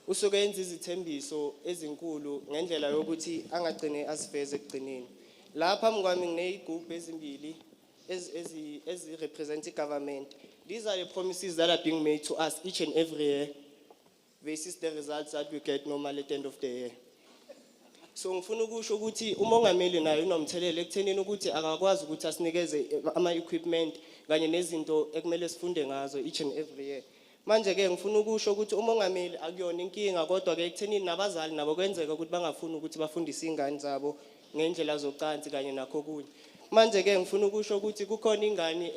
usuke yenza izithembiso ezinkulu ngendlela yokuthi angagcine asiveze ekugcineni. Lapha mngwami nginezigubhu ezimbili ezi represent government. These are the promises that are being made to us each and every year versus the results that we get normally at the end of the year. So ngifuna ukusho ukuthi umongameli naye unomthelelo ekuthenini ukuthi akakwazi ukuthi asinikeze ama-equipment kanye nezinto ekumele sifunde ngazo each and every year. Manje ke ngifuna ukusho ukuthi umongameli akuyona inkinga, kodwa ke ekuthenini nabazali nabo kwenzeka ukuthi bangafuni ukuthi bafundise ingane zabo ngendlela zocansi kanye nakho kunye. Manje ke ngifuna ukusho ukuthi kukhona ingane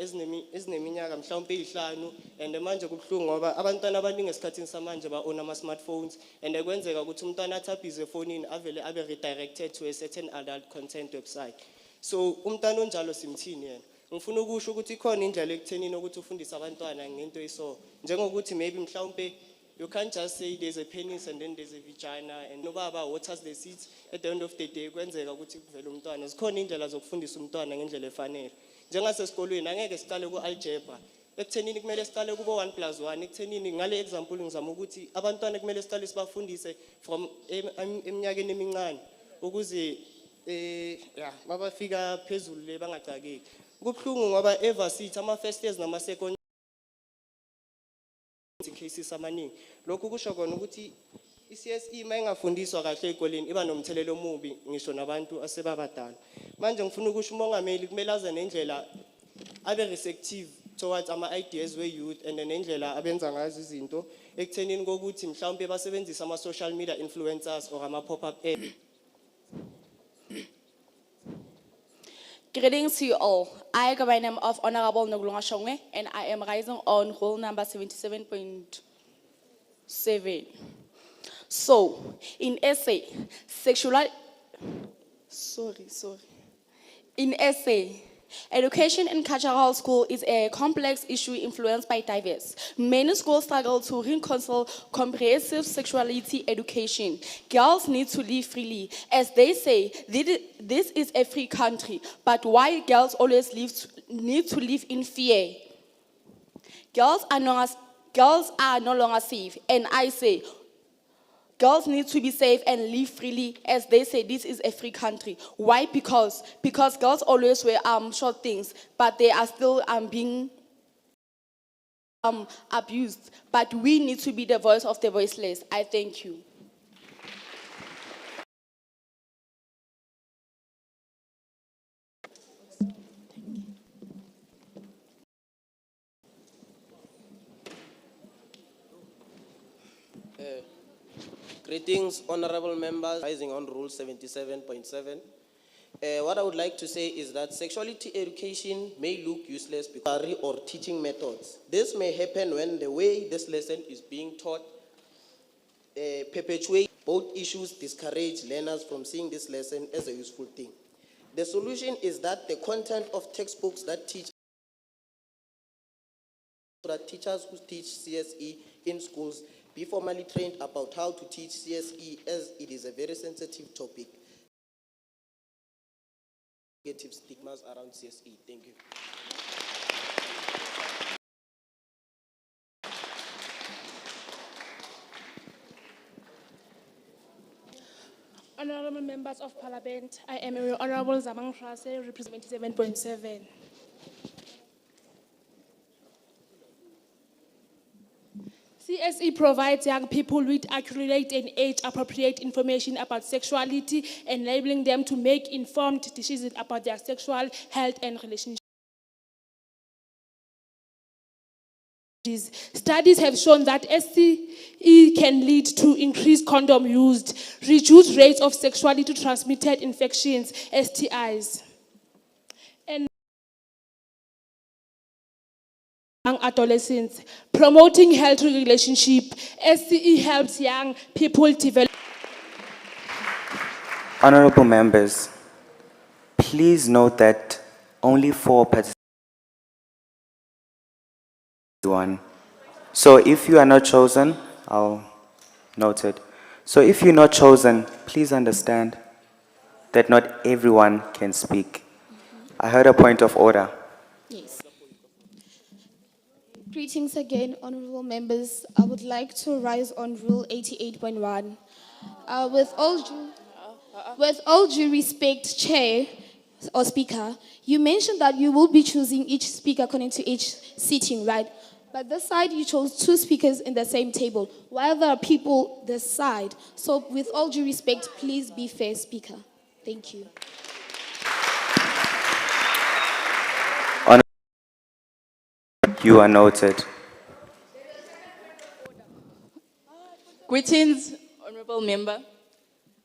ezineminyaka mhlawumbe 5 and manje kubhlungu ngoba abantwana abaningi esikhathini samanje ba-own ama-smartphones and kwenzeka ukuthi umntwana athi abhize efonini avele abe redirected to a certain adult content website. So umntwana onjalo simthini yena? Ngifuna ukusho ukuthi khona indlela ekuthenini ukuthi ufundise abantwana ngento eso njengokuthi maybe mhlawumbe you can't just say there's a penis and then there's a vagina and nobaba waters the seeds at the end of the day kwenzeka ukuthi kuvele umntwana. Zikhona indlela zokufundisa umntwana ngendlela efanele. Njengasesikolweni angeke siqale ku-algebra ekuthenini kumele siqale kubo 1 plus 1 ekuthenini ngale example ngizama ukuthi abantwana kumele siqale sibafundise from eminyakeni emincane ukuze mabafika phezulu le bangacakeki. Kubhlungu ngoba ever sithi ama-first years nama-second cases amaningi. Lokhu kusho kona ukuthi iCSE mayingafundiswa kahle ezikoleni iba nomthelelo omubi ngisho nabantu asebabadala. Manje ngifuna ukusho umongameli kumele aze nendlela abe receptive towards ama-ideas we-youth and nendlela abenza ngazo izinto ekuthenini kokuthi mhlawumbe basebenzisa ama-social media influencers or ama-pop-up app. Greetings to you all. I go by the name of Honorable Nogulunga Shongwe, and I am rising on rule number 77.7. So, in essay, education in cultural school is a complex issue influenced by diverse. Many schools struggle to reconcile comprehensive sexuality education. Girls need to live freely. As they say, this is a free country, but why girls always need to live in fear? Girls are no longer safe, and I say, girls need to be safe and live freely, as they say this is a free country. Why? Because girls always wear short things, but they are still being abused. But we need to be the voice of the voiceless. I thank you. Greetings, honorable members, rising on Rule 77.7. What I would like to say is that sexuality education may look useless because or teaching methods. This may happen when the way this lesson is being taught perpetuates both issues, discourage learners from seeing this lesson as a useful thing. The solution is that the content of textbooks that teachers who teach CSE in schools be formally trained about how to teach CSE, as it is a very sensitive topic. Negative stigmas around CSE. Thank you. Honorable members of Parliament, I am Honorable Zamang Rase, representing 7.7. CSE provides young people with accurate and age-appropriate information about sexuality, enabling them to make informed decisions about their sexual health and relationships. Studies have shown that STE can lead to increased condom use, reduced rates of sexually transmitted infections, STIs, and young adolescents. Promoting healthy relationship, STE helps young people develop. Honorable members, please note that only 4 participants. One. So if you are not chosen, I'll note it. So if you're not chosen, please understand that not everyone can speak. I heard a point of order. Yes. Greetings again, honorable members. I would like to rise on Rule 88.1. With all due respect, Chair or Speaker, you mentioned that you will be choosing each speaker according to each seating, right? But this side, you chose 2 speakers in the same table, while there are people this side. So with all due respect, please be fair, Speaker. Thank you. You are noted. Greetings, honorable member.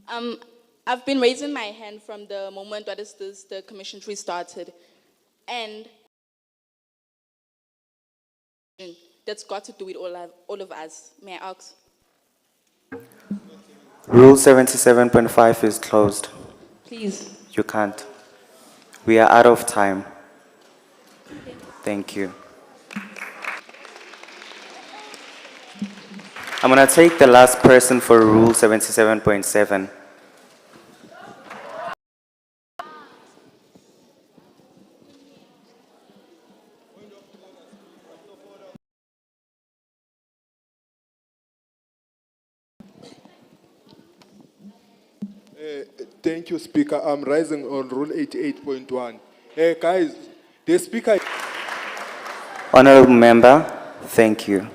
I've been raising my hand from the moment the commission tree started, and that's got to do with all of us. May I ask? Rule 77.5 is closed. Please. You can't. We are out of time. Thank you. I'm going to take the last person for Rule 77.7. Thank you, Speaker. I'm rising on Rule 88.1. Guys, the Speaker. Honorable member, thank you.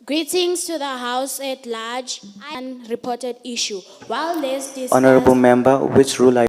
Greetings to the House at large. Unreported issue. While let's discuss, Honorable member, which rule are you?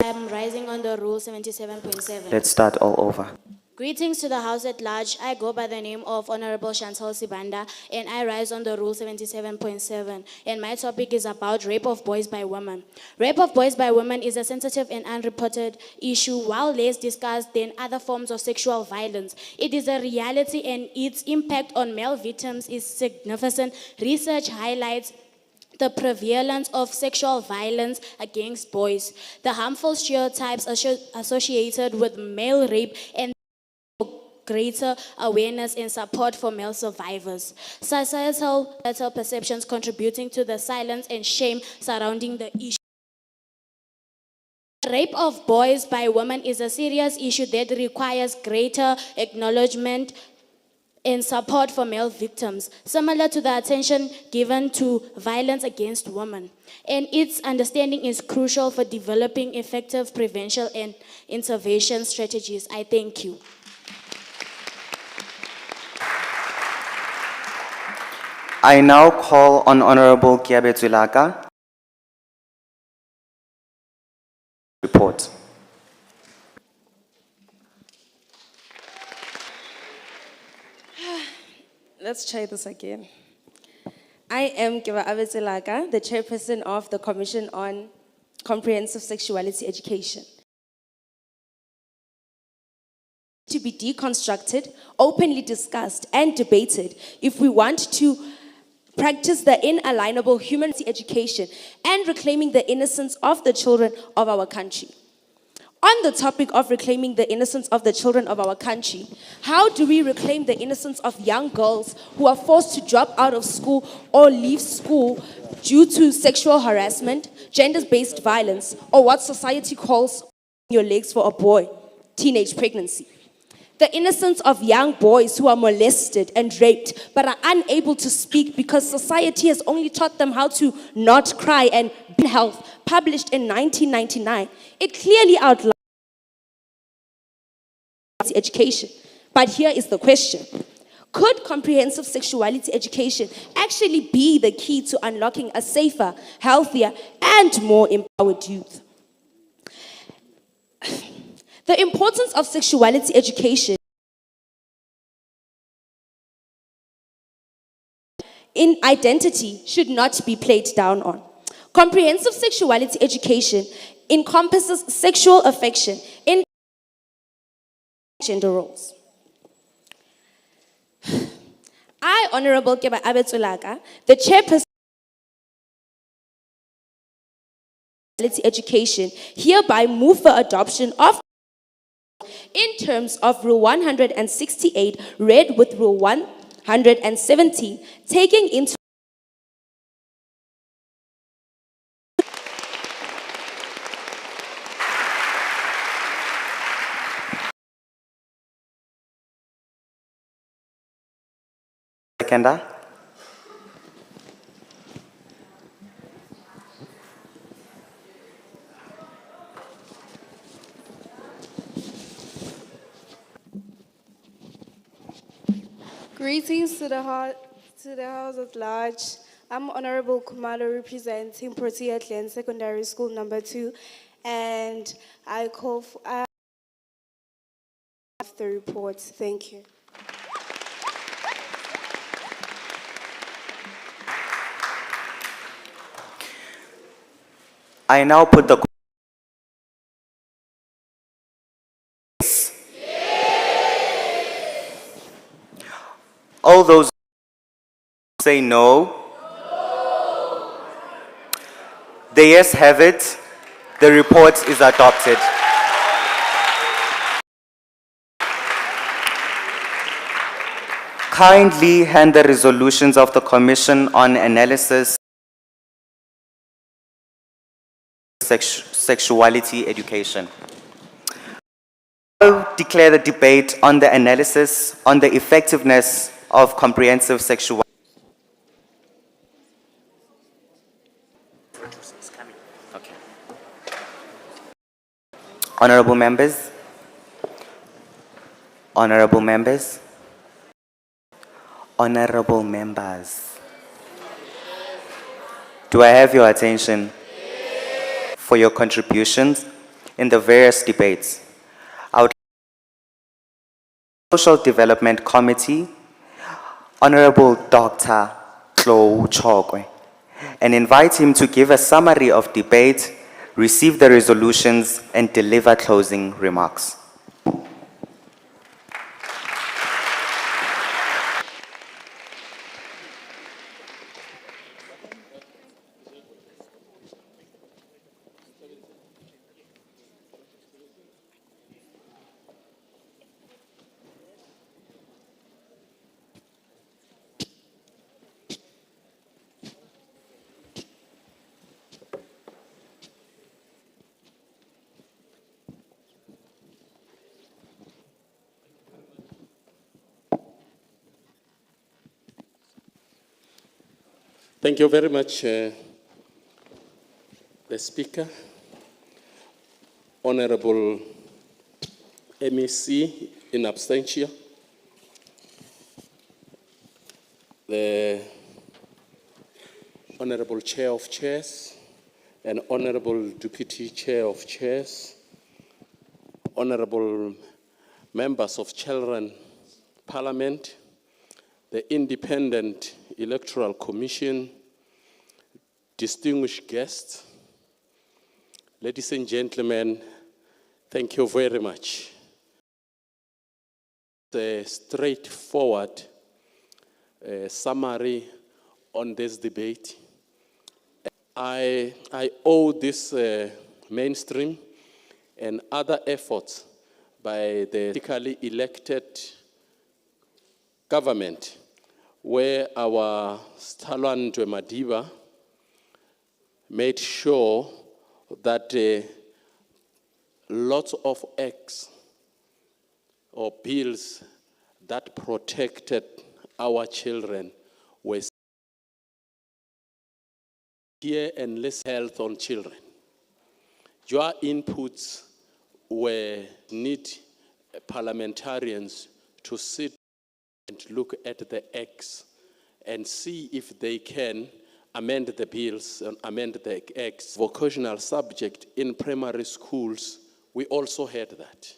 I am rising on the Rule 77.7. Let's start all over. Greetings to the House at large. I go by the name of Honorable Chantal Sibanda, and I rise on the Rule 77.7. And my topic is about rape of boys by women. Rape of boys by women is a sensitive and unreported issue, while less discussed than other forms of sexual violence. It is a reality, and its impact on male victims is significant. Research highlights the prevalence of sexual violence against boys, the harmful stereotypes associated with male rape, and greater awareness and support for male survivors. Societal perceptions contributing to the silence and shame surrounding the issue. Rape of boys by women is a serious issue that requires greater acknowledgement and support for male victims, similar to the attention given to violence against women. And its understanding is crucial for developing effective prevention and intervention strategies. I thank you. I now call on Honorable Kiabe Tulaka. Report. Let's try this again. I am Kiba Abetselaka, the chairperson of the Commission on Comprehensive Sexuality Education. To be deconstructed, openly discussed, and debated if we want to practice the inalienable human education and reclaiming the innocence of the children of our country. On the topic of reclaiming the innocence of the children of our country, how do we reclaim the innocence of young girls who are forced to drop out of school or leave school due to sexual harassment, gender-based violence, or what society calls your legs for a boy, teenage pregnancy? The innocence of young boys who are molested and raped but are unable to speak because society has only taught them how to not cry, and Health, published in 1999, it clearly outlines education. But here is the question. Could comprehensive sexuality education actually be the key to unlocking a safer, healthier, and more empowered youth? The importance of sexuality education in identity should not be played down on. Comprehensive sexuality education encompasses sexual affection in gender roles. I, Honorable Keba Abetsulaka, the chairperson of education, hereby move for adoption of in terms of Rule 168, read with Rule 170, taking into Seconder. Greetings to the House at large. I'm Honorable Kumalo representing Protea Glen Secondary School number 2, and I call for the report. Thank you. I now put the all those who say no. The yes have it. The report is adopted. Kindly hand the resolutions of the Commission on Analysis Sexuality Education. I declare the debate on the analysis on the effectiveness of comprehensive sexuality. Okay. Honorable members, honorable members, honorable members. Do I have your attention for your contributions in the various debates? I would Social Development Committee, Honorable Dr. Klo Chokwe, and invite him to give a summary of debate, receive the resolutions, and deliver closing remarks. Thank you very much, the Speaker, Honorable MEC in absentia, the Honorable Chair of Chairs and Honorable Deputy Chair of Chairs, Honorable Members of Children Parliament, the Independent Electoral Commission, distinguished guests, ladies and gentlemen, thank you very much. The straightforward summary on this debate. I owe this mainstream and other efforts by the politically elected government, where our Stalwandwe Madiba made sure that lots of acts or bills that protected our children were here and less health on children. Your inputs were need parliamentarians to sit and look at the acts and see if they can amend the bills and amend the acts. Vocational subject in primary schools, we also had that.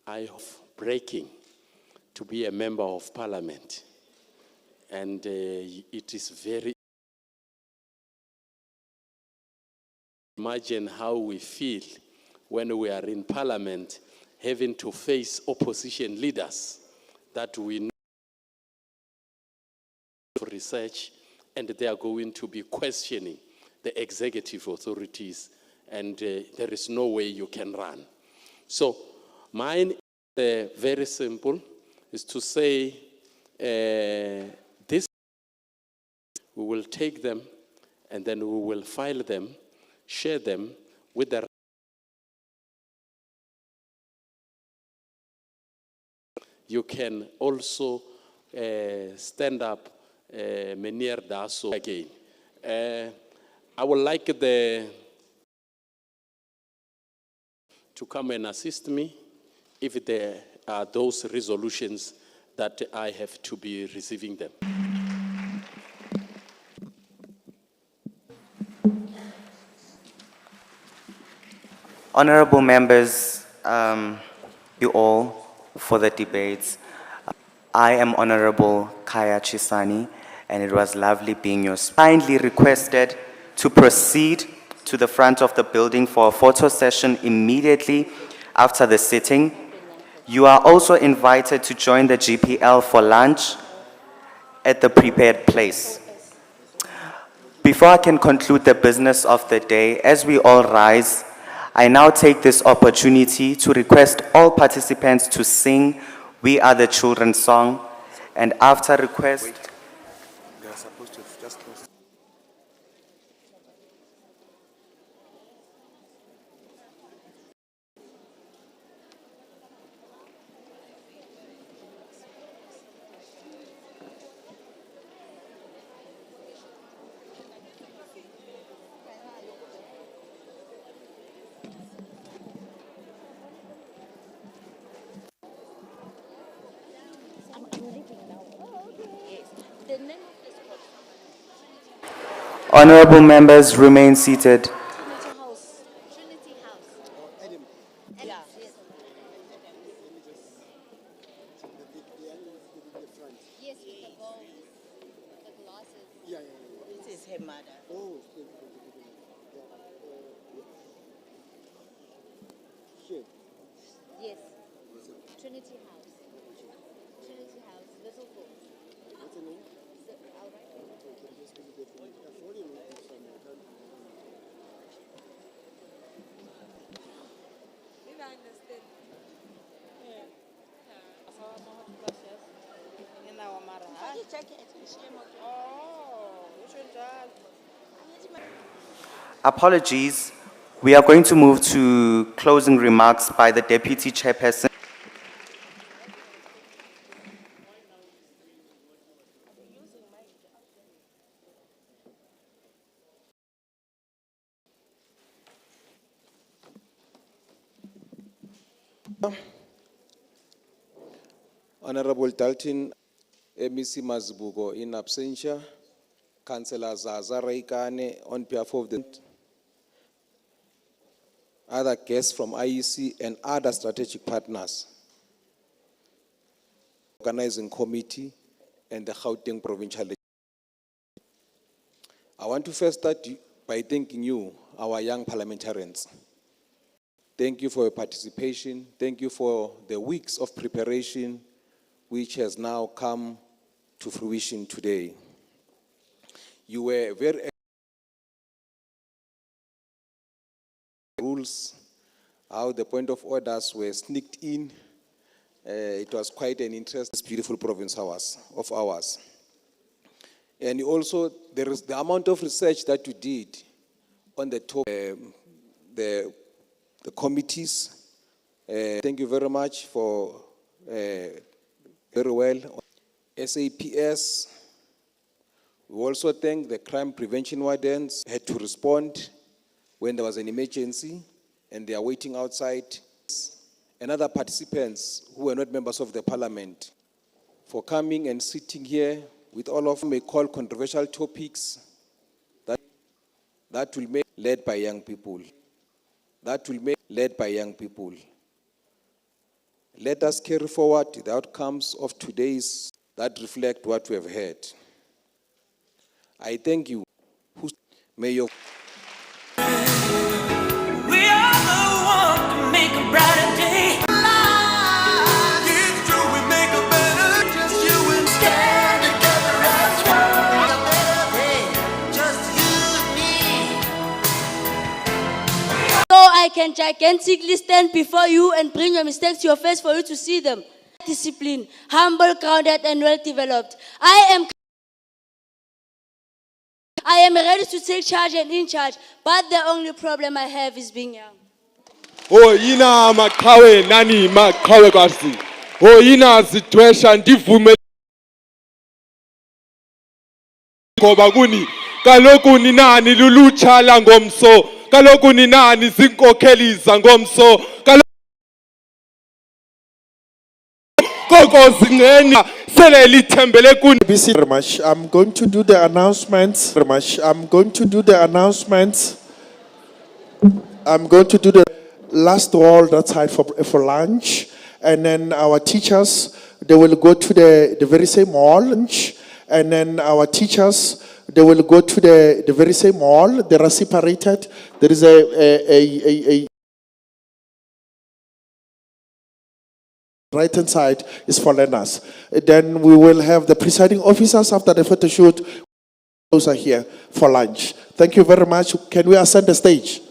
I am breaking to be a member of parliament. And it is very, imagine how we feel when we are in parliament having to face opposition leaders that we know for research, and they are going to be questioning the executive authorities, and there is no way you can run. So mine is very simple, is to say this, we will take them and then we will file them, share them with the you can also stand up Menir Daso again. I would like to come and assist me if there are those resolutions that I have to be receiving them. Honorable members, you all for the debates. I am Honorable Kaya Chisani, and it was lovely being yours. Kindly requested to proceed to the front of the building for a photo session immediately after the sitting. You are also invited to join the GPL for lunch at the prepared place. Before I can conclude the business of the day, as we all rise, I now take this opportunity to request all participants to sing "We Are the Children" song, and after request, they are supposed to just close. Honorable members, remain seated. This is her mother. Oh, yes. Trinity House. Trinity House, Little Book. What's the name? I'll write it. Apologies. We are going to move to closing remarks by the Deputy Chairperson. Honorable Dalton, MEC Mazbugo in absentia, Councillor Zaza Raikane on behalf of the other guests from IEC and other strategic partners. Organizing Committee and the Gauteng Provincial Legislature. I want to first start by thanking you, our young parliamentarians. Thank you for your participation. Thank you for the weeks of preparation which has now come to fruition today. You were very rules, how the point of orders were sneaked in. It was quite an interest, this beautiful province of ours. And also, there is the amount of research that you did on the top, the committees. Thank you very much for very well. SAPS, we also thank the crime prevention wardens had to respond when there was an emergency and they are waiting outside. And other participants who were not members of the parliament for coming and sitting here with all of them may call controversial topics that will make led by young people. That will make led by young people. Let us carry forward the outcomes of today's that reflect what we have heard. I thank you. May your We are the one to make a brighter day. It's true, we make a better, just you and stand together as one. A better day, just you and me. So I can gigantically stand before you and bring your mistakes to your face for you to see them. Discipline, humble, grounded, and well developed. I am ready to take charge and in charge, but the only problem I have is being young. Oh, ina makawe nani makawe kasi. Oh, ina situation ndivume. Ngoba kuni kaloku ni nani lulutsha la ngomso. Kaloku ni nani zinkokheli za ngomso. Very much. I'm going to do the announcements. Very much. I'm going to do the announcements. I'm going to do the last wall that side for lunch, and then our teachers they will go to the very same hall lunch, and then our teachers they will go to the very same hall. They are separated. There is a right-hand side is for learners. Then we will have the presiding officers after the photo shoot. Those are here for lunch. Thank you very much. Can we ascend the stage?